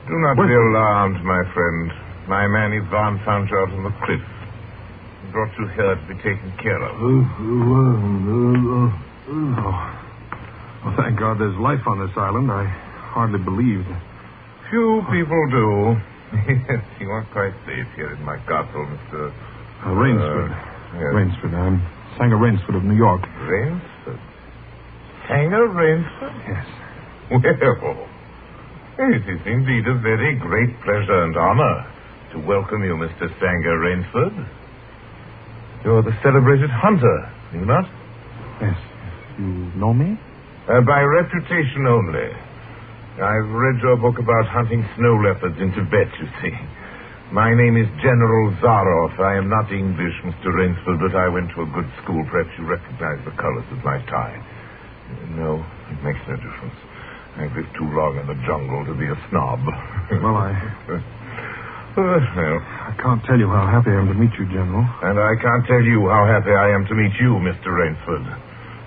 Do not be alarmed, my friend. My man Ivan found you out on the cliff. He brought you here to be taken care of. Oh, thank God there's life on this island. I hardly believed. Few people do. Yes, you are quite safe here in my castle, Mr. Rainsford. Yes. Rainsford. I'm Sanger Rainsford of New York. Rainsford? Sanger Rainsford? Yes. Well, it is indeed a very great pleasure and honor to welcome you, Mr. Sanger Rainsford. You're the celebrated hunter, are you not? Yes. You know me? By reputation only. I've read your book about hunting snow leopards in Tibet, you see. My name is General Zaroff. I am not English, Mr. Rainsford, but I went to a good school. Perhaps you recognize the colors of my tie. No, it makes no difference. I've lived too long in the jungle to be a snob. Well, well, I can't tell you how happy I am to meet you, General. And I can't tell you how happy I am to meet you, Mr. Rainsford.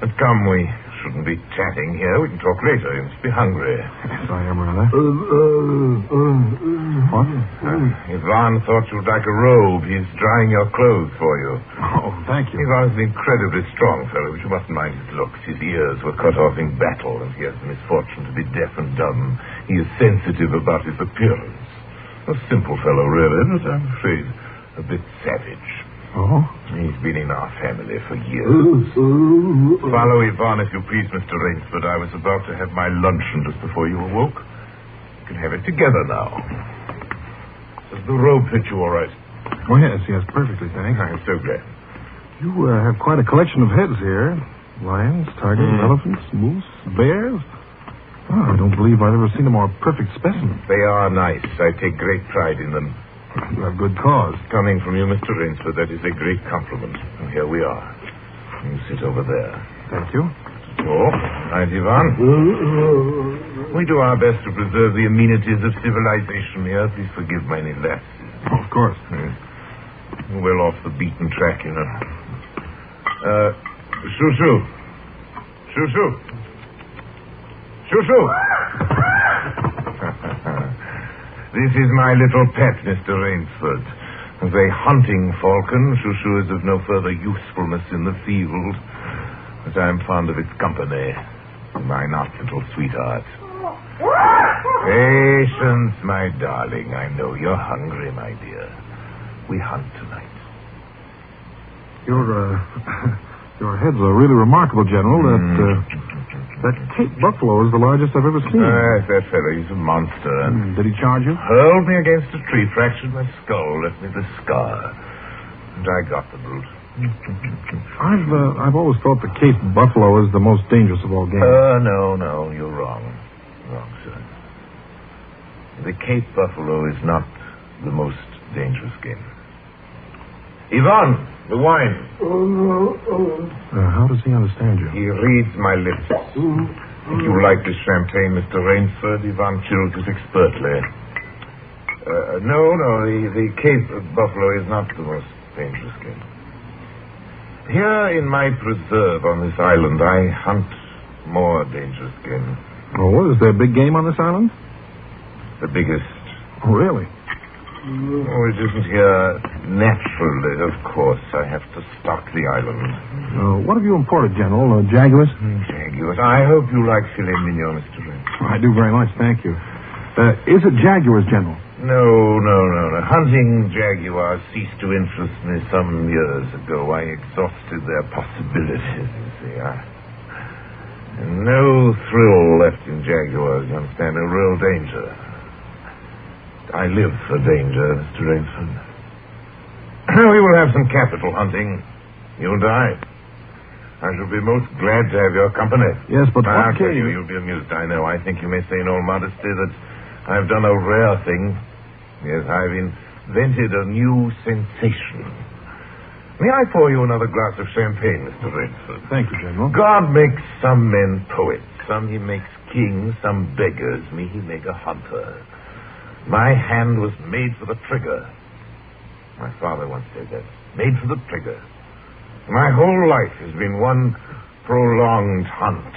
But come, we shouldn't be chatting here. We can talk later. You must be hungry. Yes, I am rather. What? Ivan thought you'd like a robe. He's drying your clothes for you. Oh, thank you. Ivan's an incredibly strong fellow, but you mustn't mind his looks. His ears were cut off in battle, and he has the misfortune to be deaf and dumb. He is sensitive about his appearance. A simple fellow, really, but I'm afraid a bit savage. Oh? He's been in our family for years. Follow Ivan, if you please, Mr. Rainsford. I was about to have my luncheon just before you awoke. You can have it together now. Does the robe fit you all right? Oh, yes, perfectly, thanks. I'm so glad. You have quite a collection of heads here. Lions, tigers, elephants, moose, bears. Oh, I don't believe I've ever seen a more perfect specimen. They are nice. I take great pride in them. You have good cause. Coming from you, Mr. Rainsford, that is a great compliment. And here we are. You sit over there. Thank you. Oh, right, Ivan. We do our best to preserve the amenities of civilization here. Please forgive my lapses. Oh, of course. Well off the beaten track, you know. Shoo-shoo. Shoo-shoo. Shoo-shoo. This is my little pet, Mr. Rainsford. As a hunting falcon, Shoo-shoo is of no further usefulness in the field. But I'm fond of its company. My not little sweetheart. Patience, my darling. I know you're hungry, my dear. We hunt tonight. Your heads are really remarkable, General. That Cape buffalo is the largest I've ever seen. That fellow, he's a monster. Did he charge you? Hurled me against a tree, fractured my skull, left me the scar. And I got the brute. I've always thought the Cape buffalo is the most dangerous of all game. No, you're wrong. Wrong, sir. The Cape buffalo is not the most dangerous game. Yvonne, the wine. How does he understand you? He reads my lips. If you like this champagne, Mr. Rainsford, Yvonne chilled it expertly. No, the Cape buffalo is not the most dangerous game. Here in my preserve on this island, I hunt more dangerous game. Oh, is there big game on this island? The biggest. Oh, really? Oh, it isn't here naturally, of course. I have to stock the island. What have you imported, General? Jaguars? Jaguars. I hope you like filet mignon, Mr. Rain. I do very much, thank you. Is it Jaguars, General? No. Hunting jaguars ceased to interest me some years ago. I exhausted their possibilities, you see. No thrill left in jaguars, you understand? No real danger. I live for danger, Mr. Rainsford. We will have some capital hunting, you and I. I shall be most glad to have your company. Yes, but I'll tell you, you'll be amused, I know. I think you may say in all modesty that I've done a rare thing. Yes, I've invented a new sensation. May I pour you another glass of champagne, Mr. Rainsford? Thank you, General. God makes some men poets. Some he makes kings, some beggars. Me he make a hunter. My hand was made for the trigger. My father once said that. Made for the trigger. My whole life has been one prolonged hunt.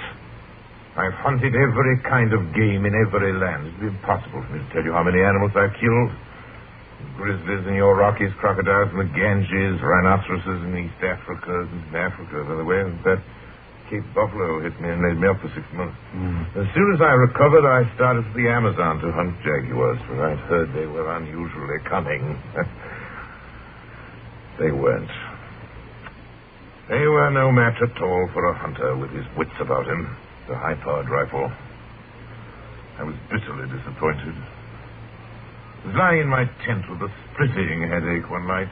I've hunted every kind of game in every land. It's impossible for me to tell you how many animals I've killed. Grizzlies in your Rockies, crocodiles in the Ganges, rhinoceroses in East Africa, by the way. That Cape buffalo hit me and laid me up for 6 months. As soon as I recovered, I started for the Amazon to hunt jaguars, for I'd heard they were unusually cunning. They weren't. They were no match at all for a hunter with his wits about him. The high-powered rifle. I was bitterly disappointed. I was lying in my tent with a splitting headache one night.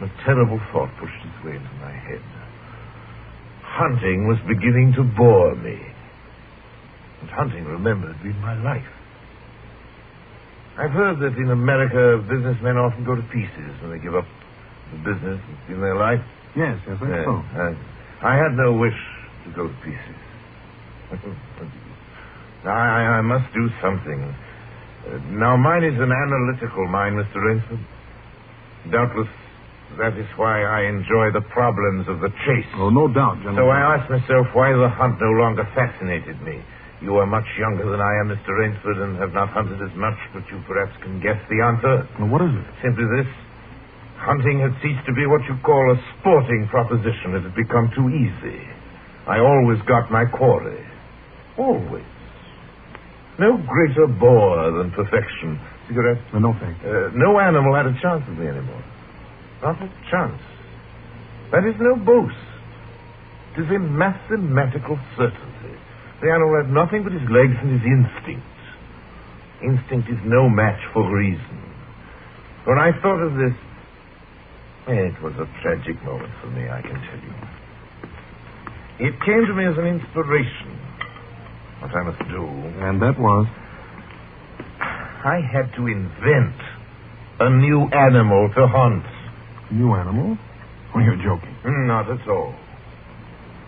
A terrible thought pushed its way into my head. Hunting was beginning to bore me. And hunting, remember, had been my life. I've heard that in America, businessmen often go to pieces when they give up the business in their life. Yes, I think so. I had no wish to go to pieces. I must do something. Now, mine is an analytical mind, Mr. Rainsford. Doubtless, that is why I enjoy the problems of the chase. Oh, no doubt, General. So I asked myself why the hunt no longer fascinated me. You are much younger than I am, Mr. Rainsford, and have not hunted as much, but you perhaps can guess the answer. Well, what is it? Simply this. Hunting had ceased to be what you call a sporting proposition. It had become too easy. I always got my quarry. Always. No greater bore than perfection. Cigarette? No, thank you. No animal had a chance with me anymore. Not a chance. That is no boast. It is a mathematical certainty. The animal had nothing but his legs and his instinct. Instinct is no match for reason. When I thought of this, It was a tragic moment for me, I can tell you. It came to me as an inspiration. What I must do. And that was? I had to invent a new animal to hunt. New animal? Oh, you're joking. Not at all.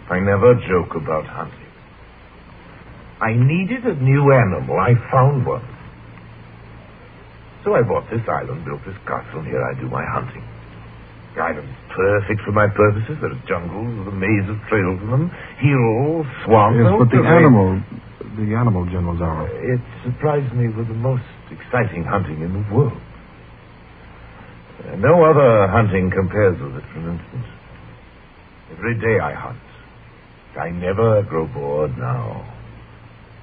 I never joke about hunting. I needed a new animal. I found one. So I bought this island, built this castle, and here I do my hunting. The island is perfect for my purposes. There are jungles with a maze of trails in them, hills, swamps. Yes, but the animal, General Zara. It surprised me with the most exciting hunting in the world. No other hunting compares with it, for instance. Every day I hunt. I never grow bored now.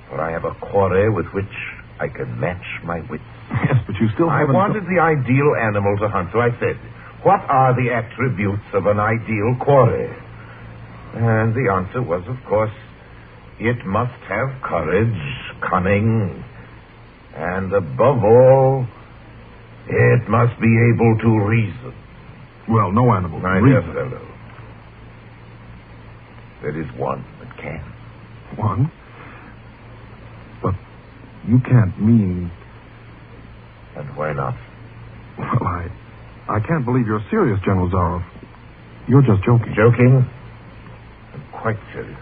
For I have a quarry with which I can match my wits. Yes, but you still haven't... I wanted the ideal animal to hunt, so I said, what are the attributes of an ideal quarry? And the answer was, of course, it must have courage, cunning, and above all, it must be able to reason. Well, no animal My can dear reason. fellow, there is one that can. One? But you can't mean... And why not? Well, I can't believe you're serious, General Zaroff. You're just joking. Joking? I'm quite serious.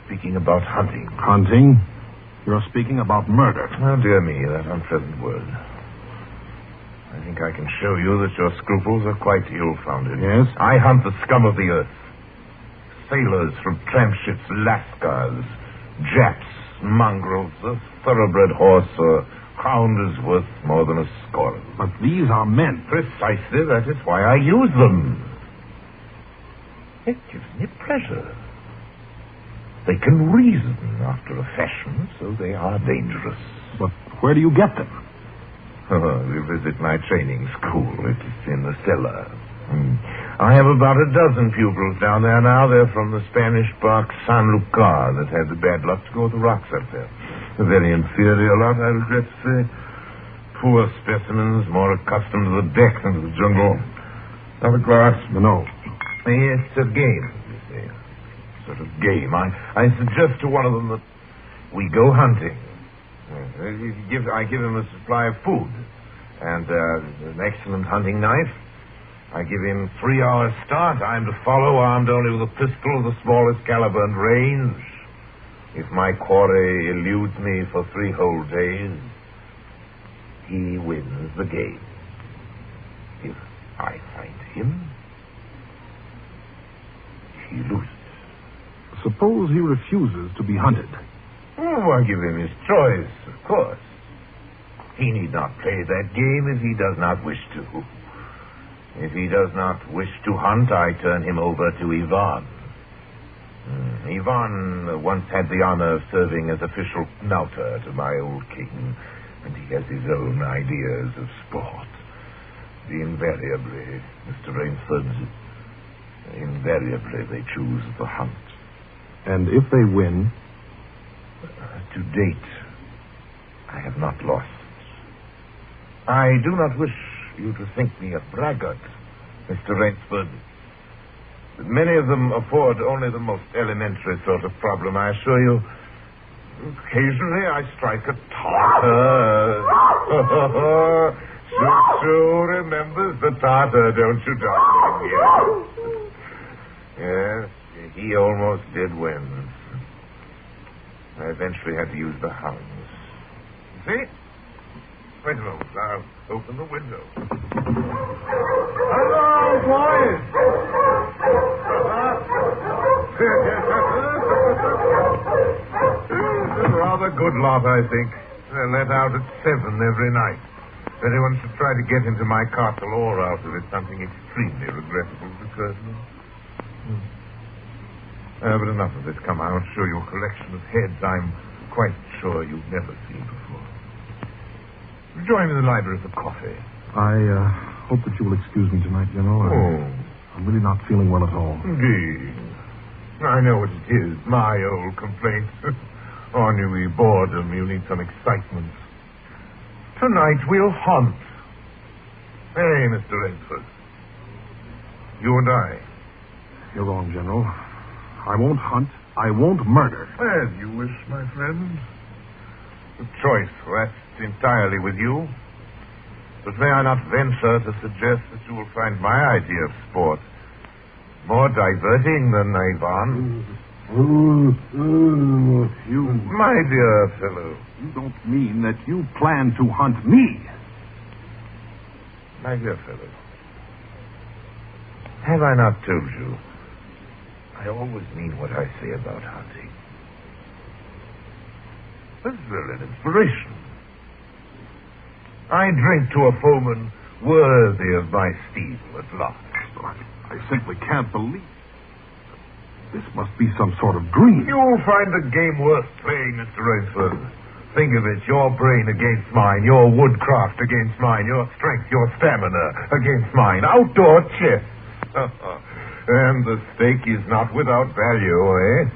Speaking about hunting. Hunting? You're speaking about murder. Oh, dear me, that unpleasant word. I think I can show you that your scruples are quite ill-founded. Yes? I hunt the scum of the earth. Sailors from tramp ships, lascars, Japs, mongrels, a thoroughbred horse, a hound is worth more than a score. But these are men. Precisely, that is why I use them. It gives me pleasure. They can reason after a fashion, so they are dangerous. But where do you get them? You visit my training school. It is in the cellar. I have about a dozen pupils down there now. They're from the Spanish bark San Lucar that had the bad luck to go with the rocks up there. A very inferior lot, I regret to say. Poor specimens, more accustomed to the deck than to the jungle. Have a glass? No. It's a game, you see. Sort of game. I suggest to one of them that we go hunting. I give him a supply of food and an excellent hunting knife. I give him 3 hours start. I'm to follow, armed only with a pistol of the smallest caliber and range. If my quarry eludes me for 3 whole days, he wins the game. If I find him, he loses. Suppose he refuses to be hunted. Oh, I give him his choice, of course. He need not play that game if he does not wish to. If he does not wish to hunt, I turn him over to Ivan. Ivan once had the honor of serving as official knouter to my old king, and he has his own ideas of sport. Invariably, Mr. Rainsford, invariably they choose the hunt. And if they win? To date, I have not lost. I do not wish you to think me a braggart, Mr. Rainsford. Many of them afford only the most elementary sort of problem, I assure you. Occasionally I strike a Tartar. Sue remembers the Tartar, don't you, darling? Yes, he almost did win. I eventually had to use the hounds. See? Wait a moment. I'll open the window. Hello, boys! It's a rather good lot, I think. They're let out at 7 every night. If anyone should try to get into my castle or out of it, something extremely regrettable would occur to them. But enough of this. Come, I'll show you a collection of heads I'm quite sure you've never seen before. Join me in the library for coffee. I hope that you will excuse me tonight, General. I'm really not feeling well at all. Indeed. I know what it is. My old complaint. Ennui, boredom. You need some excitement. Tonight we'll hunt. Hey, Mr. Rainsford. You and I. You're wrong, General. I won't hunt. I won't murder. As you wish, my friend. The choice rests entirely with you. But may I not venture to suggest that you will find my idea of sport more diverting than Ivan? You... My dear fellow. You don't mean that you plan to hunt me? My dear fellow. Have I not told you? I always mean what I say about hunting. This is an inspiration. I drink to a foeman worthy of my steel at last. I simply can't believe it. This must be some sort of dream. You'll find the game worth playing, Mr. Rainsford. Think of it, your brain against mine, your woodcraft against mine, your strength, your stamina against mine. Outdoor chess. And the stake is not without value, eh?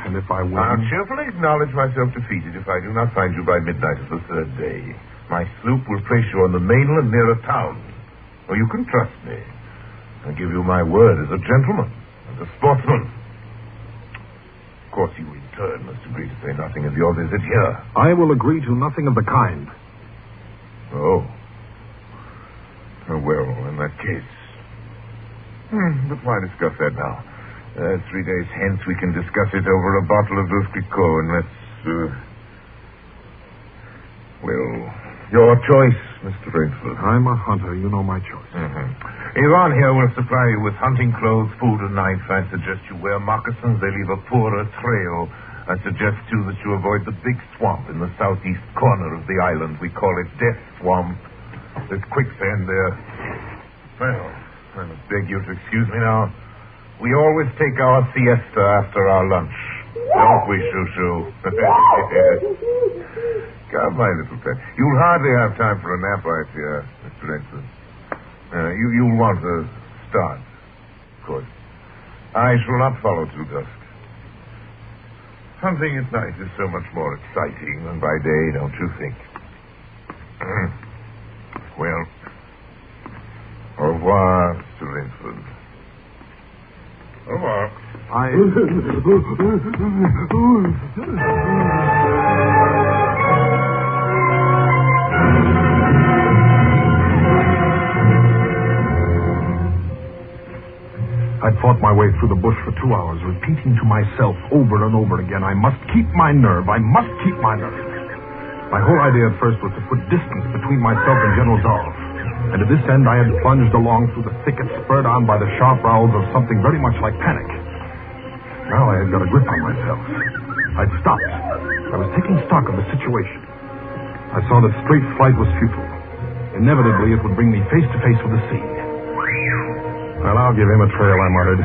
And if I win? I'll cheerfully acknowledge myself defeated if I do not find you by midnight of the third day. My sloop will place you on the mainland near a town. Or you can trust me. I give you my word as a gentleman and a sportsman. Of course, you in turn must agree to say nothing of your visit here. I will agree to nothing of the kind. Oh. Well, in that case. But why discuss that now? 3 days hence we can discuss it over a bottle of Dos Clicquot, and let's... Well, your choice, Mr. Rainsford. I'm a hunter. You know my choice. Ivan here will supply you with hunting clothes, food, and knife. I suggest you wear moccasins. They leave a poorer trail. I suggest, too, that you avoid the big swamp in the southeast corner of the island. We call it Death Swamp. There's quicksand there. Well, I must beg you to excuse me now. We always take our siesta after our lunch. Don't we, Shoo-Shoo? Come, my little pet. You'll hardly have time for a nap, I fear, Mr. Rainsford. You'll want to start, of course. I shall not follow till dusk. Hunting at night is so much more exciting than by day, don't you think? Well, au revoir, Mr. Rainsford. Au revoir. I'd fought my way through the bush for 2 hours, repeating to myself over and over again, I must keep my nerve. I must keep my nerve. My whole idea at first was to put distance between myself and General Zaroff. And to this end, I had plunged along through the thicket, spurred on by the sharp growls of something very much like panic. Now I had got a grip on myself. I'd stopped. I was taking stock of the situation. I saw that straight flight was futile. Inevitably, it would bring me face to face with the sea. Well, I'll give him a trail, I muttered.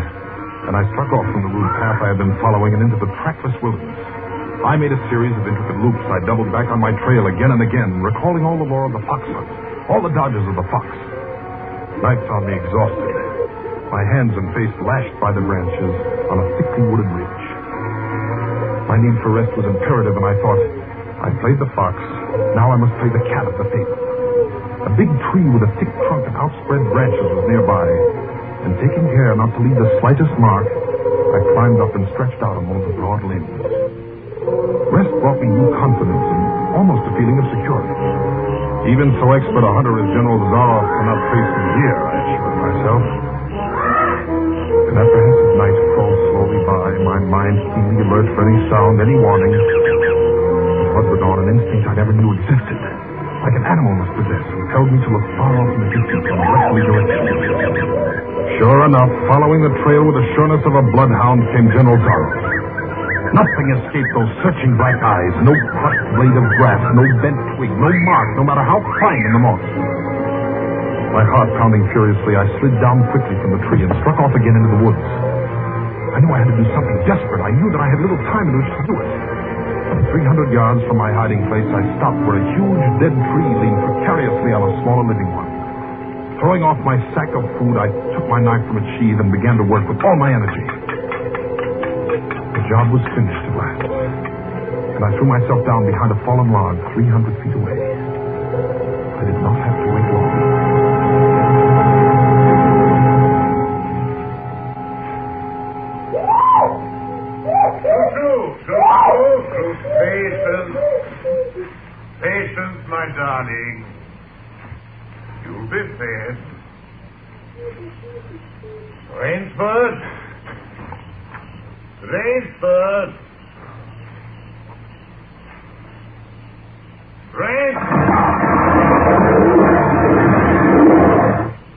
And I struck off from the rude path I had been following and into the trackless wilderness. I made a series of intricate loops. I doubled back on my trail again and again, recalling all the lore of the fox hunt, all the dodges of the fox. Night found me exhausted, my hands and face lashed by the branches on a thickly wooded ridge. My need for rest was imperative, and I thought, I played the fox, now I must play the cat of the fable. A big tree with a thick trunk and outspread branches was nearby, and taking care not to leave the slightest mark, I climbed up and stretched out among the broad limbs. Rest brought me new confidence and almost a feeling of security. Even so expert a hunter as General Zaroff cannot face me here, I assured myself. And apprehensive night crawled slowly by, my mind keenly alert for any sound, any warning. It hovered on an instinct I never knew existed, like an animal must possess, impelled me to look far off in the distance in a westerly direction. Sure enough, following the trail with the sureness of a bloodhound came General Zaroff. Nothing escaped those searching black eyes. No crushed blade of grass, no bent twig, no mark, no matter how fine in the moss. My heart pounding furiously, I slid down quickly from the tree and struck off again into the woods. I knew I had to do something desperate. I knew that I had little time in which to do it. 300 yards from my hiding place, I stopped where a huge dead tree leaned precariously on a smaller living one. Throwing off my sack of food, I took my knife from its sheath and began to work with all my energy. The job was finished at last, and I threw myself down behind a fallen log 300 feet away. I did not have to wait long. Rainsford? Rainsford?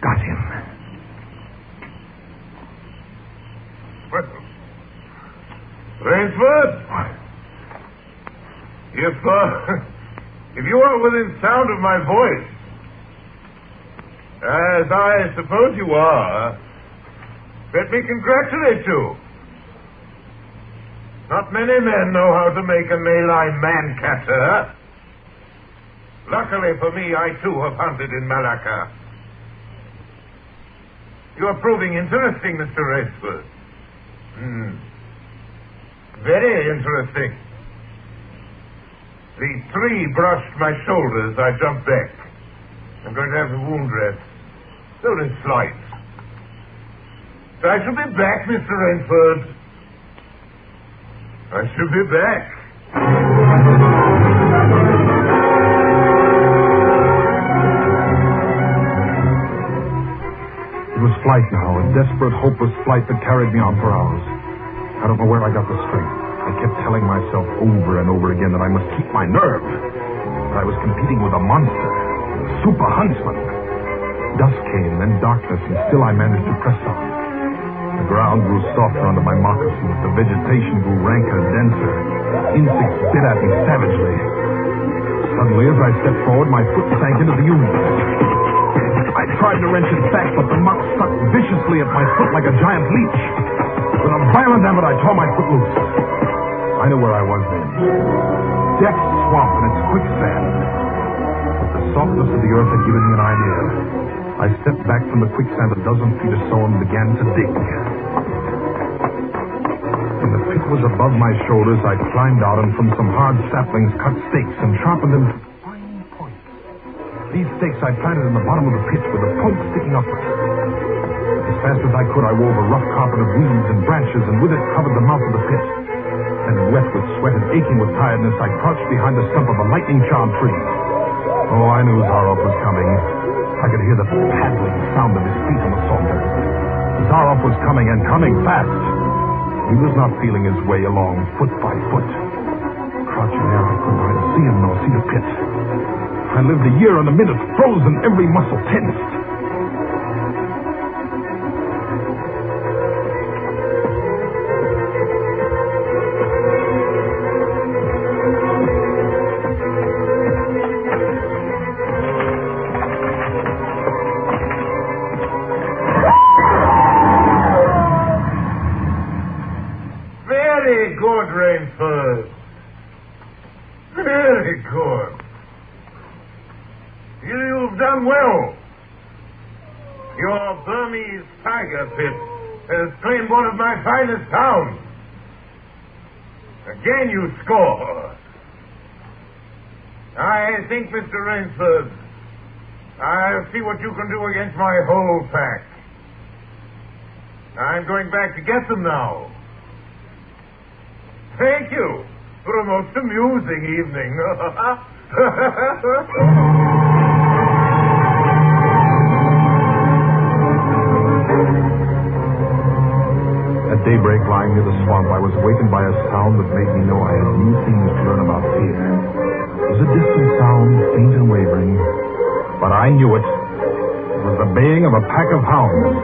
Got him. Rainsford? If you are within sound of my voice, as I suppose you are, let me congratulate you. Not many men know how to make a Malay man-catcher. Luckily for me, I too have hunted in Malacca. You are proving interesting, Mr. Rainsford. Very interesting. The tree brushed my shoulders. I jumped back. I'm going to have the wound dressed. Only slight. I shall be back, Mr. Rainsford. I shall be back. It was flight now, a desperate, hopeless flight that carried me on for hours. I don't know where I got the strength. I kept telling myself over and over again that I must keep my nerve. That I was competing with a monster, a super huntsman. Dusk came, then darkness, and still I managed to press on. The ground grew softer under my moccasins. The vegetation grew ranker, denser. Insects bit at me savagely. Suddenly, as I stepped forward, my foot sank into the ooze. I tried to wrench it back, but the muck stuck viciously at my foot like a giant leech. With a violent effort, I tore my foot loose. I knew where I was then. Death swamp and its quicksand. But the softness of the earth had given me an idea. I stepped back from the quicksand a dozen feet or so and began to dig. When the pit was above my shoulders, I climbed out and from some hard saplings cut stakes and sharpened them to fine points. These stakes I planted in the bottom of the pit with the point sticking upward. As fast as I could, I wove a rough carpet of weeds and branches and with it covered the mouth of the pit. Then, wet with sweat and aching with tiredness, I crouched behind the stump of a lightning-charmed tree. Oh, I knew Zaroff was coming. I could hear the paddling sound of his feet on the sawmill. Zaroff was coming, and coming fast. He was not feeling his way along foot by foot. Crouching there, I could neither see him nor see the pit. I lived a year and a minute, frozen, every muscle tensed. Very good. You've done well. Your Burmese tiger pit has claimed one of my finest hounds. Again you score. I think, Mr. Rainsford, I'll see what you can do against my whole pack. I'm going back to get them now. Thank you for a most amusing evening. At daybreak, lying near the swamp, I was awakened by a sound that made me know I had new things to learn about fear. It was a distant sound, faint and wavering, but I knew it. It was the baying of a pack of hounds.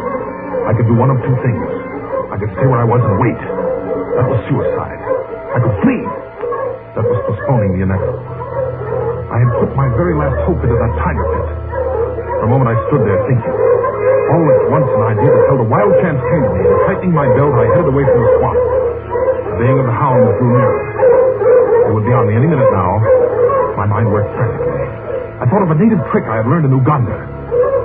I could do one of two things. I could stay where I was and wait. That was suicide. I could flee. That was postponing the inevitable. I had put my very last hope into that tiger pit. For a moment I stood there thinking. All at once an idea that held a wild chance came to me, and tightening my belt, I headed away from the swamp. The baying of the hounds grew nearer. They would be on me any minute now. My mind worked frantically. I thought of a native trick I had learned in Uganda.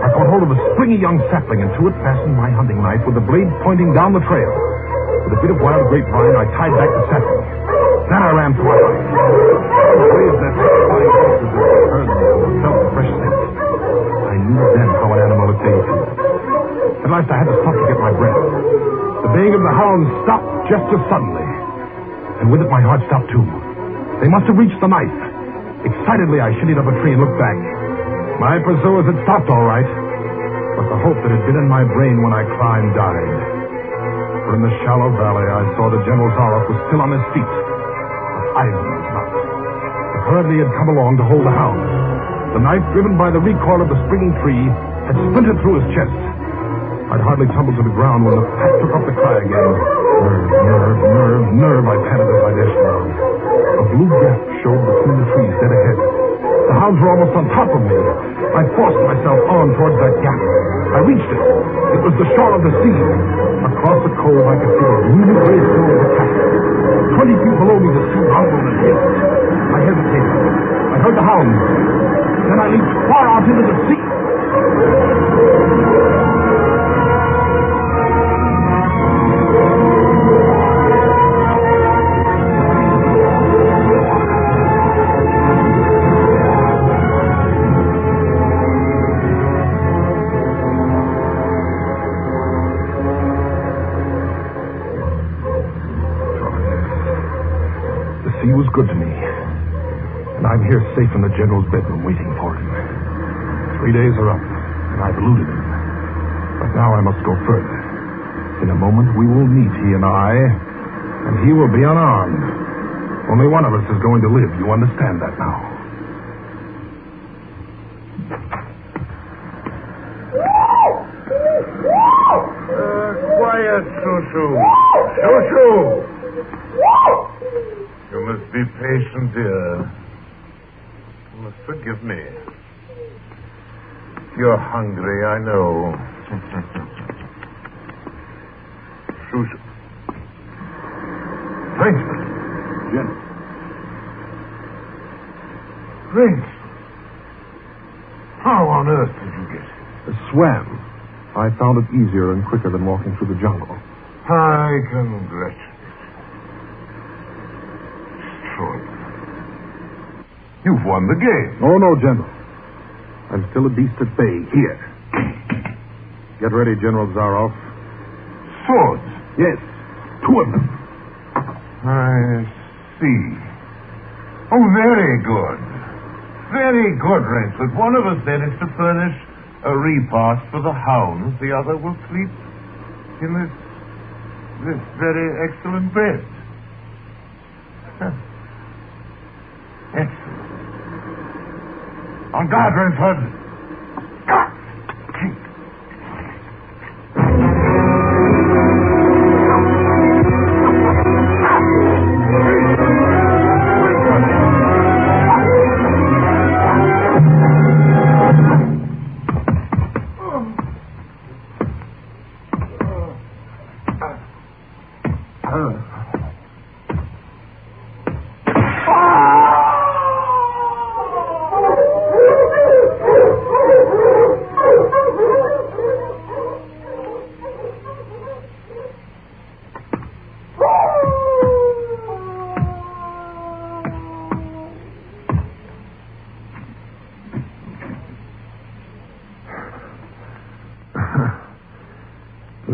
I caught hold of a springy young sapling, and to it fastened my hunting knife with the blade pointing down the trail. With a bit of wild grapevine, I tied back the sapling. Then I ran twice. The waves that flying horses heard me and felt the fresh scent. I knew then how an animal at bay feels. At last I had to stop to get my breath. The baying of the hounds stopped just as suddenly. And with it my heart stopped too. They must have reached the knife. Excitedly I shinnied up a tree and looked back. My pursuers had stopped all right. But the hope that had been in my brain when I climbed died. For in the shallow valley, I saw that General Zaroff was still on his feet. But Ivan was not. Apparently, he had come along to hold the hound. The knife, driven by the recoil of the springing tree, had splintered through his chest. I'd hardly tumbled to the ground when the pack took up the cry again. Nerve, nerve, nerve, nerve, I panted as I dashed on. A blue gap showed between the trees dead ahead. The hounds were almost on top of me. I forced myself on towards that gap. I reached it. It was the shore of the sea. Across the cove, I could see the gleaming gray snow of the castle. 20 feet below me, the sea rumbled and hissed. I hesitated. I heard the hounds. Then I leaped far out into the sea. Good to me. And I'm here safe in the general's bedroom waiting for him. 3 days are up, and I've eluded him. But now I must go further. In a moment we will meet, he and I, and he will be unarmed. Only one of us is going to live. You understand that now? Quiet, Shoo-Shoo. Shoo-Shoo! You must be patient, dear. You must forgive me. You're hungry, I know. Shoo-Shoo. Frenchman. Yes. French. How on earth did you get here? Swam. I found it easier and quicker than walking through the jungle. I congratulate you. You've won the game. Oh, no, General. I'm still a beast at bay. Here. Get ready, General Zaroff. Swords? Yes. 2 of them. I see. Oh, very good. Very good, Ransford. One of us then is to furnish a repast for the hounds. The other will sleep in this very excellent bed. Excellent. On guard, Ransford.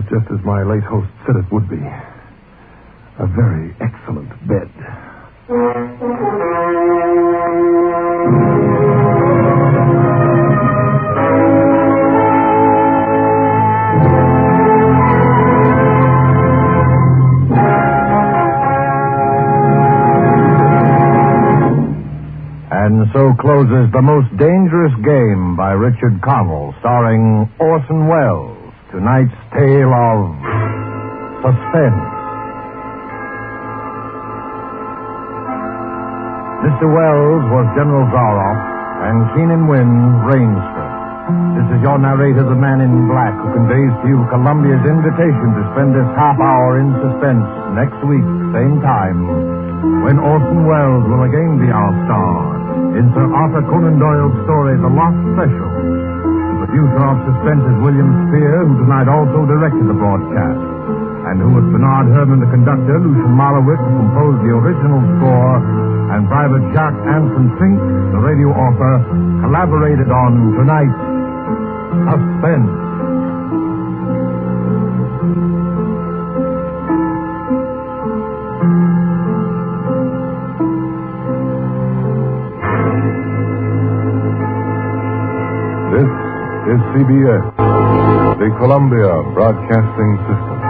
Just as my late host said it would be. A very excellent bed. And so closes The Most Dangerous Game by Richard Connell, starring Orson Welles. Tonight's tale of Suspense. Mr. Wells was General Zaroff, and Keenan Wynn, Rainsford. This is your narrator, the man in black, who conveys to you Columbia's invitation to spend this half hour in suspense next week, same time, when Orson Welles will again be our star in Sir Arthur Conan Doyle's story, The Lost Special. The producer of Suspense is William Spear, who tonight also directed the broadcast, and who, with Bernard Herrmann, the conductor, Lucian Marowitz, who composed the original score, and Private Jacques Anson Fink, the radio author, collaborated on tonight's Suspense. This is CBS. the Columbia Broadcasting System.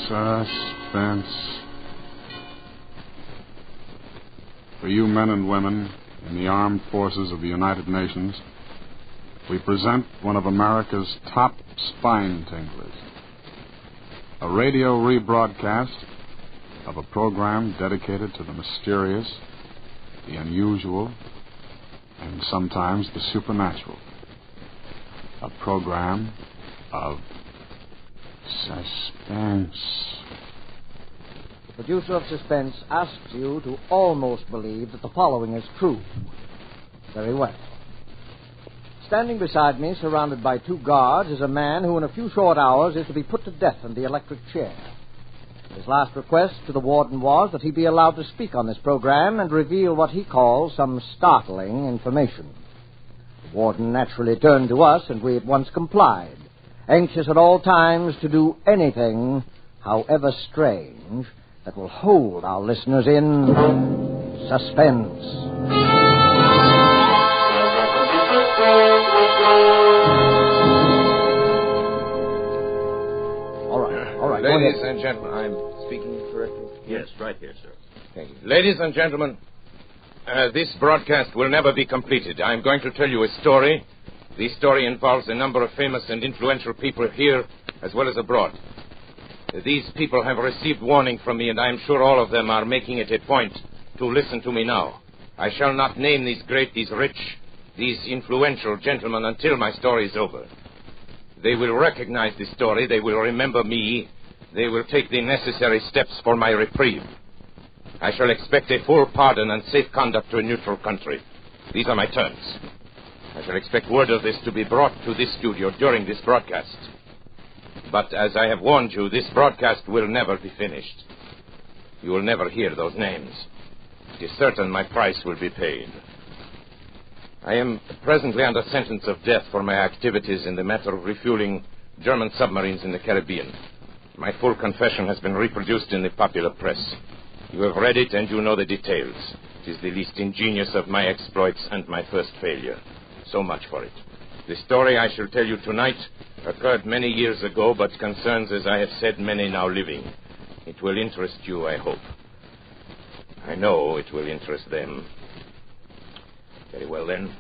Suspense. For you men and women in the armed forces of the United Nations, we present one of America's top spine tinglers. A radio rebroadcast of a program dedicated to the mysterious, the unusual, and sometimes the supernatural. A program of suspense. The producer of Suspense asks you to almost believe that the following is true. Very well. Standing beside me, surrounded by two guards, is a man who in a few short hours is to be put to death in the electric chair. His last request to the warden was that he be allowed to speak on this program and reveal what he calls some startling information. The warden naturally turned to us, and we at once complied, anxious at all times to do anything, however strange, that will hold our listeners in suspense. All right. Ladies and gentlemen, I'm speaking correctly? Yes, right here, sir. Thank you. Ladies and gentlemen, this broadcast will never be completed. I'm going to tell you a story. This story involves a number of famous and influential people here as well as abroad. These people have received warning from me, and I'm sure all of them are making it a point to listen to me now. I shall not name these great, these rich, these influential gentlemen until my story is over. They will recognize this story. They will remember me. They will take the necessary steps for my reprieve. I shall expect a full pardon and safe conduct to a neutral country. These are my terms. I shall expect word of this to be brought to this studio during this broadcast. But as I have warned you, this broadcast will never be finished. You will never hear those names. It is certain my price will be paid. I am presently under sentence of death for my activities in the matter of refueling German submarines in the Caribbean. My full confession has been reproduced in the popular press. You have read it and you know the details. It is the least ingenious of my exploits and my first failure. So much for it. The story I shall tell you tonight occurred many years ago, but concerns, as I have said, many now living. It will interest you, I hope. I know it will interest them. Very well, then.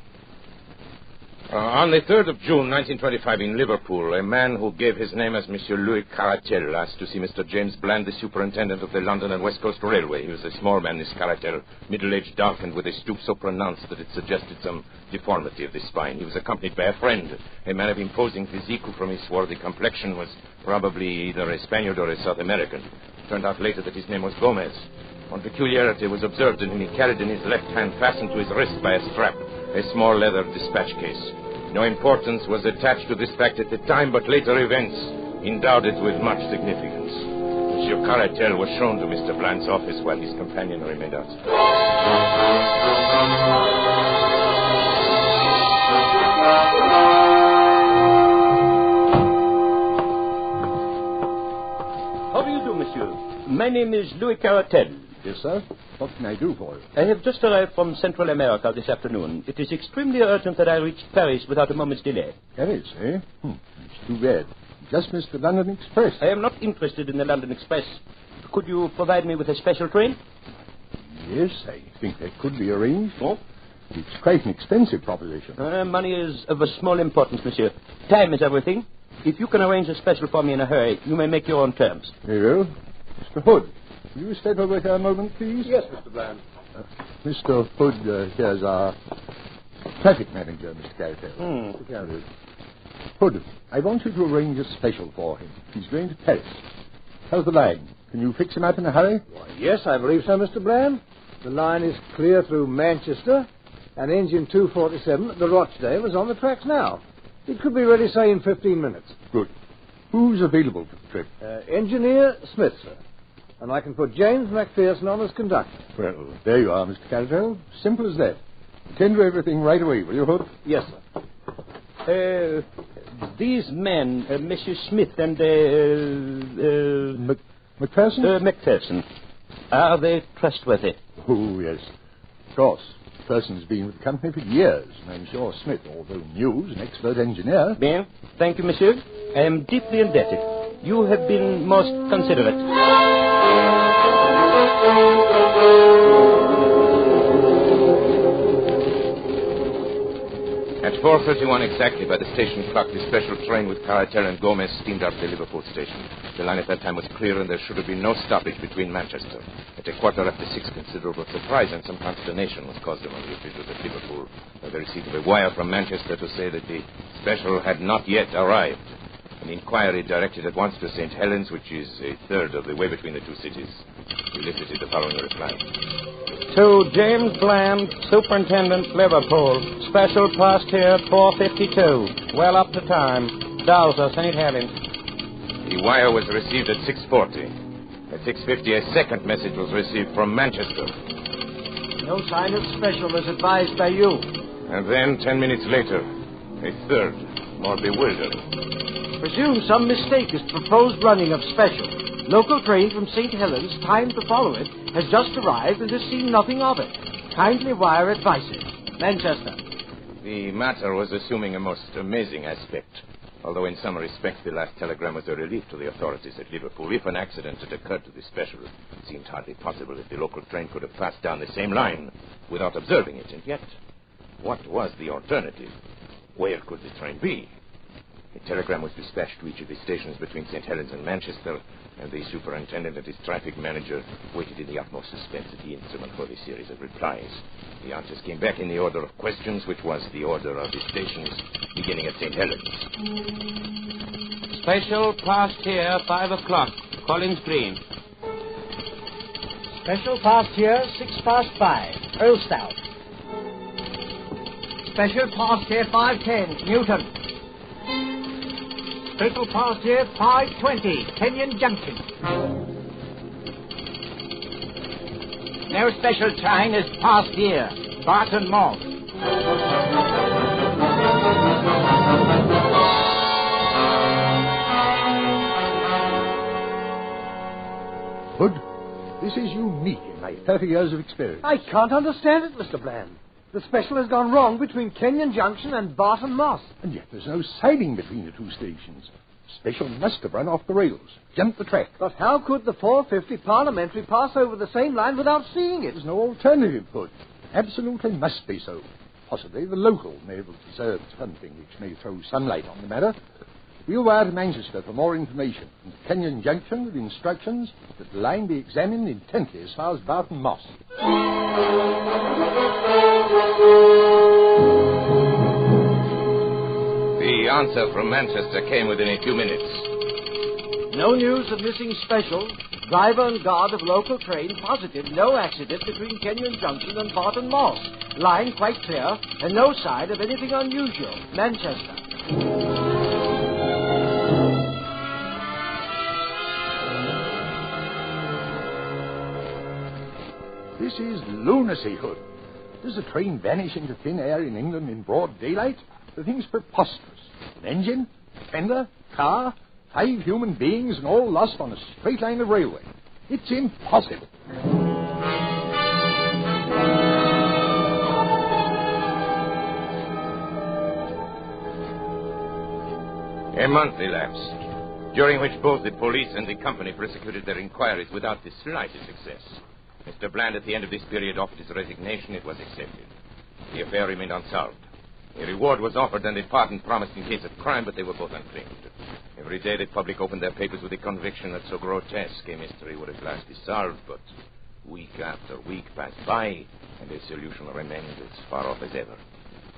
On the 3rd of June, 1925, in Liverpool, a man who gave his name as Monsieur Louis Caratel asked to see Mr. James Bland, the superintendent of the London and West Coast Railway. He was a small man, this Caratel, middle-aged, dark, and with a stoop so pronounced that it suggested some deformity of the spine. He was accompanied by a friend, a man of imposing physique who, from his swarthy complexion, was probably either a Spaniard or a South American. It turned out later that his name was Gomez. One peculiarity was observed in him. He carried in his left hand, fastened to his wrist by a strap, a small leather dispatch case. No importance was attached to this fact at the time, but later events endowed it with much significance. Monsieur Caratel was shown to Mr. Bland's office while his companion remained outside. How do you do, monsieur? My name is Louis Caratel. Yes, sir. What can I do for you? I have just arrived from Central America this afternoon. It is extremely urgent that I reach Paris without a moment's delay. Paris, eh? It's too bad. Just missed the London Express. I am not interested in the London Express. Could you provide me with a special train? Yes, I think that could be arranged. Oh? It's quite an expensive proposition. Money is of a small importance, monsieur. Time is everything. If you can arrange a special for me in a hurry, you may make your own terms. Very well. Mr. Hood, will you step over here a moment, please? Yes, Mr. Bland. Mr. Hood, here's our traffic manager, Mr. Caratel. Hood, I want you to arrange a special for him. He's going to Paris. How's the line? Can you fix him up in a hurry? Why, yes, I believe so, Mr. Bland. The line is clear through Manchester, and engine 247 at the Rochdale is on the tracks now. It could be ready, say, in 15 minutes. Good. Who's available for the trip? Engineer Smith, sir. And I can put James McPherson on as conductor. Well, there you are, Mr. Carroll. Simple as that. Attend to everything right away, will you, Hood? Yes, sir. These men, Mrs. Smith and, McPherson? McPherson, are they trustworthy? Oh, yes. Of course. McPherson's been with the company for years, and I'm sure Smith, although new, is an expert engineer. Bien. Thank you, monsieur. I am deeply indebted. You have been most considerate. At 4:31 exactly by the station clock, the special train with Carreter and Gomez steamed out of the Liverpool station. The line at that time was clear, and there should have been no stoppage between Manchester. At 6:15, considerable surprise and some consternation was caused among the officials at Liverpool by the receipt of a wire from Manchester to say that the special had not yet arrived. An inquiry directed at once to St. Helens, which is a third of the way between the two cities, elicited the following reply. To James Bland, Superintendent, Liverpool. Special past here, 4:52. Well up to time. Dowser, St. Helens. The wire was received at 6:40. At 6:50, a second message was received from Manchester. No sign of special as advised by you. And then, 10 minutes later, a third, more bewildering. Presume some mistake is proposed running of special. Local train from St. Helens, time to follow it, has just arrived and has seen nothing of it. Kindly wire advices. Manchester. The matter was assuming a most amazing aspect. Although in some respects the last telegram was a relief to the authorities at Liverpool. If an accident had occurred to the special, it seemed hardly possible that the local train could have passed down the same line without observing it. And yet, what was the alternative? Where could the train be? A telegram was dispatched to each of the stations between St. Helens and Manchester, and the superintendent and his traffic manager waited in the utmost suspense at the instrument for the series of replies. The answers came back in the order of questions, which was the order of the stations, beginning at St. Helens. Special past here, 5 o'clock. Collins Green. Special past here, 5:06. Earlstown. Special past here, 5:10. Newton. Special past here, 5:20. Kenyon Junction. No special train is past here. Barton Moss. Hood, this is unique in my 30 years of experience. I can't understand it, Mr. Bland. The special has gone wrong between Kenyon Junction and Barton Moss. And yet there's no siding between the two stations. Special must have run off the rails, jumped the track. But how could the 450 Parliamentary pass over the same line without seeing it? There's no alternative, Hood. Absolutely must be so. Possibly the local may have observed something which may throw sunlight on the matter. We'll wire to Manchester for more information, and to Kenyon Junction with instructions that the line be examined intently as far as Barton Moss. The answer from Manchester came within a few minutes. No news of missing special. Driver and guard of local train positive no accident between Kenyon Junction and Barton Moss. Line quite clear, and no sign of anything unusual. Manchester. This is lunacy, Hood. Does a train vanish into thin air in England in broad daylight? The thing's preposterous. An engine, a fender, car, 5 human beings, and all lost on a straight line of railway. It's impossible. A month elapsed, during which both the police and the company prosecuted their inquiries without the slightest success. Mr. Bland, at the end of this period, offered his resignation. It was accepted. The affair remained unsolved. A reward was offered and a pardon promised in case of crime, but they were both unclaimed. Every day the public opened their papers with the conviction that so grotesque a mystery would at last be solved, but week after week passed by, and a solution remained as far off as ever.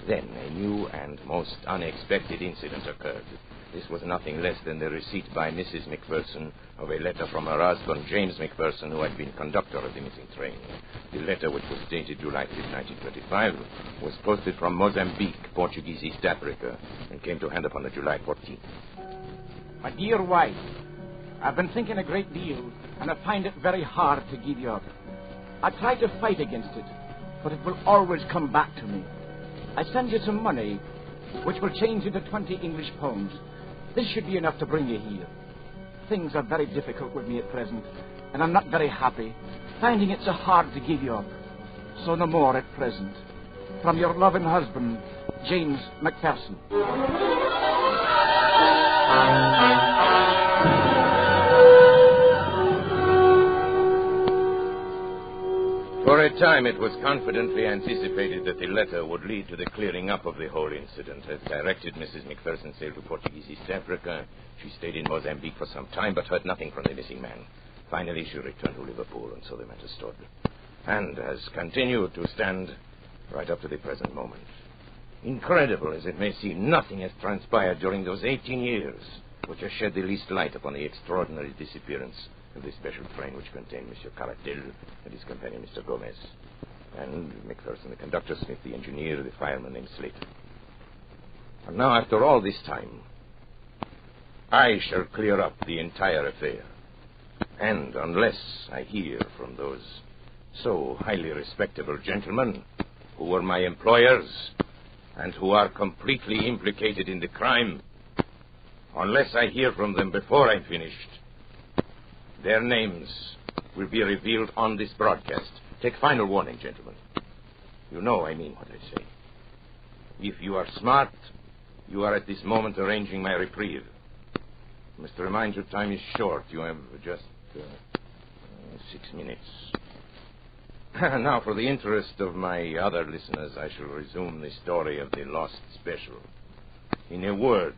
Then a new and most unexpected incident occurred. This was nothing less than the receipt by Mrs. McPherson of a letter from her husband, James McPherson, who had been conductor of the missing train. The letter, which was dated July 5, 1925, was posted from Mozambique, Portuguese East Africa, and came to hand upon the July 14th. My dear wife, I've been thinking a great deal, and I find it very hard to give you up. I try to fight against it, but it will always come back to me. I send you some money, which will change into 20 English pounds. This should be enough to bring you here. Things are very difficult with me at present, and I'm not very happy, finding it so hard to give you up. So no more at present. From your loving husband, James McPherson. For a time, it was confidently anticipated that the letter would lead to the clearing up of the whole incident. As directed, Mrs. McPherson sailed to Portuguese East Africa. She stayed in Mozambique for some time, but heard nothing from the missing man. Finally, she returned to Liverpool, and so the matter stood. And has continued to stand right up to the present moment. Incredible as it may seem, nothing has transpired during those 18 years which has shed the least light upon the extraordinary disappearance of the special train which contained Monsieur Caratel and his companion, Mr. Gomez, and McPherson, the conductor, Smith, the engineer, the fireman named Slater. And now, after all this time, I shall clear up the entire affair. And unless I hear from those so highly respectable gentlemen who were my employers and who are completely implicated in the crime, unless I hear from them before I'm finished, their names will be revealed on this broadcast. Take final warning, gentlemen. You know I mean what I say. If you are smart, you are at this moment arranging my reprieve. I must remind you, time is short. You have just 6 minutes. Now, for the interest of my other listeners, I shall resume the story of the lost special. In a word,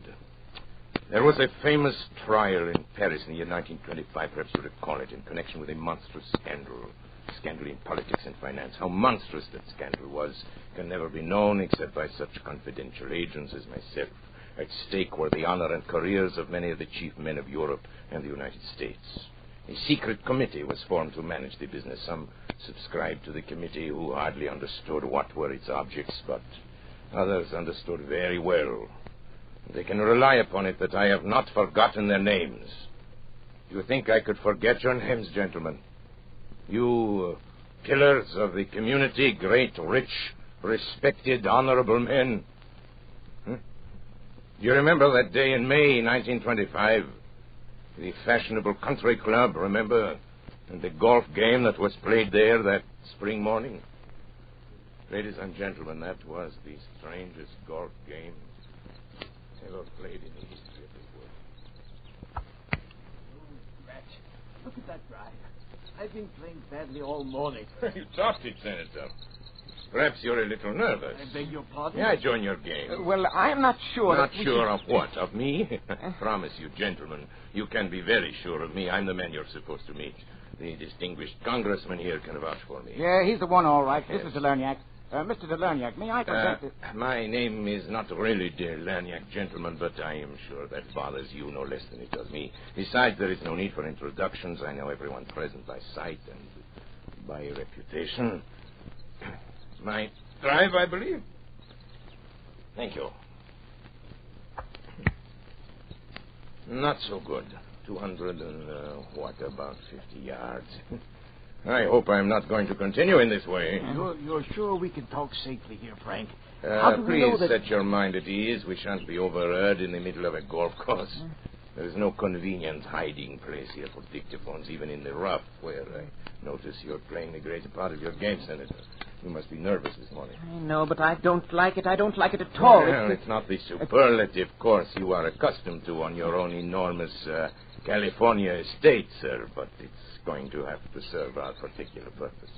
there was a famous trial in Paris in the year 1925, perhaps you recall it, in connection with a monstrous scandal in politics and finance. How monstrous that scandal was can never be known except by such confidential agents as myself. At stake were the honor and careers of many of the chief men of Europe and the United States. A secret committee was formed to manage the business. Some subscribed to the committee who hardly understood what were its objects, but others understood very well. They can rely upon it that I have not forgotten their names. You think I could forget your names, gentlemen? You pillars of the community, great, rich, respected, honorable men. Do you remember that day in May 1925? The fashionable country club, remember? And the golf game that was played there that spring morning? Ladies and gentlemen, that was the strangest golf game ever played in the history of the world. Look at that drive. I've been playing badly all morning. You tossed it, Senator. Perhaps you're a little nervous. I beg your pardon? Yeah, I join your game. Well, I'm not sure. Not sure of what? Of me? I promise you, gentlemen, you can be very sure of me. I'm the man you're supposed to meet. The distinguished congressman here can vouch for me. Yeah, he's the one, all right. Yes. This is Delerniak. Mr. Delerniak, may I present My name is not really Delerniak, gentlemen, but I am sure that bothers you no less than it does me. Besides, there is no need for introductions. I know everyone present by sight and by reputation. My drive, I believe. Thank you. Not so good. 200 and, about 50 yards. I hope I'm not going to continue in this way. You're sure we can talk safely here, Frank? Please set your mind at ease. We shan't be overheard in the middle of a golf course. There is no convenient hiding place here for dictaphones, even in the rough, where I notice you're playing the greater part of your game, Senator. You must be nervous this morning. I know, but I don't like it. I don't like it at all. Well, it's not the superlative course you are accustomed to on your own enormous California estate, sir, but it's going to have to serve our particular purpose.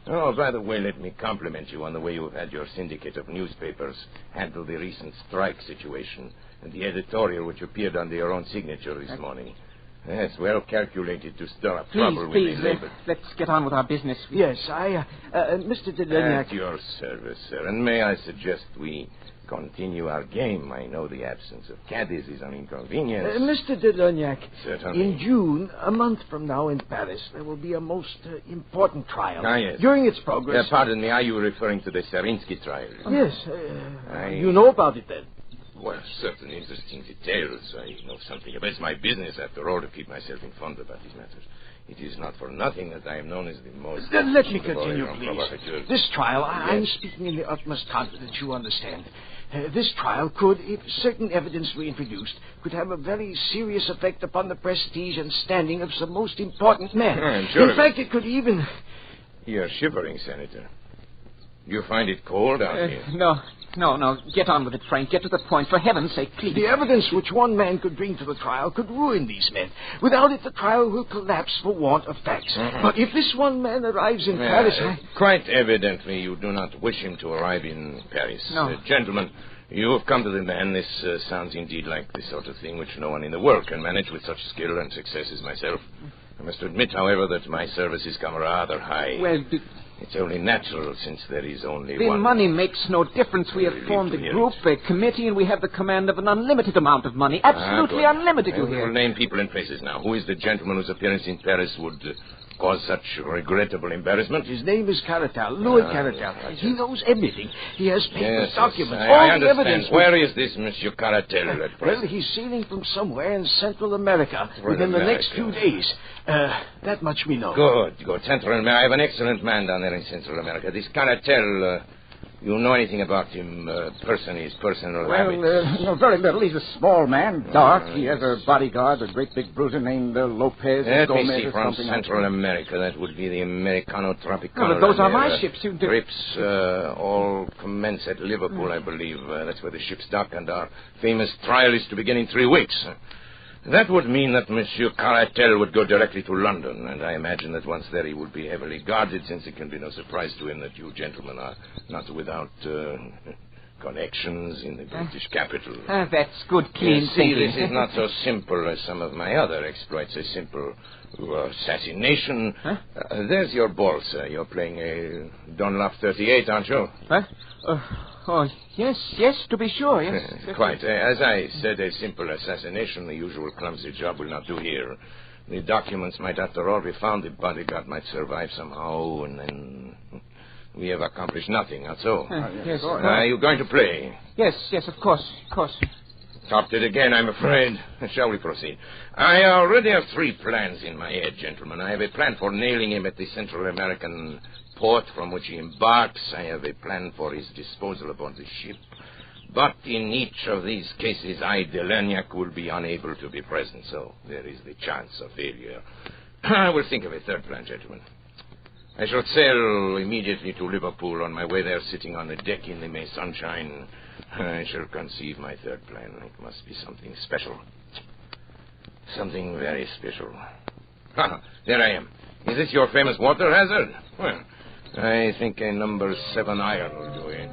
Oh, by the way, let me compliment you on the way you've had your syndicate of newspapers handle the recent strike situation and the editorial which appeared under your own signature this morning. Yes, well calculated to stir up trouble with the labor. Let's get on with our business. Yes, Mr. Delerniak. At your service, sir. And may I suggest we continue our game. I know the absence of caddies is an inconvenience. Mr. de Lognac, Certainly. in June, a month from now in Paris, there will be a most important trial. Ah, yes. During its progress... Pardon me, are you referring to the Serinsky trial? Yes. You know about it, then? Well, certain interesting details. I know something about it. It's my business, after all, to keep myself informed about these matters. It is not for nothing that I am known as the most... Then let me continue, please. This trial, I'm speaking in the utmost confidence, you understand. This trial could, if certain evidence were introduced, could have a very serious effect upon the prestige and standing of some most important men. I'm sure in fact, it could even... You're shivering, Senator. You find it cold out here? No. Get on with it, Frank. Get to the point. For heaven's sake, please. The evidence which one man could bring to the trial could ruin these men. Without it, the trial will collapse for want of facts. But if this one man arrives in Paris... Quite evidently, you do not wish him to arrive in Paris. No. Gentlemen, you have come to the man. This sounds indeed like the sort of thing which no one in the world can manage with such skill and success as myself. I must admit, however, that my services come rather high. Well, it's only natural, since there is only the one. money makes no difference. We have formed a group, a committee, and we have the command of an unlimited amount of money. Absolutely unlimited, you I hear. will name people and places now. Who is the gentleman whose appearance in Paris would cause such regrettable embarrassment? His name is Caratal, Louis Caratal. He knows everything. He has papers, documents, I all the understand. evidence. Where is this Monsieur Caratal at present? Well, he's sailing from somewhere in Central America within the next few days. That much we know. Good. Central America. I have an excellent man down there in Central America. This Caratal, you know anything about him, his personal habits? Well, very little. He's a small man, dark. He has a bodyguard, a great big bruiser named Lopez. Let Gomez me see, or from something Central like that. America. That would be the Americano Tropicano. No, but those are my ships. Trips all commence at Liverpool, I believe. That's where the ships dock, and our famous trial is to begin in 3 weeks. That would mean that Monsieur Caratal would go directly to London, and I imagine that once there he would be heavily guarded, since it can be no surprise to him that you gentlemen are not without connections in the British capital. That's good, clean thinking. thinking. This is not so simple as some of my other exploits. A simple assassination. Huh? There's your ball, sir. You're playing a Dunlop 38, aren't you? Huh? Yes, to be sure, yes. Quite. As I said, a simple assassination, the usual clumsy job, will not do here. The documents might, after all, be found. The bodyguard might survive somehow, and then we have accomplished nothing, not so? Yes. Are you going to play? Yes, of course. Topped it again, I'm afraid. Shall we proceed? I already have 3 plans in my head, gentlemen. I have a plan for nailing him at the Central American port from which he embarks. I have a plan for his disposal aboard the ship. But in each of these cases, I, Delagnac, will be unable to be present, so there is the chance of failure. I will think of a third plan, gentlemen. I shall sail immediately to Liverpool. On my way there, sitting on the deck in the May sunshine, I shall conceive my third plan. It must be something special. Something very special. There I am. Is this your famous water hazard? Well, I think a number 7 iron will do it.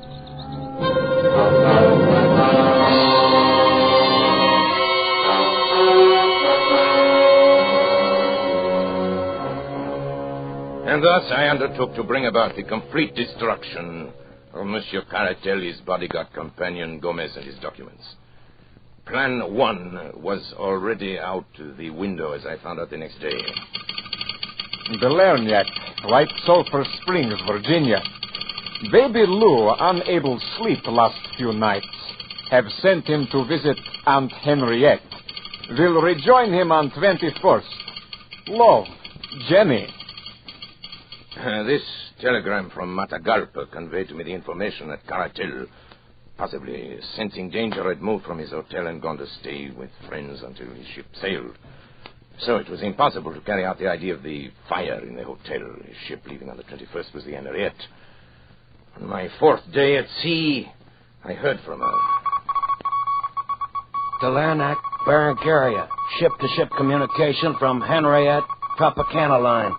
And thus I undertook to bring about the complete destruction of Monsieur Caratal, his bodyguard companion, Gomez, and his documents. Plan 1 was already out the window, as I found out the next day. Delagnac, White Sulphur Springs, Virginia. Baby Lou, unable to sleep last few nights, have sent him to visit Aunt Henriette. Will rejoin him on 21st. Love, Jenny. This telegram from Matagalpa conveyed to me the information that Caratal, possibly sensing danger, had moved from his hotel and gone to stay with friends until his ship sailed. So it was impossible to carry out the idea of the fire in the hotel. His ship leaving on the 21st was the Henriette. On my 4th day at sea, I heard from her. Delagnac, Barrancaria. Ship-to-ship communication from Henriette, Tropicana line.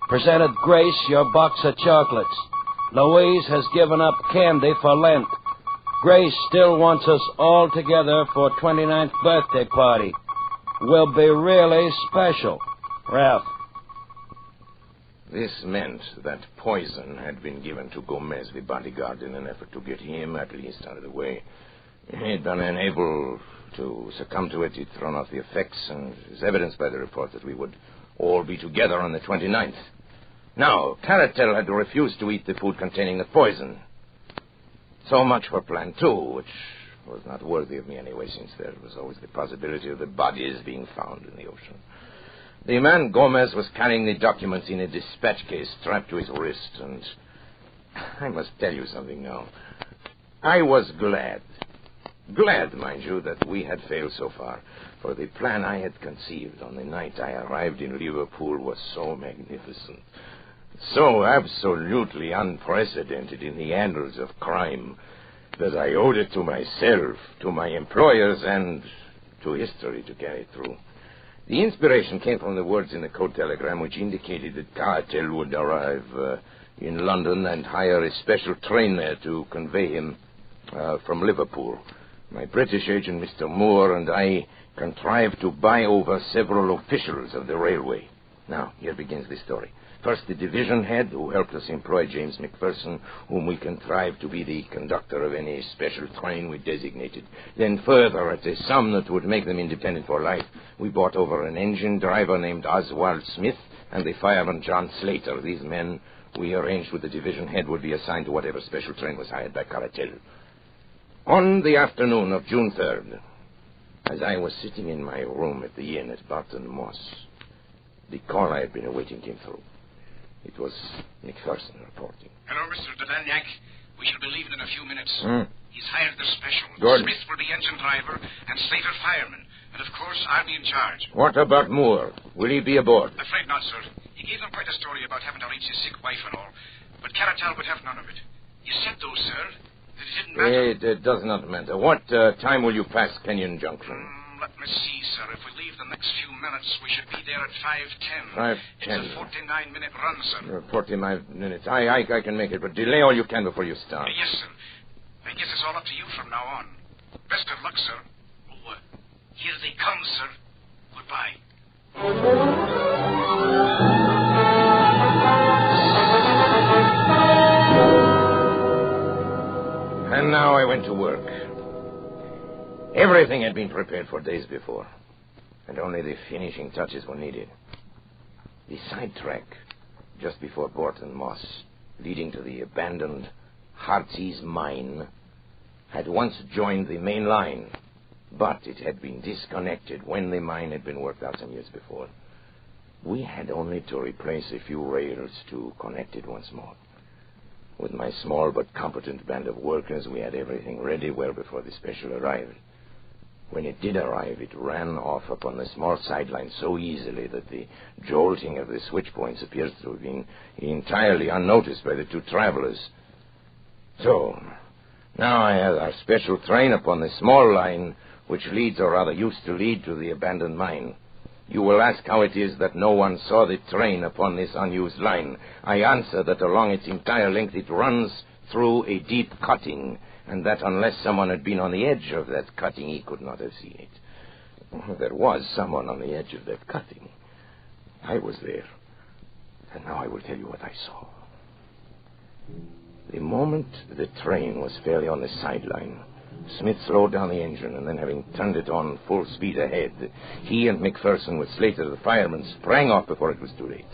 Presented Grace your box of chocolates. Louise has given up candy for Lent. Grace still wants us all together for 29th birthday party. Will be really special. Ralph. This meant that poison had been given to Gomez, the bodyguard, in an effort to get him at least out of the way. He'd been unable to succumb to it. He'd thrown off the effects, and is evidenced by the report that we would all be together on the 29th. Now, Caratel had refused to eat the food containing the poison. So much for Plan 2, which was not worthy of me anyway, since there was always the possibility of the bodies being found in the ocean. The man Gomez was carrying the documents in a dispatch case strapped to his wrist, and I must tell you something now. I was glad, mind you, that we had failed so far, for the plan I had conceived on the night I arrived in Liverpool was so magnificent, so absolutely unprecedented in the annals of crime, that I owed it to myself, to my employers, and to history to carry it through. The inspiration came from the words in the code telegram which indicated that Caratel would arrive in London and hire a special train there to convey him from Liverpool. My British agent, Mr. Moore, and I contrived to buy over several officials of the railway. Now, here begins the story. First, the division head, who helped us employ James McPherson, whom we contrived to be the conductor of any special train we designated. Then further, at a sum that would make them independent for life, we bought over an engine driver named Oswald Smith and the fireman John Slater. These men, we arranged with the division head, would be assigned to whatever special train was hired by Caratel. On the afternoon of June 3rd, as I was sitting in my room at the inn at Barton Moss, the call I had been awaiting came through. It was McPherson reporting. Hello, Mr. Delagnac. We shall be leaving in a few minutes. He's hired the special. Good. Smith will be engine driver and Slater fireman. And, of course, I'll be in charge. What about Moore? Will he be aboard? Afraid not, sir. He gave them quite a story about having to reach his sick wife and all. But Caratal would have none of it. You said, though, sir, that it didn't matter. It does not matter. What time will you pass Kenyon Junction? Let me see, sir. If we leave the next few minutes, we should be there at 5:10. 5:10. It's a 49-minute run, sir. 45 minutes. I can make it, but delay all you can before you start. Yes, sir. I guess it's all up to you from now on. Best of luck, sir. Oh, here they come, sir. Goodbye. And now I went to work. Everything had been prepared for days before, and only the finishing touches were needed. The side track, just before Barton Moss, leading to the abandoned Heartsease mine, had once joined the main line, but it had been disconnected when the mine had been worked out some years before. We had only to replace a few rails to connect it once more. With my small but competent band of workers, we had everything ready well before the special arrived. When it did arrive, it ran off upon the small sideline so easily that the jolting of the switch points appears to have been entirely unnoticed by the two travelers. So, now I have our special train upon the small line which leads, or rather used to lead, to the abandoned mine. You will ask how it is that no one saw the train upon this unused line. I answer that along its entire length it runs through a deep cutting, and that unless someone had been on the edge of that cutting, he could not have seen it. There was someone on the edge of that cutting. I was there. And now I will tell you what I saw. The moment the train was fairly on the sideline, Smith slowed down the engine, and then, having turned it on full speed ahead, he and McPherson, with Slater, the fireman, sprang off before it was too late.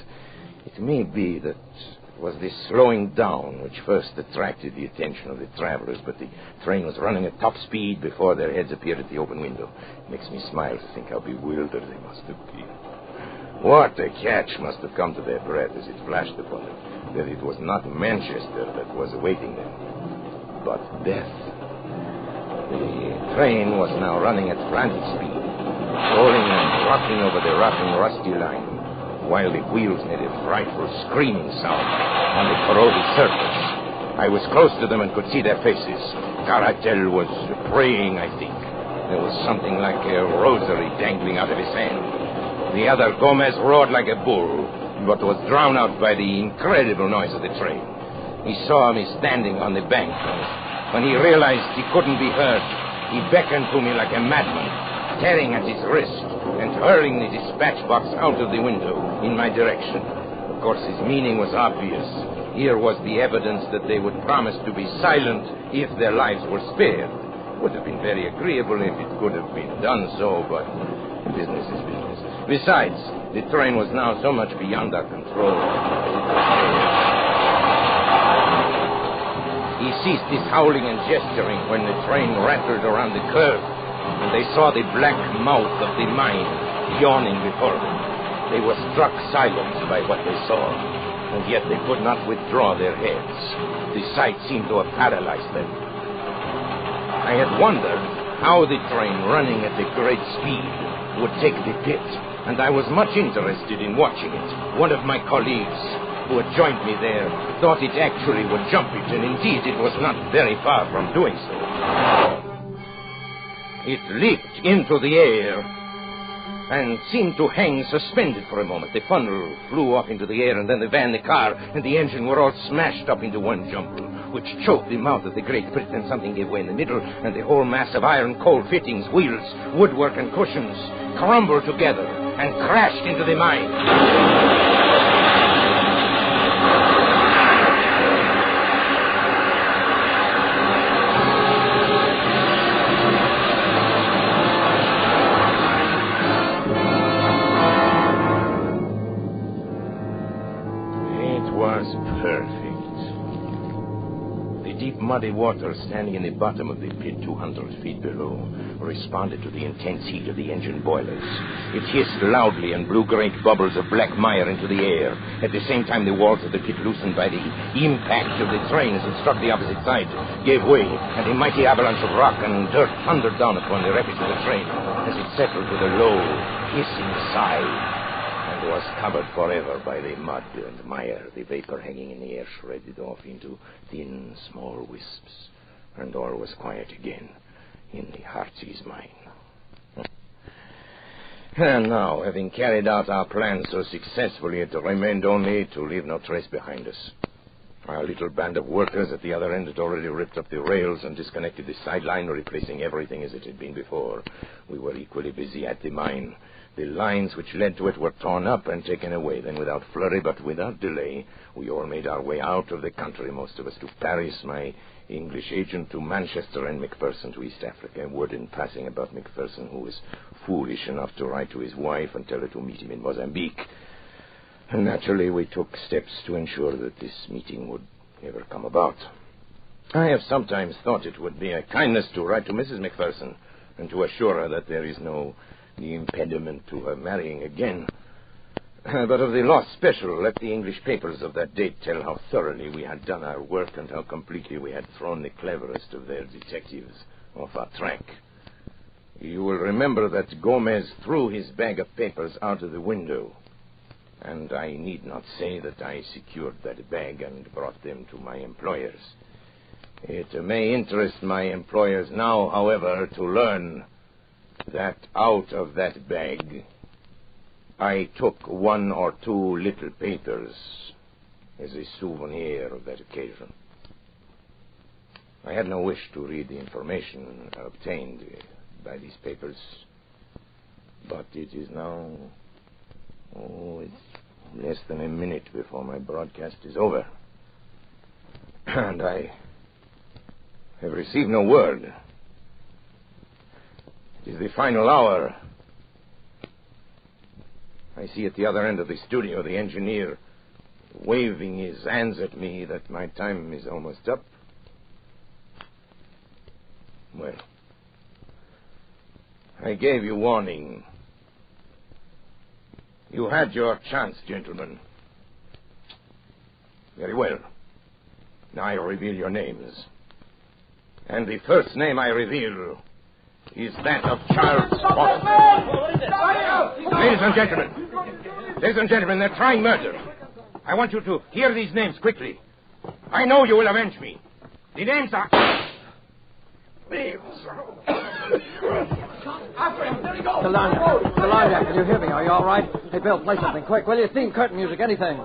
It may be that it was this slowing down which first attracted the attention of the travelers, but the train was running at top speed before their heads appeared at the open window. It makes me smile to think how bewildered they must have been. What a catch must have come to their breath as it flashed upon them, that it was not Manchester that was awaiting them, but death. The train was now running at frantic speed, rolling and rocking over the rough and rusty line, while the wheels made a frightful screaming sound on the corroded surface. I was close to them and could see their faces. Caratel was praying, I think. There was something like a rosary dangling out of his hand. The other, Gomez, roared like a bull, but was drowned out by the incredible noise of the train. He saw me standing on the bank. When he realized he couldn't be heard, he beckoned to me like a madman, tearing at his wrist and hurling the dispatch box out of the window in my direction. course, his meaning was obvious. Here was the evidence that they would promise to be silent if their lives were spared. It would have been very agreeable if it could have been done so, but business is business. Besides, the train was now so much beyond our control. He ceased his howling and gesturing when the train rattled around the curve, and they saw the black mouth of the mine yawning before them. They were struck silent by what they saw, and yet they could not withdraw their heads. The sight seemed to have paralyzed them. I had wondered how the train, running at a great speed, would take the pit, and I was much interested in watching it. One of my colleagues, who had joined me there, thought it actually would jump it, and indeed it was not very far from doing so. It leaped into the air and seemed to hang suspended for a moment. The funnel flew off into the air, and then the van, the car, and the engine were all smashed up into one jumble, which choked the mouth of the great pit, and something gave way in the middle, and the whole mass of iron, coal fittings, wheels, woodwork, and cushions crumbled together and crashed into the mine. Muddy water standing in the bottom of the pit 200 feet below responded to the intense heat of the engine boilers. It hissed loudly and blew great bubbles of black mire into the air. At the same time, the walls of the pit, loosened by the impact of the train as it struck the opposite side, gave way, and a mighty avalanche of rock and dirt thundered down upon the wreckage of the train as it settled with a low, hissing sigh. Was covered forever by the mud and mire. The vapor hanging in the air shredded off into thin, small wisps, and all was quiet again in the Heartsease mine. And now, having carried out our plan so successfully, it remained only to leave no trace behind us. Our little band of workers at the other end had already ripped up the rails and disconnected the sideline, replacing everything as it had been before. We were equally busy at the mine. The lines which led to it were torn up and taken away. Then, without flurry but without delay, we all made our way out of the country, most of us to Paris, my English agent to Manchester, and Macpherson to East Africa. A word in passing about Macpherson, who was foolish enough to write to his wife and tell her to meet him in Mozambique. And naturally, we took steps to ensure that this meeting would never come about. I have sometimes thought it would be a kindness to write to Mrs. Macpherson and to assure her that there is no impediment to her marrying again. But of the lost special, let the English papers of that date tell how thoroughly we had done our work and how completely we had thrown the cleverest of their detectives off our track. You will remember that Gomez threw his bag of papers out of the window, and I need not say that I secured that bag and brought them to my employers. It may interest my employers now, however, to learn that out of that bag I took one or two little papers as a souvenir of that occasion. I had no wish to read the information obtained by these papers, but it is now, it's less than a minute before my broadcast is over, and I have received no word. It is the final hour. I see at the other end of the studio the engineer waving his hands at me that my time is almost up. Well, I gave you warning. You had your chance, gentlemen. Very well. Now I reveal your names. And the first name I reveal is that of Charles Boston. Ladies and gentlemen, they're trying murder. I want you to hear these names quickly. I know you will avenge me. The names are... Delania, can you hear me? Are you all right? Hey, Bill, play something quick, will you? Theme, curtain music, anything.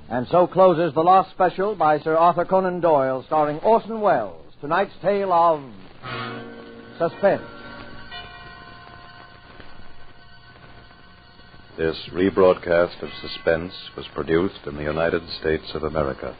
And And so closes the Lost Special by Sir Arthur Conan Doyle, starring Orson Welles. Tonight's tale of Suspense. This rebroadcast of Suspense was produced in the United States of America.